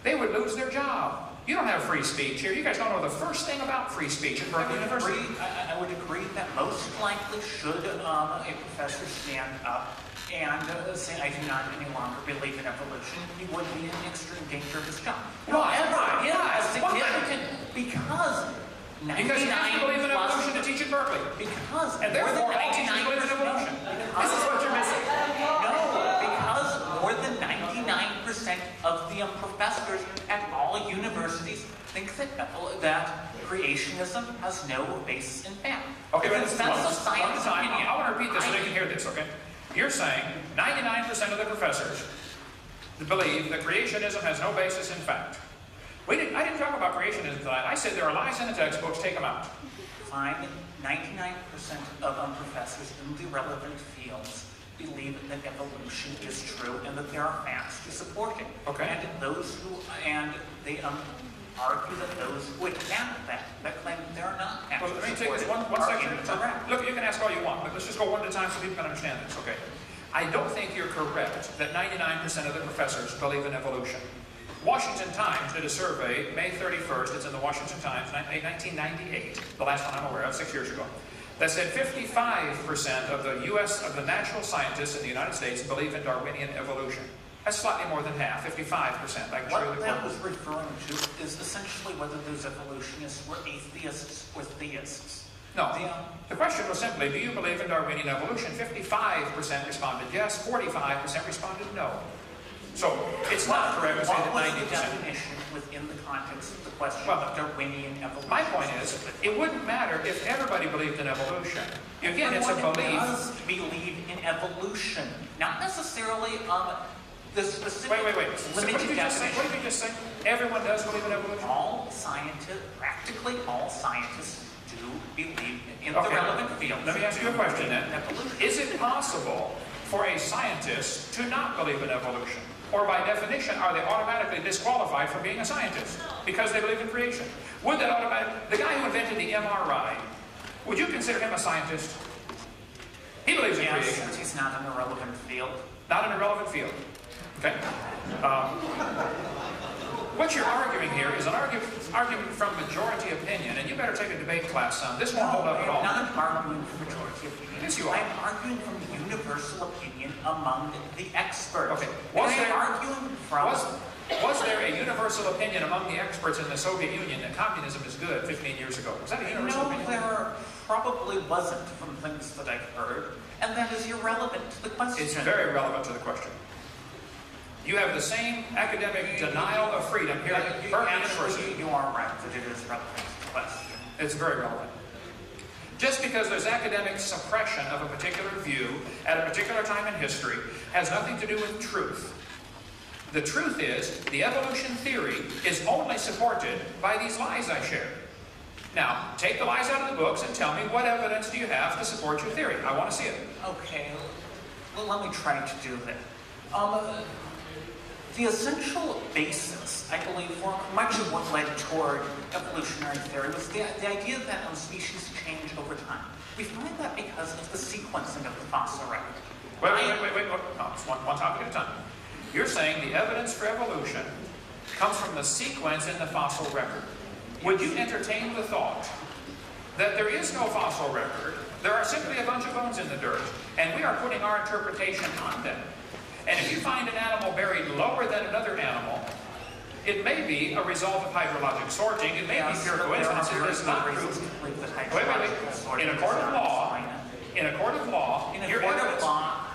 They would lose their job. You don't have free speech here. You guys don't know the first thing about free speech at Berkeley University. I would agree that most likely should a professor stand up and say, I do not any longer believe in evolution, he would be in extreme danger of his job. However, it is significant because 99% because you have to believe in evolution to teach at Berkeley. Because and therefore all teachers believe in evolution. This is what you're missing. No, because more than 99% of the professors at all universities think that creationism has no basis in fact. Okay, but I want to repeat this so they can hear this, okay? You're saying 99% of the professors believe that creationism has no basis in fact. I didn't talk about creationism tonight. I said there are lies in the textbooks, take them out. Fine. 99% of professors in the relevant fields believe that evolution is true and that there are facts to support it. Okay. And they argue that those who attack that claim that there are not facts Well, let me take this one section at a time. Look, you can ask all you want, but let's just go one at a time so people can understand this, okay? I don't think you're correct that 99% of the professors believe in evolution. Washington Times did a survey, May 31st, it's in the Washington Times, 1998, the last one I'm aware of, 6 years ago, that said 55% of the natural scientists in the United States believe in Darwinian evolution. That's slightly more than half, 55%. I can show you what the that quote. was referring to is essentially whether those evolutionists were atheists or theists. No, the question was simply, do you believe in Darwinian evolution? 55% responded yes, 45% responded no. So, it's not correct to say that 90%. What was the definition within the context of the question of Darwinian evolution? My point is, it wouldn't matter if everybody believed in evolution. Again, it's a belief. Does believe in evolution, not necessarily the specific Wait. limited definition. What did you just say? Everyone does believe in evolution? Practically all scientists do believe in the relevant field. Let me ask you a question then. Is it possible for a scientist to not believe in evolution? Or by definition, are they automatically disqualified from being a scientist because they believe in creation? Would that the guy who invented the MRI, would you consider him a scientist? He believes in creation. Yes, he's not in a relevant field. Not in a relevant field. Okay. What you're arguing here is an argument from majority opinion, and you better take a debate class, son. This won't hold up at all. I'm not arguing from majority opinion. Yes, you are. I'm arguing from universal opinion among the experts. Okay. Was there a universal opinion among the experts in the Soviet Union that communism is good 15 years ago? Was that a universal opinion? No, there probably wasn't from things that I've heard, and that is irrelevant to the question. It's very relevant to the question. You have the same academic denial of freedom here at Berkeley University. You are right that it is relevant to the question. It's very relevant. Just because there's academic suppression of a particular view at a particular time in history has nothing to do with truth. The truth is, the evolution theory is only supported by these lies I shared. Now, take the lies out of the books and tell me what evidence do you have to support your theory. I want to see it. Okay, well, let me try to do that. The essential basis, I believe, for much of what led toward evolutionary theory was the idea that species change over time. We find that because of the sequencing of the fossil record. Wait. No, it's one topic at a time. You're saying the evidence for evolution comes from the sequence in the fossil record. Would you entertain the thought that there is no fossil record, there are simply a bunch of bones in the dirt, and we are putting our interpretation on them? And if you find an animal buried lower than another animal, it may be a result of hydrologic sorting, it may be pure coincidence, it is not proof. Wait. In a court of law,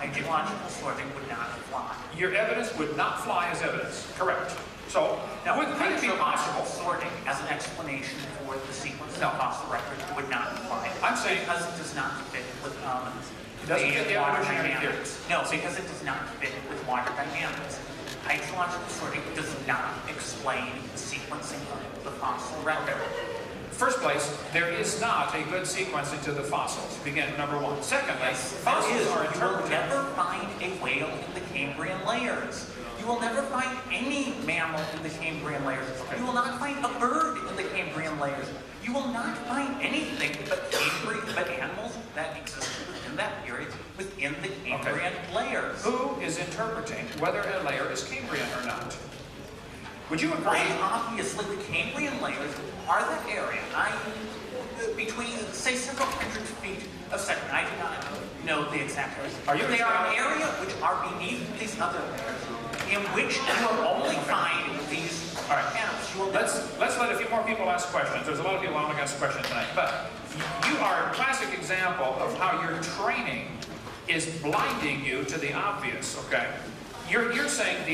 hydrological sorting would not apply. Your evidence would not fly as evidence. Correct. So, now, would it be possible? Sorting as an explanation for the sequence of the fossil record would not apply. I'm saying because it does not fit with it doesn't fit the evolutionary theories. No, because it does not fit with water dynamics. Hydrological sorting does not explain the sequencing of the fossil record. First place, there is not a good sequencing to the fossils. Begin number one. Secondly, fossils are interpreted. You will never find a whale in the Cambrian layers. You will never find any mammal in the Cambrian layers. You will not find a bird in the Cambrian layers. You will not find anything but animals that existed within that period within the Cambrian layers. Who is interpreting whether a layer is Cambrian or not? Would you agree? Obviously, the Cambrian layers are that area. Between, say, several hundred feet of sediment. I do not know the exact area. They are an area which are beneath these other layers, in which you will only find these animals. Let's let a few more people ask questions. There's a lot of people wanting to ask questions tonight. But you are a classic example of how your training is blinding you to the obvious, okay? You're saying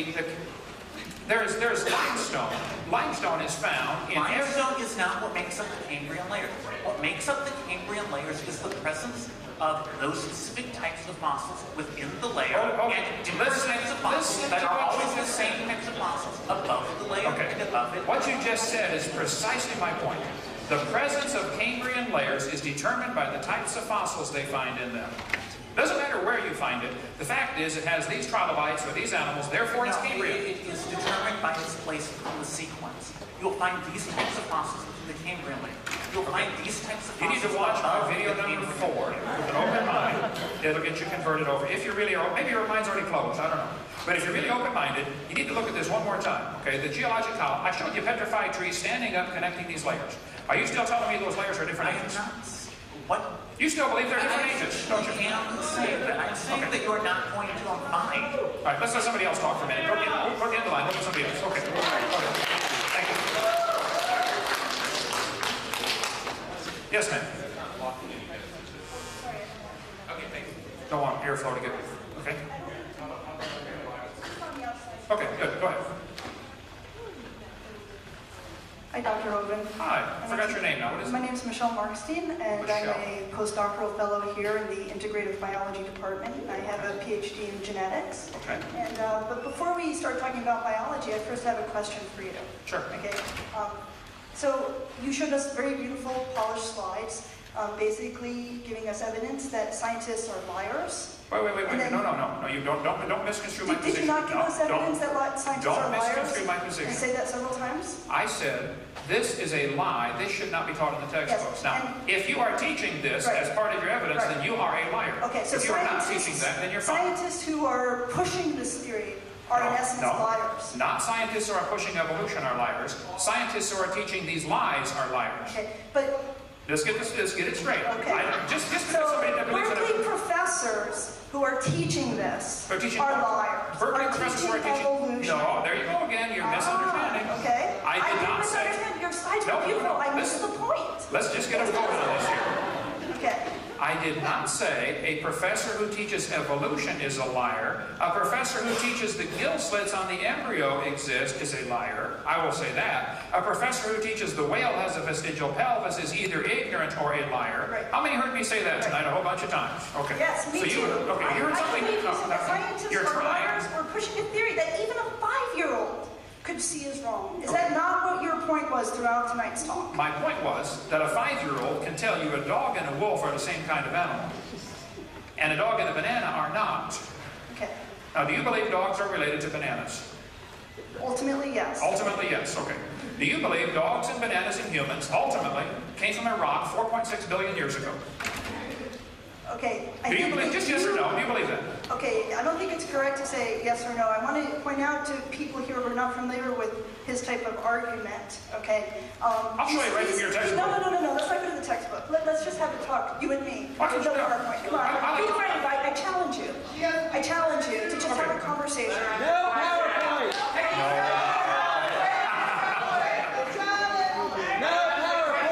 there's limestone. Limestone is found in Limestone is not what makes up the Cambrian layers. What makes up the Cambrian layers is the presence of those specific types of fossils within the layer and different types of fossils that are always the same types of fossils above the layer and above it. What you just said is precisely my point. The presence of Cambrian layers is determined by the types of fossils they find in them. Doesn't matter where you find it. The fact is, it has these trilobites or these animals, therefore it's Cambrian. It is determined by its place in the sequence. You'll find these types of fossils within the Cambrian layer. You'll find these types of fossils. You need to watch our video number 4 with an open mind. It'll get you converted over. If you really are, maybe your mind's already closed, I don't know. But if you're really open-minded, you need to look at this one more time. Okay, the geologic column. I showed you petrified trees standing up connecting these layers. Are you still telling me those layers are different ages? What? You still believe they're different ages, don't you? I'm saying that you're not going to find. All right, let's let somebody else talk for a minute. Go to the end of the line. Look at somebody else. Okay. Thank you. Yes, ma'am. Okay, thanks. Don't want airflow to get. Okay. Okay, good. Go ahead. Hi, Dr. Hovind. Hi. I forgot your name now. What is it? My name is Michelle Markstein, and I'm a postdoctoral fellow here in the Integrative Biology Department. I have a PhD in genetics. Okay. And but before we start talking about biology, I first have a question for you. Sure. Okay. So you showed us very beautiful, polished slides, basically giving us evidence that scientists are liars. Wait. No. You don't misconstrue my position. Did you not give us evidence that scientists are liars? Don't misconstrue my position. And say that several times? I said, this is a lie. This should not be taught in the textbooks. Yes, Now, if you are teaching this as part of your evidence, then you are a liar. Okay, so if you are not teaching that, then you're fine. Scientists who are pushing this theory are in essence liars. Not scientists who are pushing evolution are liars. Scientists who are teaching these lies are liars. Okay, but Let's get it straight. Okay. Just because so somebody that believes Berkeley professors who are teaching this are liars. Berkeley are professors who are teaching evolution. No, there you go again. You're misunderstanding. Okay. I did not say. Your slides were beautiful. I missed the point. Let's just get a vote on this here. Okay. I did not say a professor who teaches evolution is a liar. A professor who teaches the gill slits on the embryo exist is a liar. I will say that. A professor who teaches the whale has a vestigial pelvis is either ignorant or a liar. Right. How many heard me say that tonight a whole bunch of times? Okay. Yes, me too. Okay, you heard something? Scientists You're are trying. liars. We're pushing a theory that even a 5-year-old could see is wrong. Is that not what your point was throughout tonight's talk? My point was that a 5-year-old can tell you a dog and a wolf are the same kind of animal. And a dog and a banana are not. Okay. Now, do you believe dogs are related to bananas? Ultimately, yes. Ultimately, yes. Okay. Do you believe dogs and bananas and humans ultimately came from a rock 4.6 billion years ago? Okay. Do you believe, just yes or no, do you believe that? Okay, I don't think it's correct to say yes or no. I want to point out to people here who are not familiar with his type of argument, okay? I'll show you right from your textbook. No. Let's not go to the textbook. Let's just have a talk, you and me. Why don't you Come on, be brave. I challenge you. I challenge you to just have a conversation. No PowerPoint! No PowerPoint!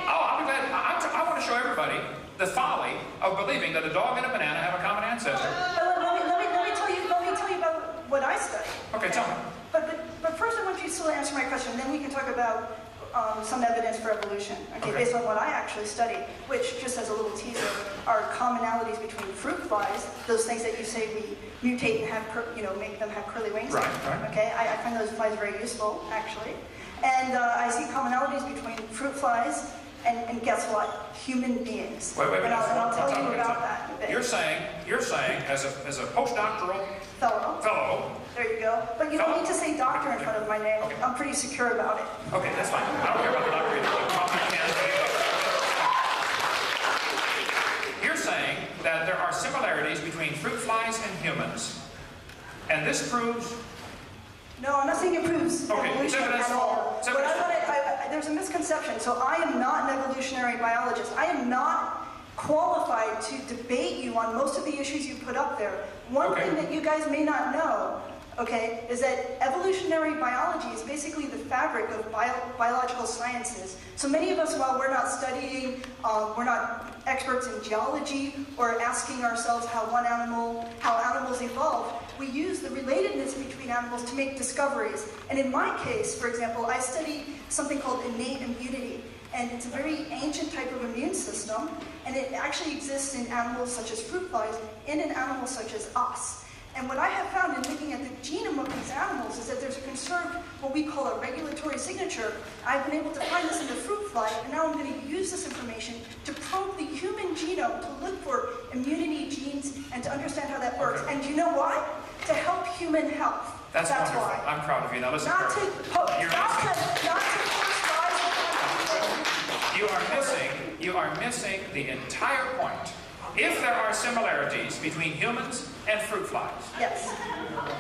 Oh, I'll be glad. I want to show everybody the folly of believing that a dog and a banana have a common ancestor. Let me tell you about what I study. Okay, tell me. But first I want you to still answer my question, then we can talk about some evidence for evolution, okay, based on what I actually study, which, just as a little teaser, are commonalities between fruit flies, those things that you say we mutate and have, make them have curly wings. Right. Okay, I find those flies very useful, actually. And I see commonalities between fruit flies and guess what? Human beings. Wait. And I'll tell you about that in a bit. You're saying, as a postdoctoral fellow. There you go. But you don't need to say doctor in front of my name. Okay. I'm pretty secure about it. Okay, that's fine. I don't care about the doctor either. You're saying that there are similarities between fruit flies and humans. And this proves... No, I'm not saying it proves evolution at all. There's a misconception. So I am not an evolutionary biologist. I am not qualified to debate you on most of the issues you put up there. One thing that you guys may not know, okay, is that evolutionary biology is basically the fabric of biological sciences. So many of us, while we're not studying, we're not experts in geology or asking ourselves how animals evolved, we use the relatedness between animals to make discoveries. And in my case, for example, I study something called innate immunity. And it's a very ancient type of immune system, and it actually exists in animals such as fruit flies and in animals such as us. And what I have found in looking at the genome of these animals is that there's a conserved, what we call a regulatory signature. I've been able to find this in the fruit fly, and now I'm going to use this information to probe the human genome to look for immunity genes and to understand how that works. And do you know why? To help human health. That's wonderful. Why. I'm proud of you. Now listen. Not to You are missing the entire point. If there are similarities between humans and fruit flies, yes,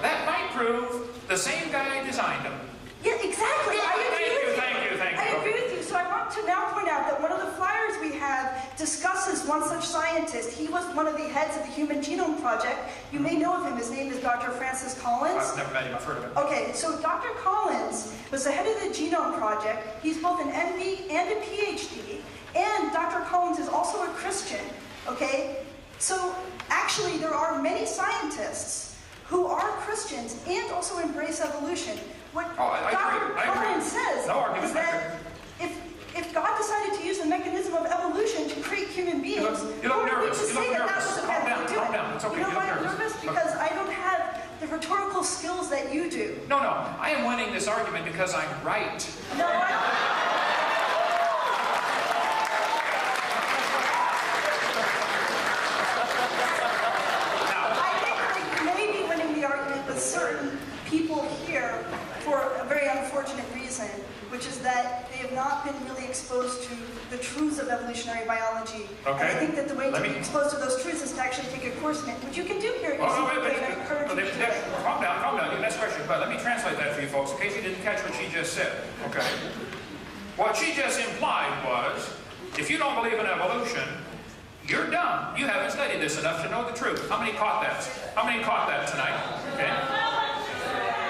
that might prove the same guy designed them. Yeah, exactly. Thank you. I agree with you. So I want to now point out that one of the flyers we have discusses one such scientist. He was one of the heads of the Human Genome Project. You may know of him. His name is Dr. Francis Collins. I've never met him. I've heard of him. Okay, so Dr. Collins was the head of the Genome Project. He's both an MD and a PhD. And Dr. Collins is also a Christian. Okay? So actually there are many scientists who are Christians and also embrace evolution. What Dr. Collins says is that if God decided to use the mechanism of evolution to create human beings, you look nervous. Calm down. It's okay. Calm down. It's okay. You know why I'm nervous? Because I don't have the rhetorical skills that you do. No, I am winning this argument because I'm right. No, I think that you may be winning the argument with certain people here for a very unfortunate reason, which is that they have not been really exposed to the truths of evolutionary biology. Okay. And I think that the way to be exposed to those truths is to actually take a course in it, which you can do here at UC. Calm down. Next question. But let me translate that for you folks in case you didn't catch what she just said. Okay. What she just implied was, if you don't believe in evolution, you're dumb. You haven't studied this enough to know the truth. How many caught that? How many caught that tonight? Okay.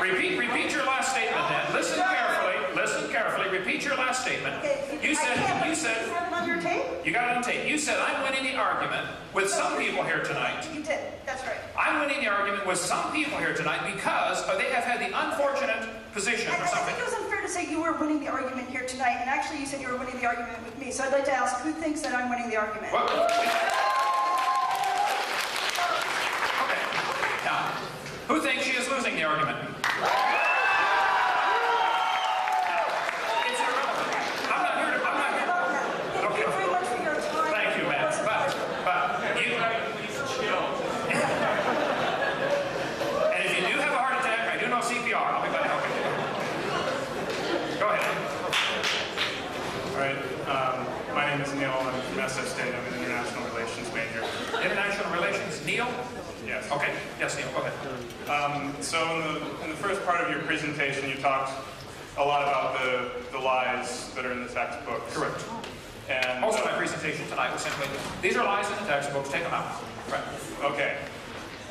Repeat your last statement then. Listen carefully. Repeat your last statement. You said, have it on your tape? You got it on tape. You said, I'm winning the argument with some people here tonight. You did. That's right. I'm winning the argument with some people here tonight because they have had the unfortunate position I for something. think it was unfair to say you were winning the argument here tonight, and actually you said you were winning the argument with me. So I'd like to ask, who thinks that I'm winning the argument? What? Okay. Now, who thinks she is losing the argument? International relations, Neil? Yes. Okay. Yes, Neil, go ahead. So in the first part of your presentation, you talked a lot about the lies that are in the textbooks. Correct. And most of my presentation tonight was simply, these are lies in the textbooks, take them out. Right. Okay.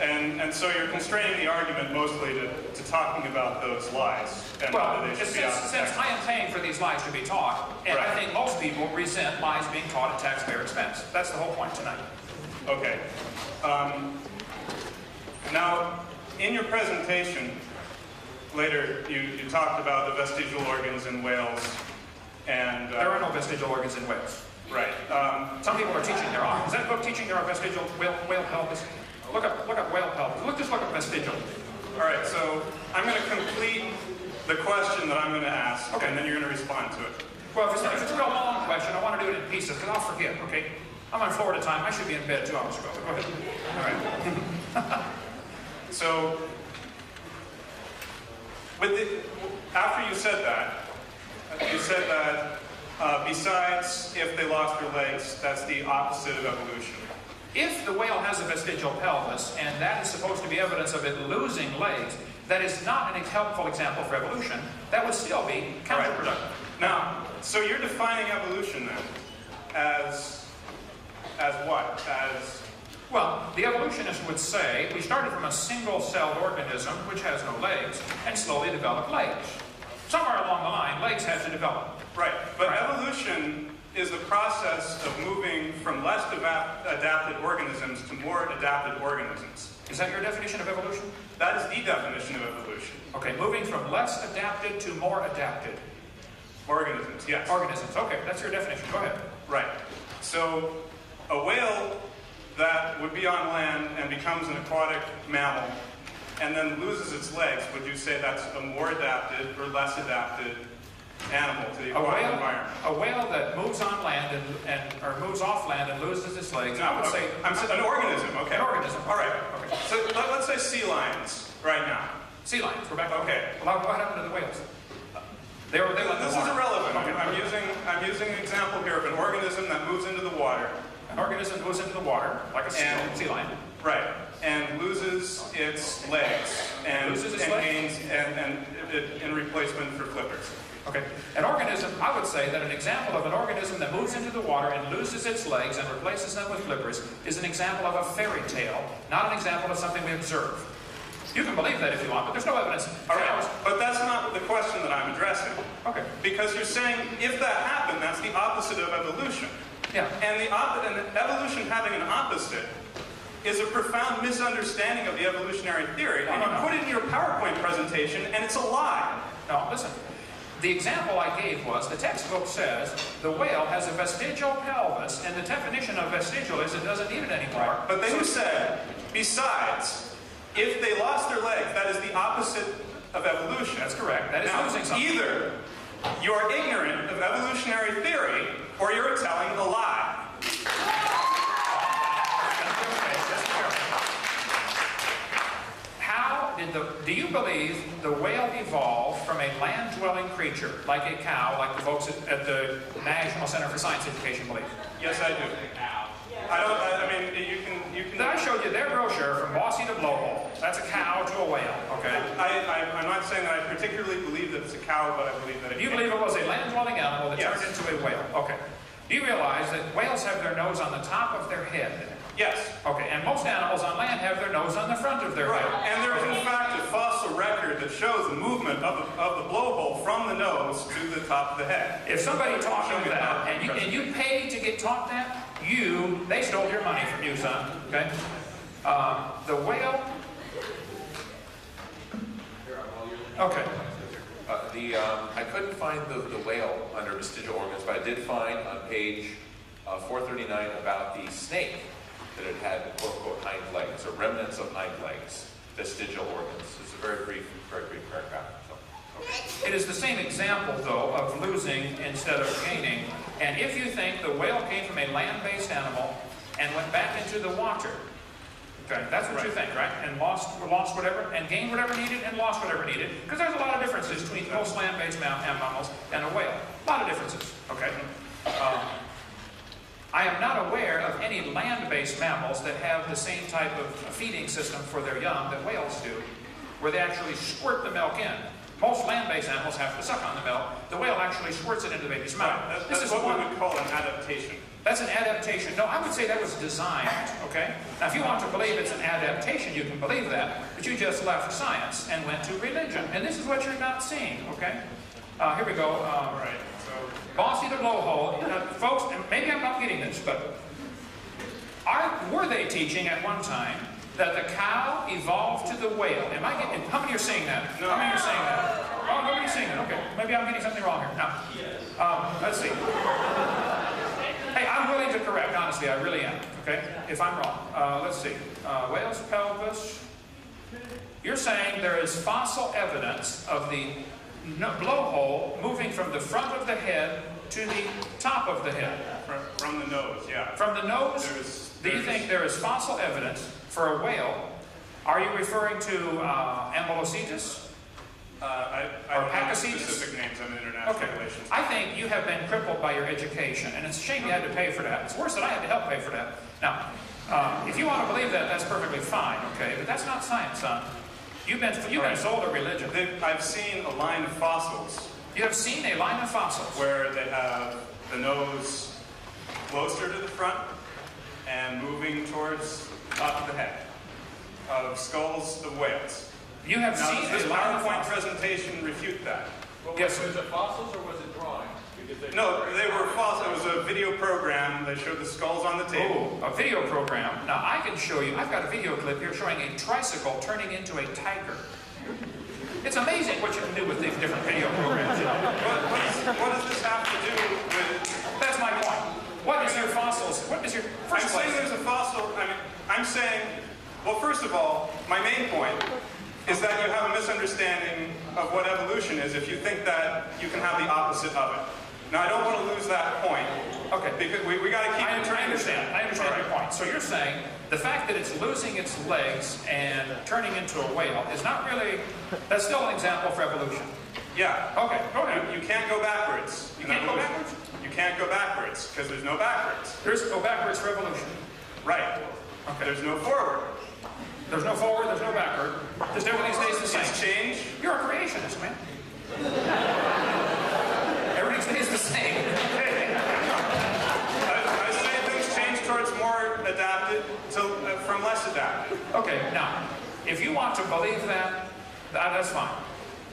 And so you're constraining the argument mostly to talking about those lies. And well, they should since I am paying for these lies to be taught, and right. I think most people resent lies being taught at taxpayer expense. That's the whole point tonight. Okay. Now, in your presentation, later, you talked about the vestigial organs in whales, and... there are no vestigial organs in whales. Right. Some people are teaching there are. Is that book teaching there are vestigial whale pelvis? Look up whale pelvis. Just look up vestigial. All right, so I'm going to complete the question that I'm going to ask, okay, and then you're going to respond to it. Well, if it's a real long question, I want to do it in pieces, because I'll forget, okay? I'm on Florida time. I should be in bed 2 hours ago. Go ahead. All right. So, after you said that, besides if they lost their legs, that's the opposite of evolution. If the whale has a vestigial pelvis, and that is supposed to be evidence of it losing legs, that is not an helpful example for evolution. That would still be counterproductive. Right. Now, so you're defining evolution then as what? Well, the evolutionist would say, we started from a single-celled organism, which has no legs, and slowly developed legs. Somewhere along the line, legs had to develop. Right, but evolution is the process of moving from less adapted organisms to more adapted organisms. Is that your definition of evolution? That is the definition of evolution. Okay, moving from less adapted to more adapted. Organisms, yes. Organisms, okay, that's your definition. Go ahead. Right. So, a whale that would be on land and becomes an aquatic mammal and then loses its legs, would you say that's a more adapted or less adapted animal to the aquatic environment? A whale that moves on land or moves off land and loses its legs, I would say... I'm saying an organism, okay. An organism. All right. Okay. So let's say sea lions right now. Sea lions, we're back. Okay. Well, what happened to the whales? This is irrelevant. I'm using an example here of an organism that moves into the water. An organism moves into the water, like a sea lion. Right. And loses its legs and gains in replacement for flippers. Okay. An organism, I would say that an example of an organism that moves into the water and loses its legs and replaces them with flippers is an example of a fairy tale, not an example of something we observe. You can believe that if you want, but there's no evidence. All right, but that's not the question that I'm addressing. Okay. Because you're saying if that happened, that's the opposite of evolution. Yeah. And evolution having an opposite is a profound misunderstanding of the evolutionary theory. And you put it in your PowerPoint presentation, and it's a lie. No, listen. The example I gave was, the textbook says, the whale has a vestigial pelvis, and the definition of vestigial is it doesn't need it anymore. Right. But then you said, besides, If they lost their legs, that is the opposite of evolution. That's correct. That is now, losing something. Either you are ignorant of evolutionary theory, or you're telling a lie. Do you believe the whale evolved from a land-dwelling creature, like a cow, like the folks at the National Center for Science Education believe? Yes, I do. I mean, you can... I showed you their brochure from Bossy to Blowhole. That's a cow to a whale, okay? I'm not saying that I particularly believe that it's a cow, but I believe that it... You believe it was a land-dwelling animal that turned into a whale, okay. Do you realize that whales have their nose on the top of their head? Yes. Okay, and most animals on land have their nose on the front of their head. And there is in fact a fossil record that shows the movement of the blowhole from the nose to the top of the head. If somebody taught you that, and you paid to get taught that, they stole your money from you, son, okay? The whale... Okay. I couldn't find the whale under vestigial organs, but I did find on page 439 about the snake that it had quote-unquote hind legs, or remnants of hind legs, vestigial organs. It's a very brief paragraph. So, It is the same example, though, of losing instead of gaining. And if you think the whale came from a land-based animal and went back into the water, okay, that's what you think, right? And lost whatever, and gained whatever needed, and lost whatever needed. Because there's a lot of differences between most land-based mammals and a whale. A lot of differences, okay? I am not aware of any land-based mammals that have the same type of feeding system for their young that whales do, where they actually squirt the milk in. Most land-based animals have to suck on the milk. The whale actually squirts it into the baby's mouth. That's what we would call an adaptation. That's an adaptation. No, I would say that was designed, okay? Now, if you want to believe it's an adaptation, you can believe that, but you just left science and went to religion. And this is what you're not seeing, okay? Here we go. Right. So, Bossy the Blowhole. Folks, and maybe I'm not getting this, but were they teaching at one time that the cow evolved to the whale? Am I getting? How many are saying that? No. How many are saying that? Oh, nobody's saying that. Okay, maybe I'm getting something wrong here. Now, let's see. Hey, I'm willing to correct. Honestly, I really am. Okay, if I'm wrong, let's see. Whale's pelvis. You're saying there is fossil evidence of the blowhole moving from the front of the head to the top of the head. From the nose, yeah. From the nose? Do you think there is fossil evidence for a whale? Are you referring to Ambulocetus? I or don't know Pakicetus? specific names on international relations. I think you have been crippled by your education, and it's a shame you had to pay for that. It's worse that I had to help pay for that. Now, if you want to believe that, that's perfectly fine, okay? But that's not science, son. You've been sold a religion. I've seen a line of fossils. You have seen a line of fossils? Where they have the nose closer to the front and moving towards the top of the head of skulls of whales. You have seen this a line of PowerPoint fossils? presentation refute that. Well, yes, was it fossils or was it drawings? No, they were fossils. It was a video program. They showed the skulls on the table. Oh, a video program. Now, I can show you, I've got a video clip here showing a tricycle turning into a tiger. It's amazing what you can do with these different video programs. You know? What does this have to do with... That's my point. What is your fossils? What is your... I'm saying there's a fossil... I'm saying... Well, first of all, my main point is that you have a misunderstanding of what evolution is if you think that you can have the opposite of it. Now, I don't want to lose that point. Okay. Because we got to keep... I understand your point. So you're saying the fact that it's losing its legs and turning into a whale is not really... That's still an example for evolution. Yeah. Okay, go ahead. You can't go backwards. You can't go backwards? You can't go backwards, because there's no backwards. There's no backwards for evolution. Right. Okay. There's no forward. There's no forward, there's no backward. Just everything stays the same. It's change. You're a creationist, man. Everything stays the same. I say things change towards more adapted from less adapted. Okay, now, if you want to believe that, that's fine.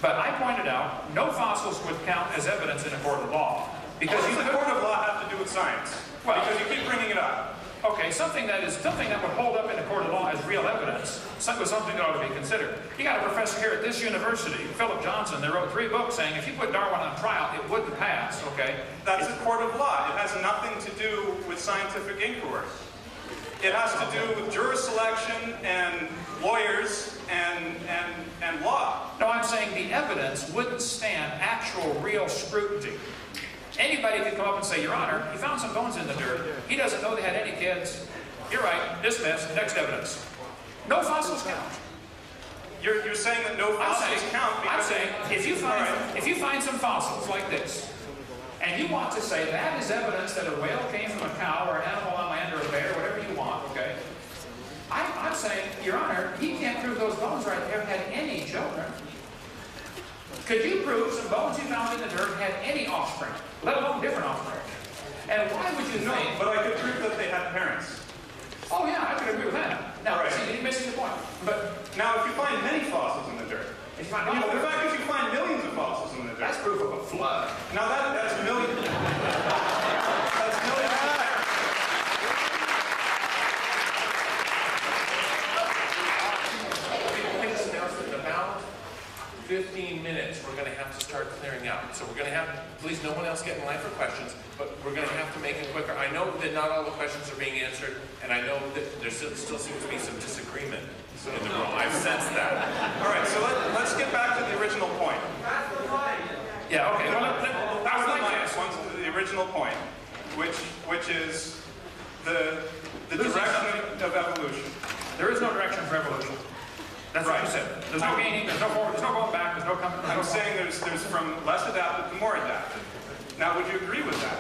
But I pointed out, no fossils would count as evidence in a court of law. Because what does the court of law have to do with science? Well, because you keep bringing it up. Okay, something that would hold up in a court of law as real evidence, something that ought to be considered. You got a professor here at this university, Philip Johnson, that wrote 3 books saying if you put Darwin on trial, it wouldn't pass, okay? That's a court of law. It has nothing to do with scientific inquiry. It has to do with juror selection and lawyers and law. No, I'm saying the evidence wouldn't stand actual real scrutiny. Anybody could come up and say, Your Honor, he found some bones in the dirt. He doesn't know they had any kids. You're right, dismissed, next evidence. No fossils count. You're saying that no fossils count because... I'm saying, if you find some fossils like this, and you want to say that is evidence that a whale came from a cow or an animal on land or a bear, whatever you want, okay? I'm saying, Your Honor, he can't prove those bones right there had any children. Could you prove some bones you found in the dirt had any offspring, let alone different offspring? And why would you think... but I could prove that they had parents. Oh yeah, I could agree with that. Now, see, you're missing the point. But now, if you find many fossils in the dirt, if you find the fact that you find millions of fossils in the dirt, that's proof of a flood. Now that's millions. That's millions of parents. Please announce that in about 15 minutes we're going to have to start clearing out. So we're going to have, please no one else get in line for questions, but we're going to have to make it quicker. I know that not all the questions are being answered, and I know that there still seems to be some disagreement in the room. I've sensed that. All right, so let's get back to the original point. Yeah, okay. Well, I would like to ask the original point, which is the direction of evolution. There is no direction for evolution. That's what you said. There's no gaining, there's no forward, there's no going back, there's no coming. I'm saying there's from less adaptive to more adaptive. Now, would you agree with that?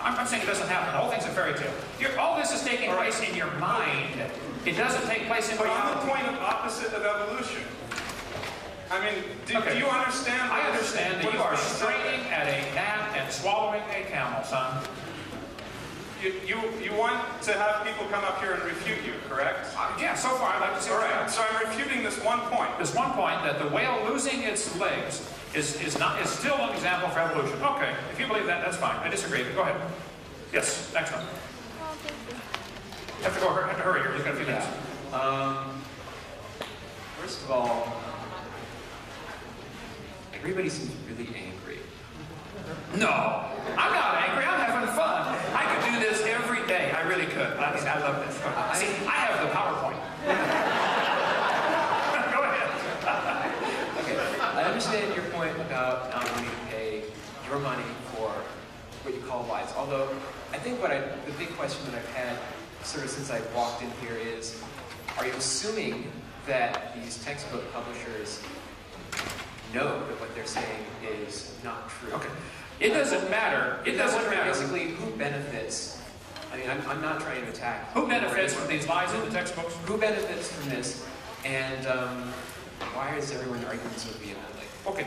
I'm saying it doesn't happen. The whole thing's a fairy tale. All this is taking place in your mind. It doesn't take place in reality. But on the point of opposite of evolution, I mean, do you understand? I understand that you are straining at a gnat and swallowing a camel, son. You want to have people come up here and refute you, correct? Yeah, so far I'd like to see. All right, so I'm refuting this one point. This one point that the whale losing its legs is still an example for evolution. Okay, if you believe that, that's fine. I disagree, but go ahead. Yes, next one. Have to hurry here. You've got a few minutes. First of all, everybody seems really angry. No, I'm not angry. I'm having fun. I could do this every day. I really could. I love this. See, I have the PowerPoint. Go ahead. Okay, I understand your point about not wanting to pay your money for what you call lies. Although, I think the big question that I've had sort of since I walked in here is, are you assuming that these textbook publishers know that what they're saying is not true? Okay. It doesn't matter. It doesn't matter. Basically, who benefits? I mean, I'm not trying to attack. Who benefits from these lies in the textbooks? Who benefits from this? And why is everyone arguing so vehemently? Okay.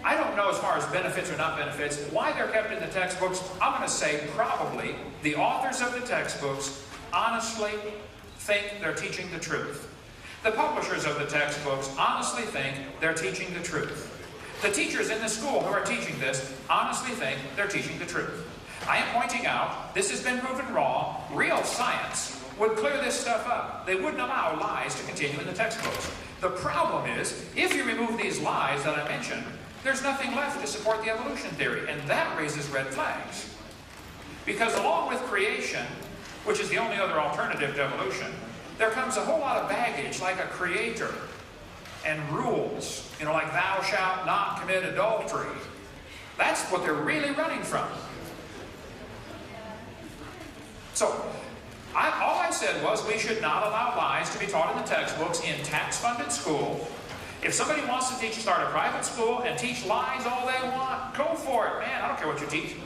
I don't know as far as benefits or not benefits. Why they're kept in the textbooks, I'm going to say probably the authors of the textbooks honestly think they're teaching the truth. The publishers of the textbooks honestly think they're teaching the truth. The teachers in the school who are teaching this honestly think they're teaching the truth. I am pointing out, this has been proven wrong. Real science would clear this stuff up. They wouldn't allow lies to continue in the textbooks. The problem is, if you remove these lies that I mentioned, there's nothing left to support the evolution theory, and that raises red flags. Because along with creation, which is the only other alternative to evolution, there comes a whole lot of baggage like a creator and rules, like thou shalt not commit adultery. That's what they're really running from. So, all I said was we should not allow lies to be taught in the textbooks in tax-funded schools. If somebody wants to start a private school and teach lies all they want, go for it, man. I don't care what you teach.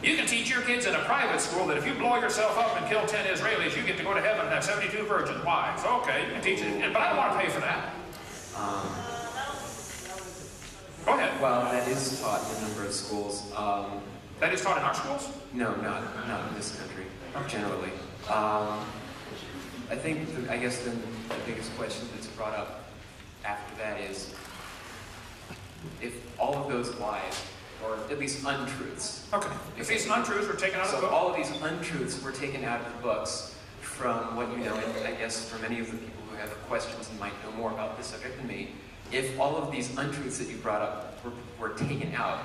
You can teach your kids in a private school that if you blow yourself up and kill 10 Israelis, you get to go to heaven and have 72 virgin wives. Okay, you can teach it, but I don't want to pay for that. Go ahead. Well, that is taught in a number of schools. That is taught in our schools? No, not in this country, generally. I guess the biggest question that's brought up after that is, if all of those lies, or at least untruths. Okay. If these untruths were taken out of the book? So all of these untruths were taken out of the books from what you know, and I guess for many of the people who have questions and might know more about this subject than me, if all of these untruths that you brought up were taken out,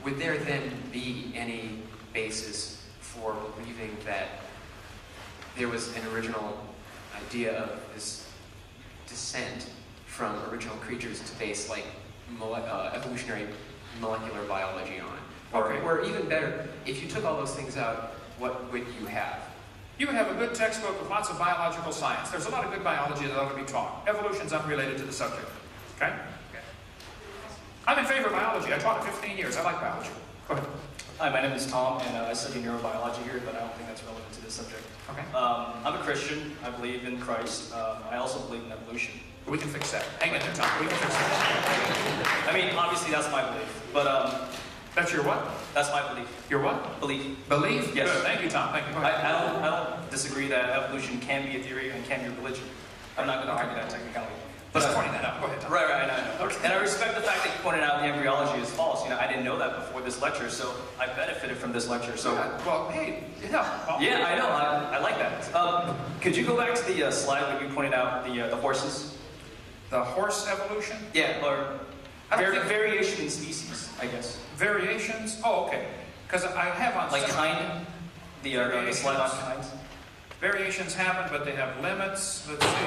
would there then be any basis for believing that there was an original idea of this descent from original creatures to base like evolutionary molecular biology on. Or even better, if you took all those things out, what would you have? You would have a good textbook with lots of biological science. There's a lot of good biology that ought to be taught. Evolution's unrelated to the subject. Okay? I'm in favor of biology. I taught it 15 years. I like biology. Go ahead. Hi, my name is Tom, and I study neurobiology here, but I don't think that's relevant to this subject. Okay. I'm a Christian. I believe in Christ. I also believe in evolution. We can fix that. Hang in there, Tom. We can fix that. I mean, obviously that's my belief, but that's your what? That's my belief. Your what? Belief. Belief? Yes. Good. Thank you, Tom. Thank you. Go ahead. I don't disagree that evolution can be a theory and can be a religion. I'm not going to argue that technically. But just pointing that out. Go ahead, Tom. Right, I know. Okay. And I respect the fact that you pointed out the embryology is false. I didn't know that before this lecture, so I benefited from this lecture. So. Yeah, well, hey, yeah. Yeah, I know. I like that. Could you go back to the slide where you pointed out the horses? The horse evolution? Yeah, or variation in species, I guess. Variations? Oh, okay. Because I have on like kind. The slide on kinds. Variations happen, but they have limits. Let's see.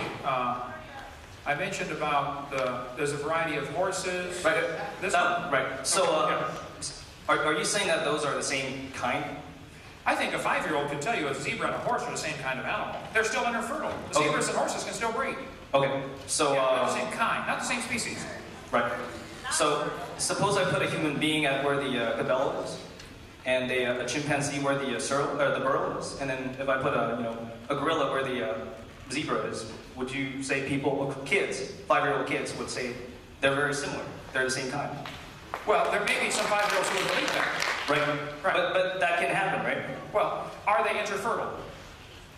I mentioned about there's a variety of horses. Right. Right. So, are you saying that those are the same kind? I think a 5-year-old could tell you a zebra and a horse are the same kind of animal. They're still interfertile. Zebras and horses can still breed. Okay. So, not the same kind, not the same species. Right. So, suppose I put a human being at where the gabella is, and a chimpanzee where the burro is, and then if I put a gorilla where the zebra is, would you say kids, 5-year-old kids would say they're very similar, they're the same kind? Well, there may be some 5-year-olds who would believe that. Right. But that can happen, right? Well, are they interfertile?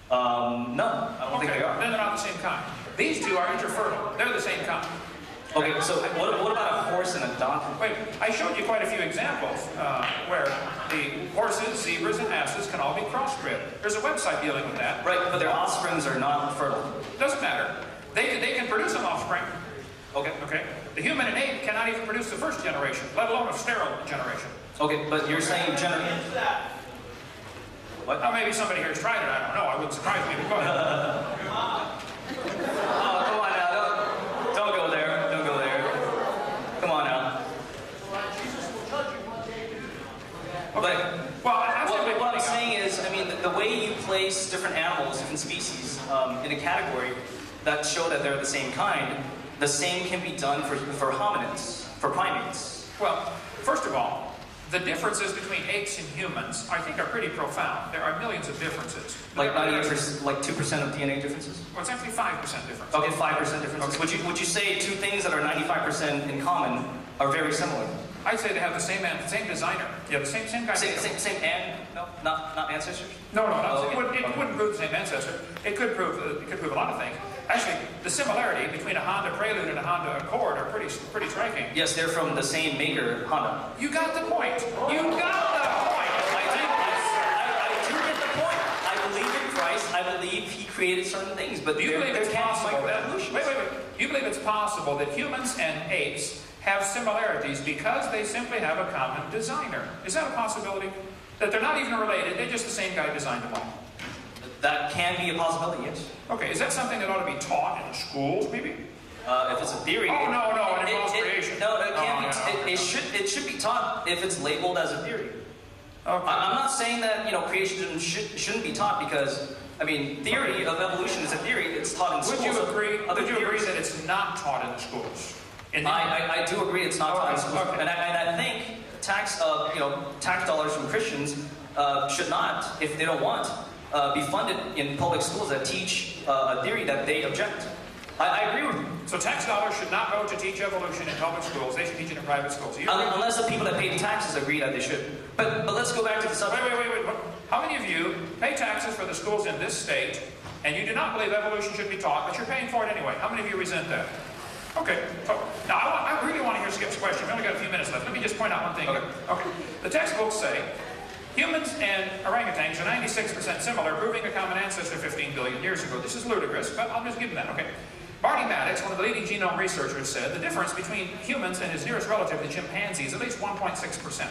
No, I don't think they are. Then they're not the same kind. These two are interfertile. They're the same kind. Okay, so what about a horse and a donkey? Wait, I showed you quite a few examples where the horses, zebras, and asses can all be crossbred. There's a website dealing with that. Right, but their offsprings are not fertile. Doesn't matter. They can produce an offspring. Okay. Okay. The human and ape cannot even produce the first generation, let alone a sterile generation. Okay, but you're saying What? Now, maybe somebody here has tried it. I don't know. I wouldn't surprise me. But go ahead. Oh, come on now. Don't go there. Don't go there. Come on now. Okay. What I'm saying is, I mean, the way you place different animals, different species, in a category that show that they're the same kind, the same can be done for hominids, for primates. Well, first of all, the differences between apes and humans, I think, are pretty profound. There are millions of differences. Like 98%, like 2% of DNA differences? Well, it's actually 5% difference. Okay, 5% differences. Okay. Would you say two things that are 95% in common are very similar? I'd say they have the same designer. Yeah, the same guy. Same no, not ancestors. No, it wouldn't prove the same ancestor. It could prove a lot of things. Actually, the similarity between a Honda Prelude and a Honda Accord are pretty striking. Yes, they're from the same maker, Honda. You got the point. You got the point. I do get the point. I believe in Christ. I believe He created certain things, but do you believe it's possible that you believe it's possible that humans and apes have similarities because they simply have a common designer? Is that a possibility? That they're not even related, they're just the same guy designed them all? That can be a possibility, yes. Okay, is that something that ought to be taught in the schools, maybe? If it's a theory. Oh, no, it involves creation. No, it can't be. It should be taught if it's labeled as a theory. Okay. I'm not saying that creation shouldn't be taught because, I mean, theory of evolution is a theory. It's taught in schools. Would you agree that it's not taught in the schools? I do agree it's not taught in schools, okay. and I think tax dollars from Christians should not, if they don't want, be funded in public schools that teach a theory that they object. I agree with you. So tax dollars should not go to teach evolution in public schools. They should teach it in private schools. Unless the people that pay taxes agree that they should. But let's go back to the subject. Wait. How many of you pay taxes for the schools in this state, and you do not believe evolution should be taught, but you're paying for it anyway? How many of you resent that? Okay. So, now, I really want to hear Skip's question. We only got a few minutes left. Let me just point out one thing. Okay. The textbooks say humans and orangutans are 96% similar, proving a common ancestor 15 billion years ago. This is ludicrous, but I'll just give them that. Okay. Barty Maddox, one of the leading genome researchers, said the difference between humans and his nearest relative, the chimpanzee, is at least 1.6%.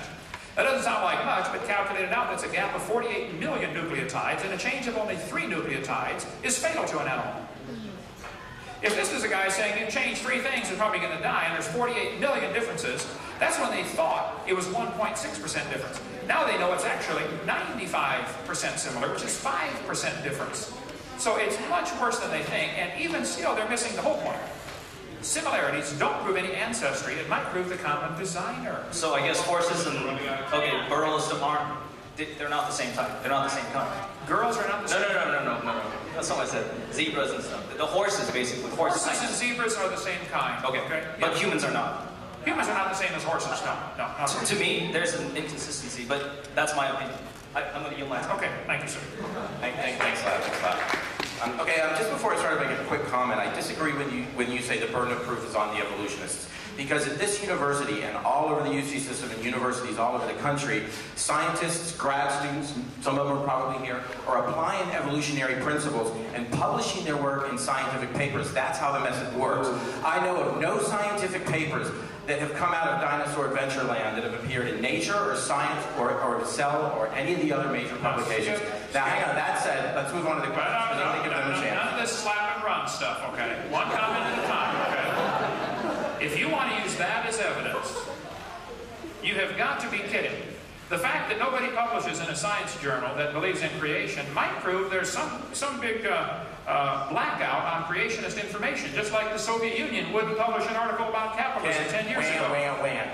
That doesn't sound like much, but calculated out, that's a gap of 48 million nucleotides, and a change of only 3 nucleotides is fatal to an animal. If this is a guy saying you change 3 things, you're probably going to die, and there's 48 million differences, that's when they thought it was 1.6% difference. Now they know it's actually 95% similar, which is 5% difference. So it's much worse than they think, and even still, they're missing the whole point. Similarities don't prove any ancestry. It might prove the common designer. So I guess horses and, okay, burros aren't, they're not the same type. They're not the same kind. Girls are not the same? No. That's not what I said. Zebras and stuff. The horses, basically. Horses and zebras are the same kind. Okay. But humans are not. Humans are not the same as horses, no. Not to me, there's an inconsistency, but that's my opinion. I'm going to yield my time. Okay, thank you, sir. Thanks a lot. Okay, just before I start making a quick comment, I disagree when you say the burden of proof is on the evolutionists. Because at this university and all over the UC system and universities all over the country, scientists, grad students, some of them are probably here, are applying evolutionary principles and publishing their work in scientific papers. That's how the method works. I know of no scientific papers that have come out of Dinosaur Adventureland that have appeared in Nature or Science or Cell or any of the other major publications. Now, hang on, that said, let's move on to the questions, because I think give them a chance. None of this slap and run stuff, okay? One comment at a time, okay? If you want to use that as evidence, you have got to be kidding. The fact that nobody publishes in a science journal that believes in creation might prove there's some big blackout on creationist information, just like the Soviet Union wouldn't publish an article about capitalism 10 years ago.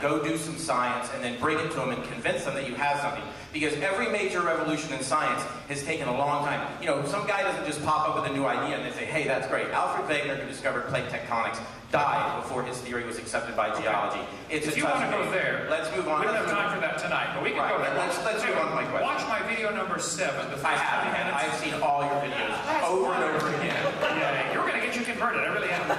Go do some science and then bring it to them and convince them that you have something. Because every major revolution in science has taken a long time. You know, some guy doesn't just pop up with a new idea and they say, hey, that's great. Alfred Wegener, who discovered plate tectonics, died before his theory was accepted by geology. If you want to go there, let's move on. We don't have time for that tonight, but we can go there. Let's move on to my question. Watch my video number 7. I've seen all your videos over and over again. Yeah, you're going to get you converted. I really am.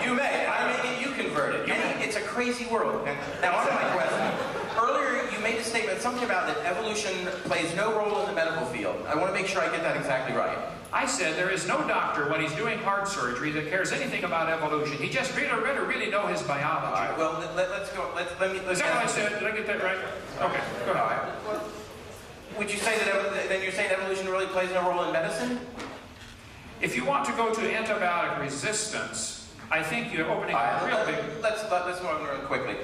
You may. I may get you converted. It's a crazy world. Now, on to my question. Earlier, you made a statement, something about that evolution plays no role in the medical field. I want to make sure I get that exactly right. I said there is no doctor when he's doing heart surgery that cares anything about evolution. He just really know his biology. All right, well, let's go. Is that what I said? Did I get that right? Okay, go ahead. Would you say that then you're saying evolution really plays no role in medicine? If you want to go to antibiotic resistance, I think you're opening a real big... Let's move on real quickly.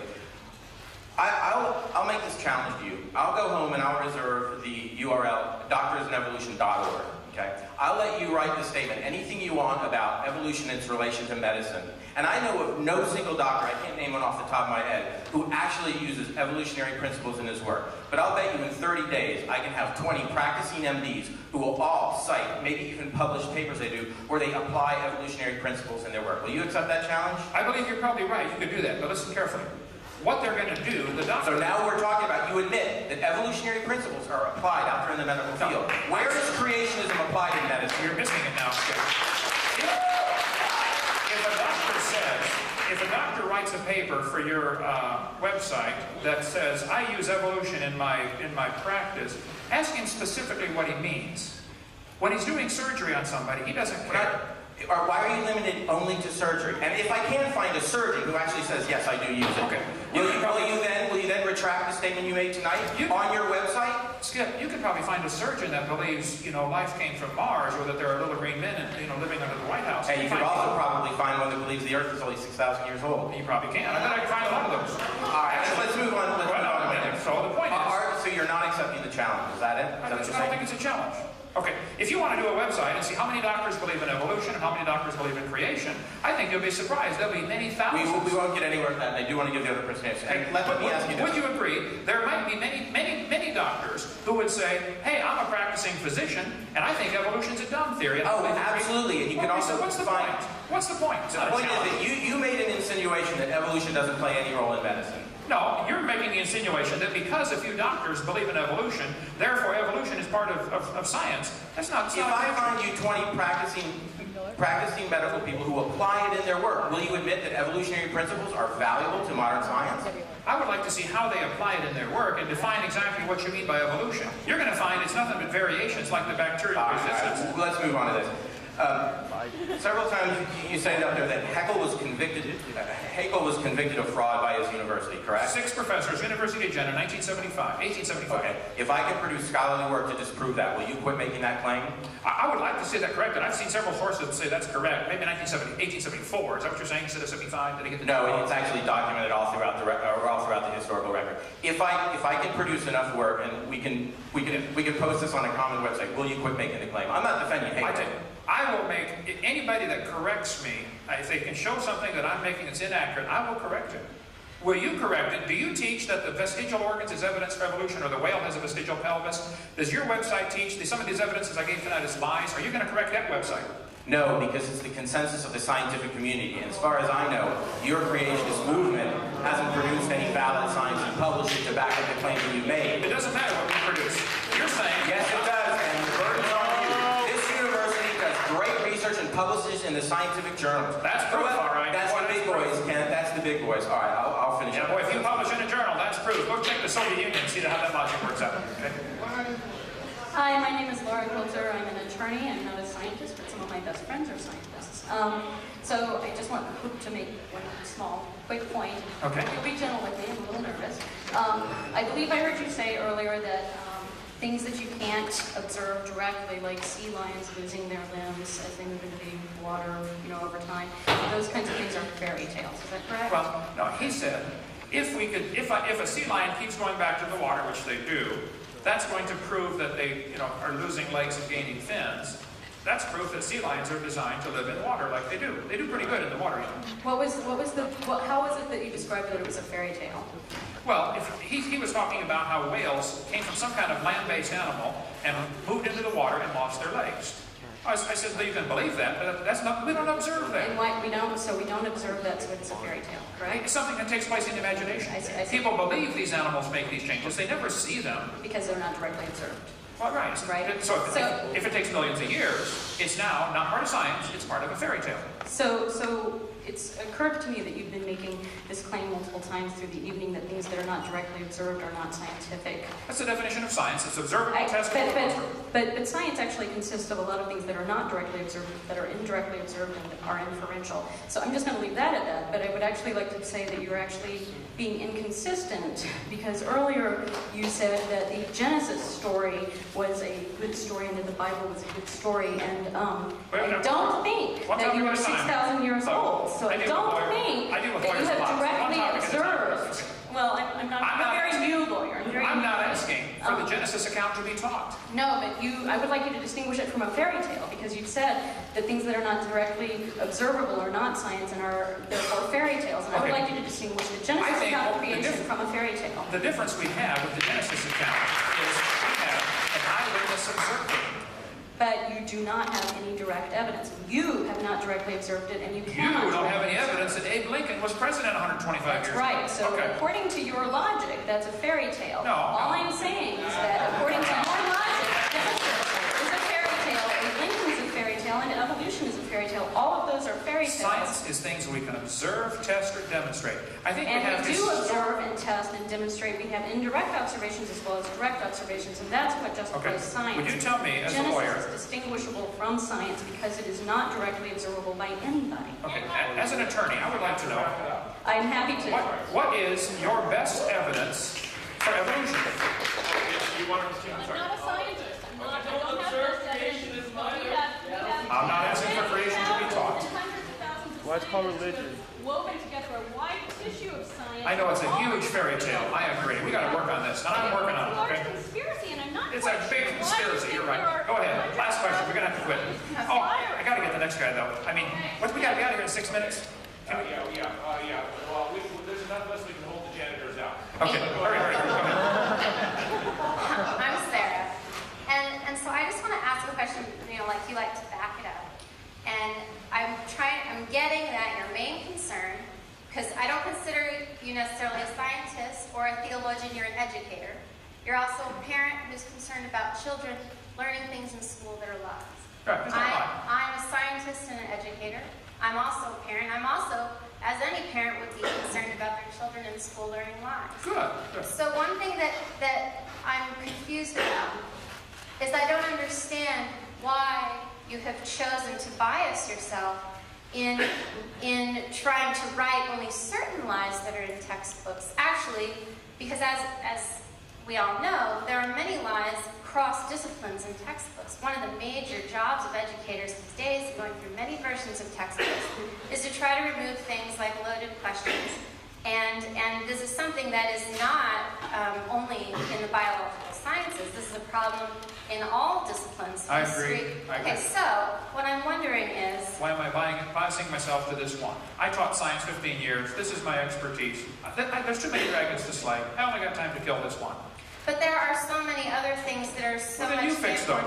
I'll make this challenge to you. I'll go home and I'll reserve the URL doctorsinevolution.org. Okay? I'll let you write the statement, anything you want about evolution and its relation to medicine. And I know of no single doctor, I can't name one off the top of my head, who actually uses evolutionary principles in his work. But I'll bet you in 30 days I can have 20 practicing MDs who will all cite, maybe even publish papers they do, where they apply evolutionary principles in their work. Will you accept that challenge? I believe you're probably right. You could do that, but listen carefully. What they're going to do, the doctor... So now we're talking about, you admit that evolutionary principles are applied out there in the medical field. Where is creationism applied in medicine? You're missing it now, Skip. If a doctor writes a paper for your website that says, I use evolution in my practice, ask him specifically what he means. When he's doing surgery on somebody, he doesn't care. Why are you limited only to surgery? And if I can find a surgeon who actually says, yes, I do use it, okay. Will you then retract the statement you made tonight on your website? Skip, you could probably find a surgeon that believes, life came from Mars, or that there are little green men, living under the White House. And you could also probably find one that believes the Earth is only 6,000 years old. You probably can. I bet I can find a lot of those. All right, let's move on. So the point is... So you're not accepting the challenge, is that it? I don't think it's a challenge. Okay, if you want to do a website and see how many doctors believe in evolution and how many doctors believe in creation, I think you'll be surprised. There'll be many thousands. We won't get anywhere with that. I do want to give the other person an answer. Let me ask you this. Would you agree there might be many doctors who would say, hey, I'm a practicing physician, and I think evolution's a dumb theory. Oh, absolutely. And you can also... So what's the point? What's the point? The point is that you made an insinuation that evolution doesn't play any role in medicine. No, you're making the insinuation that because a few doctors believe in evolution, therefore evolution is part of science. That's not... If I find you 20 practicing medical people who apply it in their work, will you admit that evolutionary principles are valuable to modern science? I would like to see how they apply it in their work and define exactly what you mean by evolution. You're going to find it's nothing but variations like the bacterial resistance. Let's move on to this. Several times you say up there that Haeckel was convicted of fraud by his university, correct? 6 professors, University of Jena, 1875. Okay. If I can produce scholarly work to disprove that, will you quit making that claim? I would like to say that corrected. I've seen several sources that say that's correct. Maybe 1874. Is that what you're saying instead of 75? Did I get the No, it's actually documented all throughout the historical record. If I can produce enough work and we can post this on a common website, will you quit making the claim? I'm not defending Haeckel. I will make anybody that corrects me, if they can show something that I'm making that's inaccurate, I will correct it. Will you correct it? Do you teach that the vestigial organs is evidence for evolution, or the whale has a vestigial pelvis? Does your website teach that some of these evidences I gave tonight is lies? Are you going to correct that website? No, because it's the consensus of the scientific community. And as far as I know, your creationist movement hasn't produced any valid science and published it to back up the claim that you made. It doesn't matter what we produce. You're saying... Yes, it does, and the burden's on you. This university does great research and publishes in the scientific journals. That's proof, all right. That's the big boys, Ken. That's the big boys. All right, I'll finish up. Boy, if you publish in a journal, that's proof. Go check the Soviet Union and see how that logic works out. Okay? Hi, my name is Laura Coulter. I'm an attorney. I'm not a scientist, but some of my best friends are scientists. So I just want to make one small, quick point. Okay. You'll be gentle with me. I'm a little nervous. I believe I heard you say earlier that things that you can't observe directly, like sea lions losing their limbs as they move into the water, over time, those kinds of things are fairy tales. Is that correct? Well, no. He said if a sea lion keeps going back to the water, which they do, that's going to prove that they, are losing legs and gaining fins. That's proof that sea lions are designed to live in water like they do. They do pretty good in the water, how was it that you described that it was a fairy tale? Well, he was talking about how whales came from some kind of land-based animal and moved into the water and lost their legs. I said, you can believe that, but that's not, we don't observe that. And why we don't observe that, so it's a fairy tale, correct? It's something that takes place in the imagination. I see. People believe these animals make these changes. They never see them. Because they're not directly observed. Well, right. So if it takes millions of years, it's now not part of science, it's part of a fairy tale. So it's occurred to me that you've been making this claim multiple times through the evening that things that are not directly observed are not scientific. That's the definition of science. It's observable, testable. But science actually consists of a lot of things that are not directly observed, that are indirectly observed and are inferential. So I'm just going to leave that at that, but I would actually like to say that you're actually being inconsistent, because earlier you said that the Genesis story was a good story and that the Bible was a good story, and I don't think that you are 6,000 years old, so I don't think that you have directly observed. Well, I'm a very new lawyer. I'm not asking for the Genesis account to be taught. No, but I would like you to distinguish it from a fairy tale, because you've said that things that are not directly observable are not science and are therefore fairy tales. And I would like you to distinguish the Genesis account of creation from a fairy tale. The difference we have with the Genesis account is we have an eyewitness observing. But you do not have any direct evidence. You have not directly observed it, and you cannot. You don't have any evidence that Abe Lincoln was president 125 years ago. That's right. So according to your logic, that's a fairy tale. No. All I'm saying is that according to your logic, Genesis is a fairy tale, Abe Lincoln is a fairy tale, and evolution is a fairy tale. All of those are fairy tales. Science is things we can observe, test, or demonstrate. I think we do observe and test and demonstrate. We have indirect observations as well as direct observations, and that's what justifies science. Would you tell me, as a lawyer, Genesis is distinguishable from science because it is not directly observable by anybody. Okay, as an attorney, I would like to know. I'm happy to. What is your best evidence for evolution? I'm not a scientist. I don't have best evidence. I'm not asking for creation to be taught. Why it's called religion? Woven together a wide tissue of science. I know it's a huge fairy tale. I agree. We got to work on this, and I'm working on it. Okay? Conspiracy, and I'm not. It's a big conspiracy. You're right. Go ahead. Last question. We're gonna have to quit. Oh, I got to get the next guy though. I mean, we got to be out of here in 6 minutes. Yeah. Well, there's enough of us we can hold the janitors out. Okay. Hurry. Go ahead. I'm Sarah, and so I just want to ask a question. Like you like to back it up, and I'm getting that your main concern, because I don't consider you necessarily a scientist or a theologian. You're an educator. You're also a parent who's concerned about children learning things in school that are lies. Right, I'm a scientist and an educator. I'm also a parent. I'm also, as any parent would be, concerned about their children in school learning lies. Good. So one thing that I'm confused about is I don't understand why you have chosen to bias yourself in trying to write only certain lies that are in textbooks. Actually, because as we all know, there are many lies cross disciplines in textbooks. One of the major jobs of educators these days, going through many versions of textbooks, is to try to remove things like loaded questions. And this is something that is not only in the biological sciences. This is a problem in all disciplines. I agree. Okay, so what I'm wondering is... Why am I biasing myself to this one? I taught science 15 years. This is my expertise. There's too many dragons to slay. I only got time to kill this one. But there are so many other things that are so much more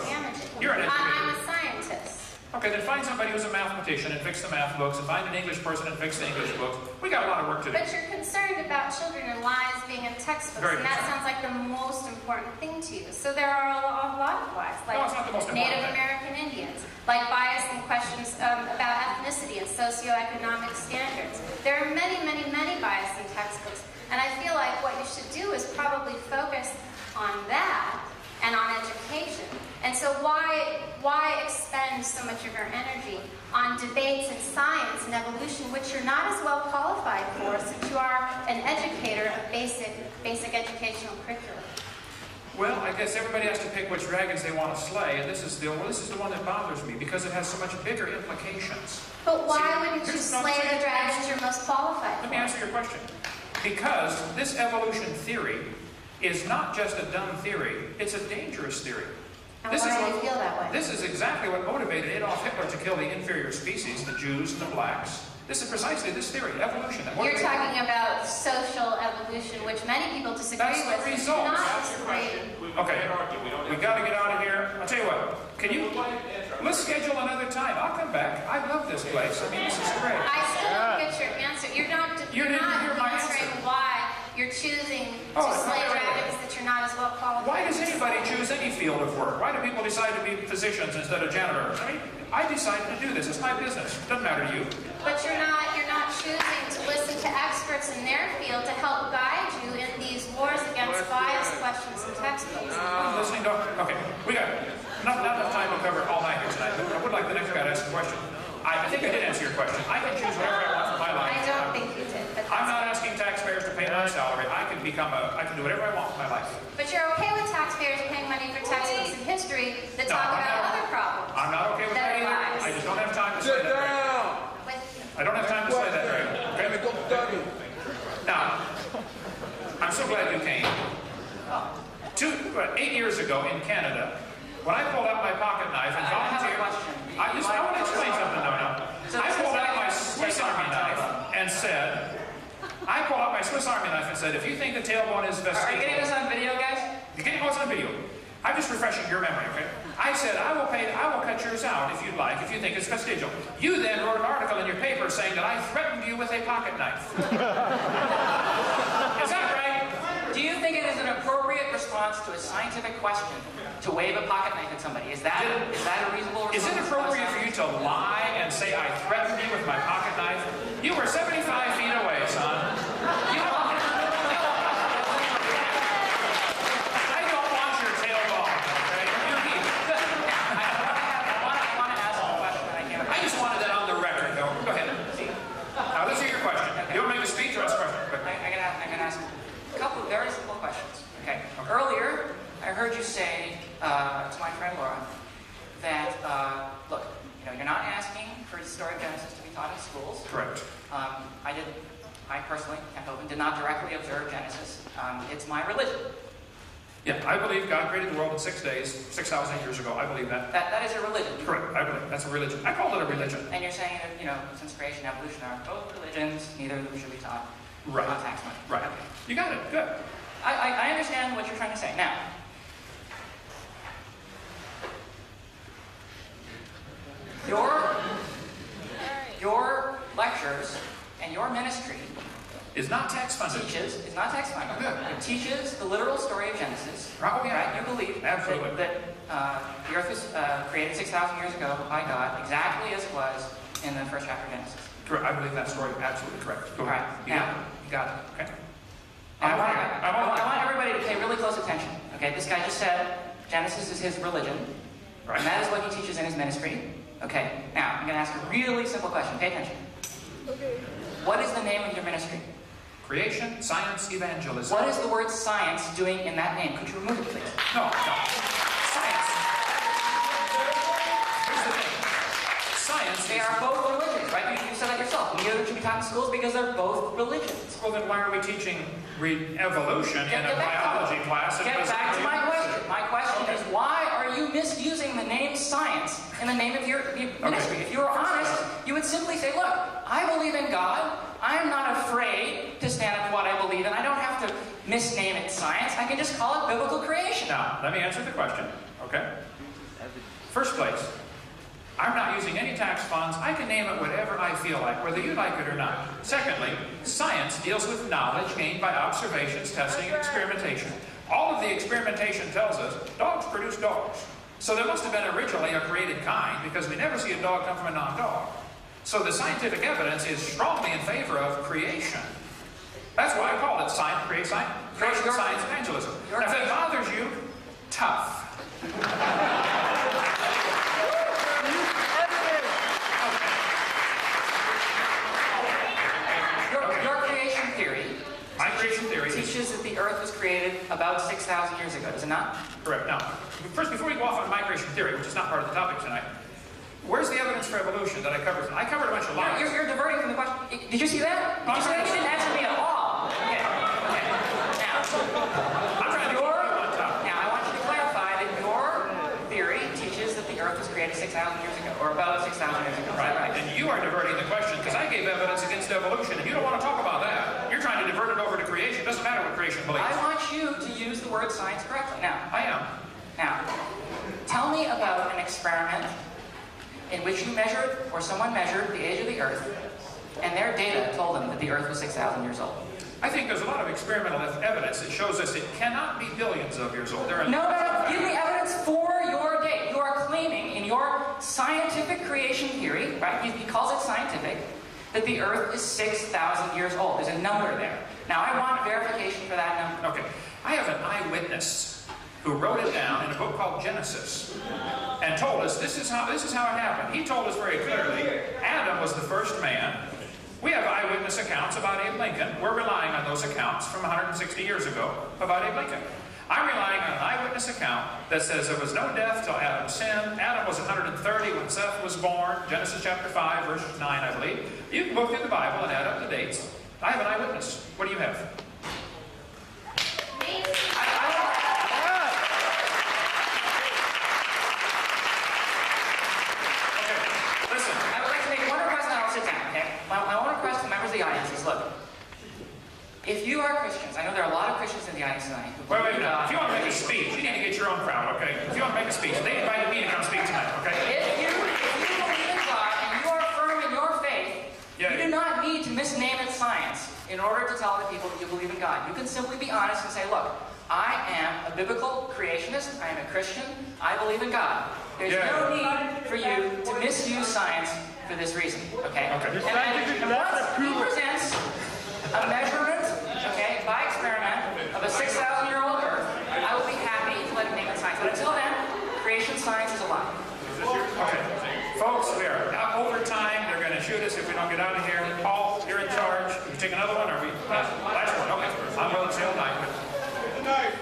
damaging. You're an educator. I'm a scientist. Okay, then find somebody who's a mathematician and fix the math books, and find an English person and fix the English books. We got a lot of work to do. But you're concerned about children and lies being in textbooks, and that sounds like the most important thing to you. So there are a lot of lies, like Native American Indians, like bias in questions about ethnicity and socioeconomic standards. There are many, many, many bias in textbooks, and I feel like what you should do is probably focus on that and on education. And so why expend so much of your energy on debates in science and evolution, which you're not as well qualified for, since you are an educator of basic educational curriculum? Well, I guess everybody has to pick which dragons they want to slay, and this is the one that bothers me, because it has so much bigger implications. But why wouldn't you slay the dragons you're most qualified for? Let me answer your question. Because this evolution theory is not just a dumb theory, it's a dangerous theory. And why do you feel that way? This is exactly what motivated Adolf Hitler to kill the inferior species, the Jews and the blacks. This is precisely this theory, evolution. You're talking about social evolution, which many people disagree with. That's the result. Okay, we got to get out of here. I'll tell you what. Let's schedule another time. I'll come back. I love this place. I mean, this is great. I still don't get your answer. You're not answering why you're choosing to slay dragons that you're not as well qualified. Why does anybody choose any field of work? Why do people decide to be physicians instead of janitors? I mean, I decided to do this. It's my business. It doesn't matter to you. But you're not choosing to listen to experts in their field to help guide you in these wars against biased questions in textbooks. I'm listening to... Okay, we got not enough time to cover it all night here tonight, but I would like the next guy to ask a question. I think I did answer your question. I can choose whatever I want for my life. I don't think you did. I'm not asking taxpayers to pay my salary. I can do whatever I want with my life. But you're okay with taxpayers paying money for textbooks in history that talk about other problems. I'm not okay with that either. I just don't have time to say that dragon. I don't have time to say that dragon. Okay? Now, I'm so glad you came. 8 years ago in Canada, when I pulled out my pocket knife and volunteered... I want to explain something, I pulled out my Swiss Army knife and said... if you think the tailbone is vestigial... Are you getting this on video, guys? You're getting this on video. I'm just refreshing your memory, okay? I said, I will cut yours out if you'd like, if you think it's vestigial. You then wrote an article in your paper saying that I threatened you with a pocket knife. Is that right? Do you think it is an appropriate response to a scientific question to wave a pocket knife at somebody? Is that a reasonable response? Is it appropriate for you to lie and say I threatened you with my pocket knife? You were 75 feet away, son. I don't want your tailbone, okay? You keep it. I want to ask a question that I can't... I just wanted that on the record, though. Go ahead. Now, let's hear your question. Okay. You want to make a speech or ask a question? I'm going to ask a couple of very simple questions. Okay. Earlier, I heard you say to my friend Laura that, look, you're not asking for the story of Genesis to be taught in schools. Correct. I personally, Kent Hovind, did not directly observe Genesis. It's my religion. Yeah, I believe God created the world in 6 days, 6,000 years ago. I believe that. That is a religion. Correct. I believe that's a religion. I call it a religion. And you're saying that, since creation and evolution are both religions, neither of them should be taught. Right. On tax money. Right. Okay. You got it. Good. I understand what you're trying to say. Now, your lectures and your ministry is not tax funded. Is not tax funded. Good. It teaches the literal story of Genesis. Oh, yeah. Right? You believe absolutely that the earth was created 6,000 years ago by God, exactly as it was in the first chapter of Genesis. Correct. I believe that story. Absolutely correct. Go ahead. Right. Now, you got it. Okay. I want everybody to pay really close attention. Okay, this guy just said Genesis is his religion. Right. And that is what he teaches in his ministry. Okay, now I'm going to ask a really simple question. Pay attention. Okay. What is the name of your ministry? Creation, science, evangelism. What is the word science doing in that name? Could you remove it, please? No. Science. Here's the thing. Science. They are both religions, right? You said that yourself. Neither should be taught in schools because they're both religions. Well, then why are we teaching evolution in a biology class? Get back to my question. My question is, why are you misusing the name science in the name of your ministry? If you were honest, you would simply say, look, I believe in God. I'm not afraid to stand up for what I believe in. I don't have to misname it science. I can just call it biblical creation. Now, let me answer the question, okay? First place, I'm not using any tax funds. I can name it whatever I feel like, whether you like it or not. Secondly, science deals with knowledge gained by observations, testing, and experimentation. All of the experimentation tells us dogs produce dogs. So there must have been originally a created kind, because we never see a dog come from a non-dog. So the scientific evidence is strongly in favor of creation. That's why I call it creation, science, evangelism. Now, if it bothers you, tough. Your creation theory. My creation theory teaches that the earth was created about 6,000 years ago, does it not? Correct. Now, first, before we go off on my creation theory, which is not part of the topic tonight, where's the evidence for evolution that I covered? I covered a bunch of lies. You're diverting from the question. Did you see that? Did you see that? You didn't answer me at all. Okay. Now, I'm trying to on top. Now, I want you to clarify that your theory teaches that the earth was created 6,000 years ago, or about 6,000 years ago. Right. And you are diverting the question, because I gave evidence against evolution, and you don't want to talk about that. You're trying to divert it over to creation. It doesn't matter what creation believes. I want you to use the word science correctly. Now, I am. Now, tell me about an experiment in which you measured, or someone measured, the age of the Earth, and their data told them that the Earth was 6,000 years old. I think there's a lot of experimental evidence that shows us it cannot be billions of years old. No. Give me evidence for your date. You are claiming in your scientific creation theory, right? He calls it scientific, that the Earth is 6,000 years old. There's a number there. Now, I want verification for that number. Okay. I have an eyewitness who wrote it down in a book called Genesis and told us this is how it happened. He told us very clearly Adam was the first man. We have eyewitness accounts about Abe Lincoln. We're relying on those accounts from 160 years ago about Abe Lincoln. I'm relying on an eyewitness account that says there was no death till Adam sinned. Adam was 130 when Seth was born. Genesis chapter 5, verse 9, I believe. You can go through the Bible and add up the dates. I have an eyewitness. What do you have? If you are Christians, I know there are a lot of Christians in the audience tonight. Wait a minute. If you want to make a speech, you need to get your own crowd, okay? If you want to make a speech, they invited me to come speak tonight, okay? If you believe in God and you are firm in your faith, you do not need to misname it science in order to tell the people that you believe in God. You can simply be honest and say, look, I am a biblical creationist, I am a Christian, I believe in God. There's no need for you to misuse science for this reason, okay? And once he presents a measurement, okay, by experiment of a 6,000-year-old Earth, I will be happy to let him name it science. But until then, creation science is a lie. Okay. Folks, we are over time. They're going to shoot us if we don't get out of here. Paul, you're in charge. You take another one, or we? Last one. Okay. I'm willing to say all night. Good night.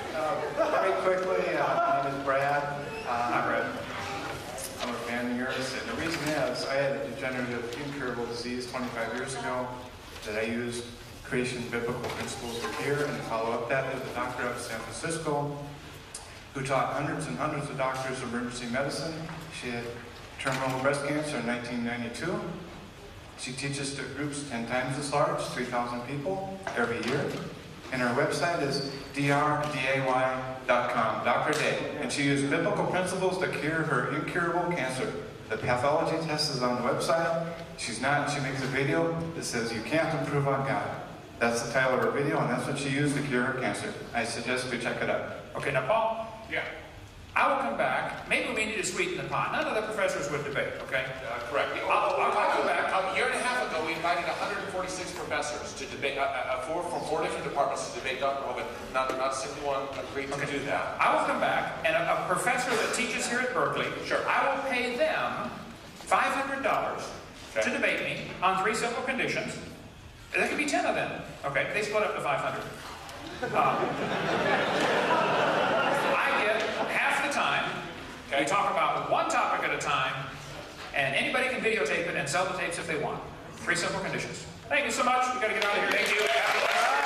Very quickly, my name is Brad. I'm Brad. I'm a fan of yours, and the reason is I had a degenerative incurable disease 25 years ago that I used creation biblical principles to cure and follow up that. There's a doctor out of San Francisco who taught hundreds and hundreds of doctors emergency medicine. She had terminal breast cancer in 1992. She teaches to groups 10 times as large, 3,000 people every year. And her website is drday.com, Dr. Day. And she used biblical principles to cure her incurable cancer. The pathology test is on the website. She makes a video that says you can't improve on God. That's the title of her video, and that's what she used to cure her cancer. I suggest we check it out. Okay, now Paul? Yeah. I will come back. Maybe we need to sweeten the pot. None of the professors would debate, okay? Correct. I'll come back. A year and a half ago, we invited 146 professors to debate, from 4 different departments to debate Dr. Hovind. Not a single one agreed to do that. I will come back, and a professor that teaches here at Berkeley, I will pay them $500 to debate me on 3 simple conditions. There could be 10 of them. Okay, they split up to 500. I get half the time. We talk about one topic at a time, and anybody can videotape it and sell the tapes if they want. 3 simple conditions. Thank you so much. We've got to get out of here. Thank you.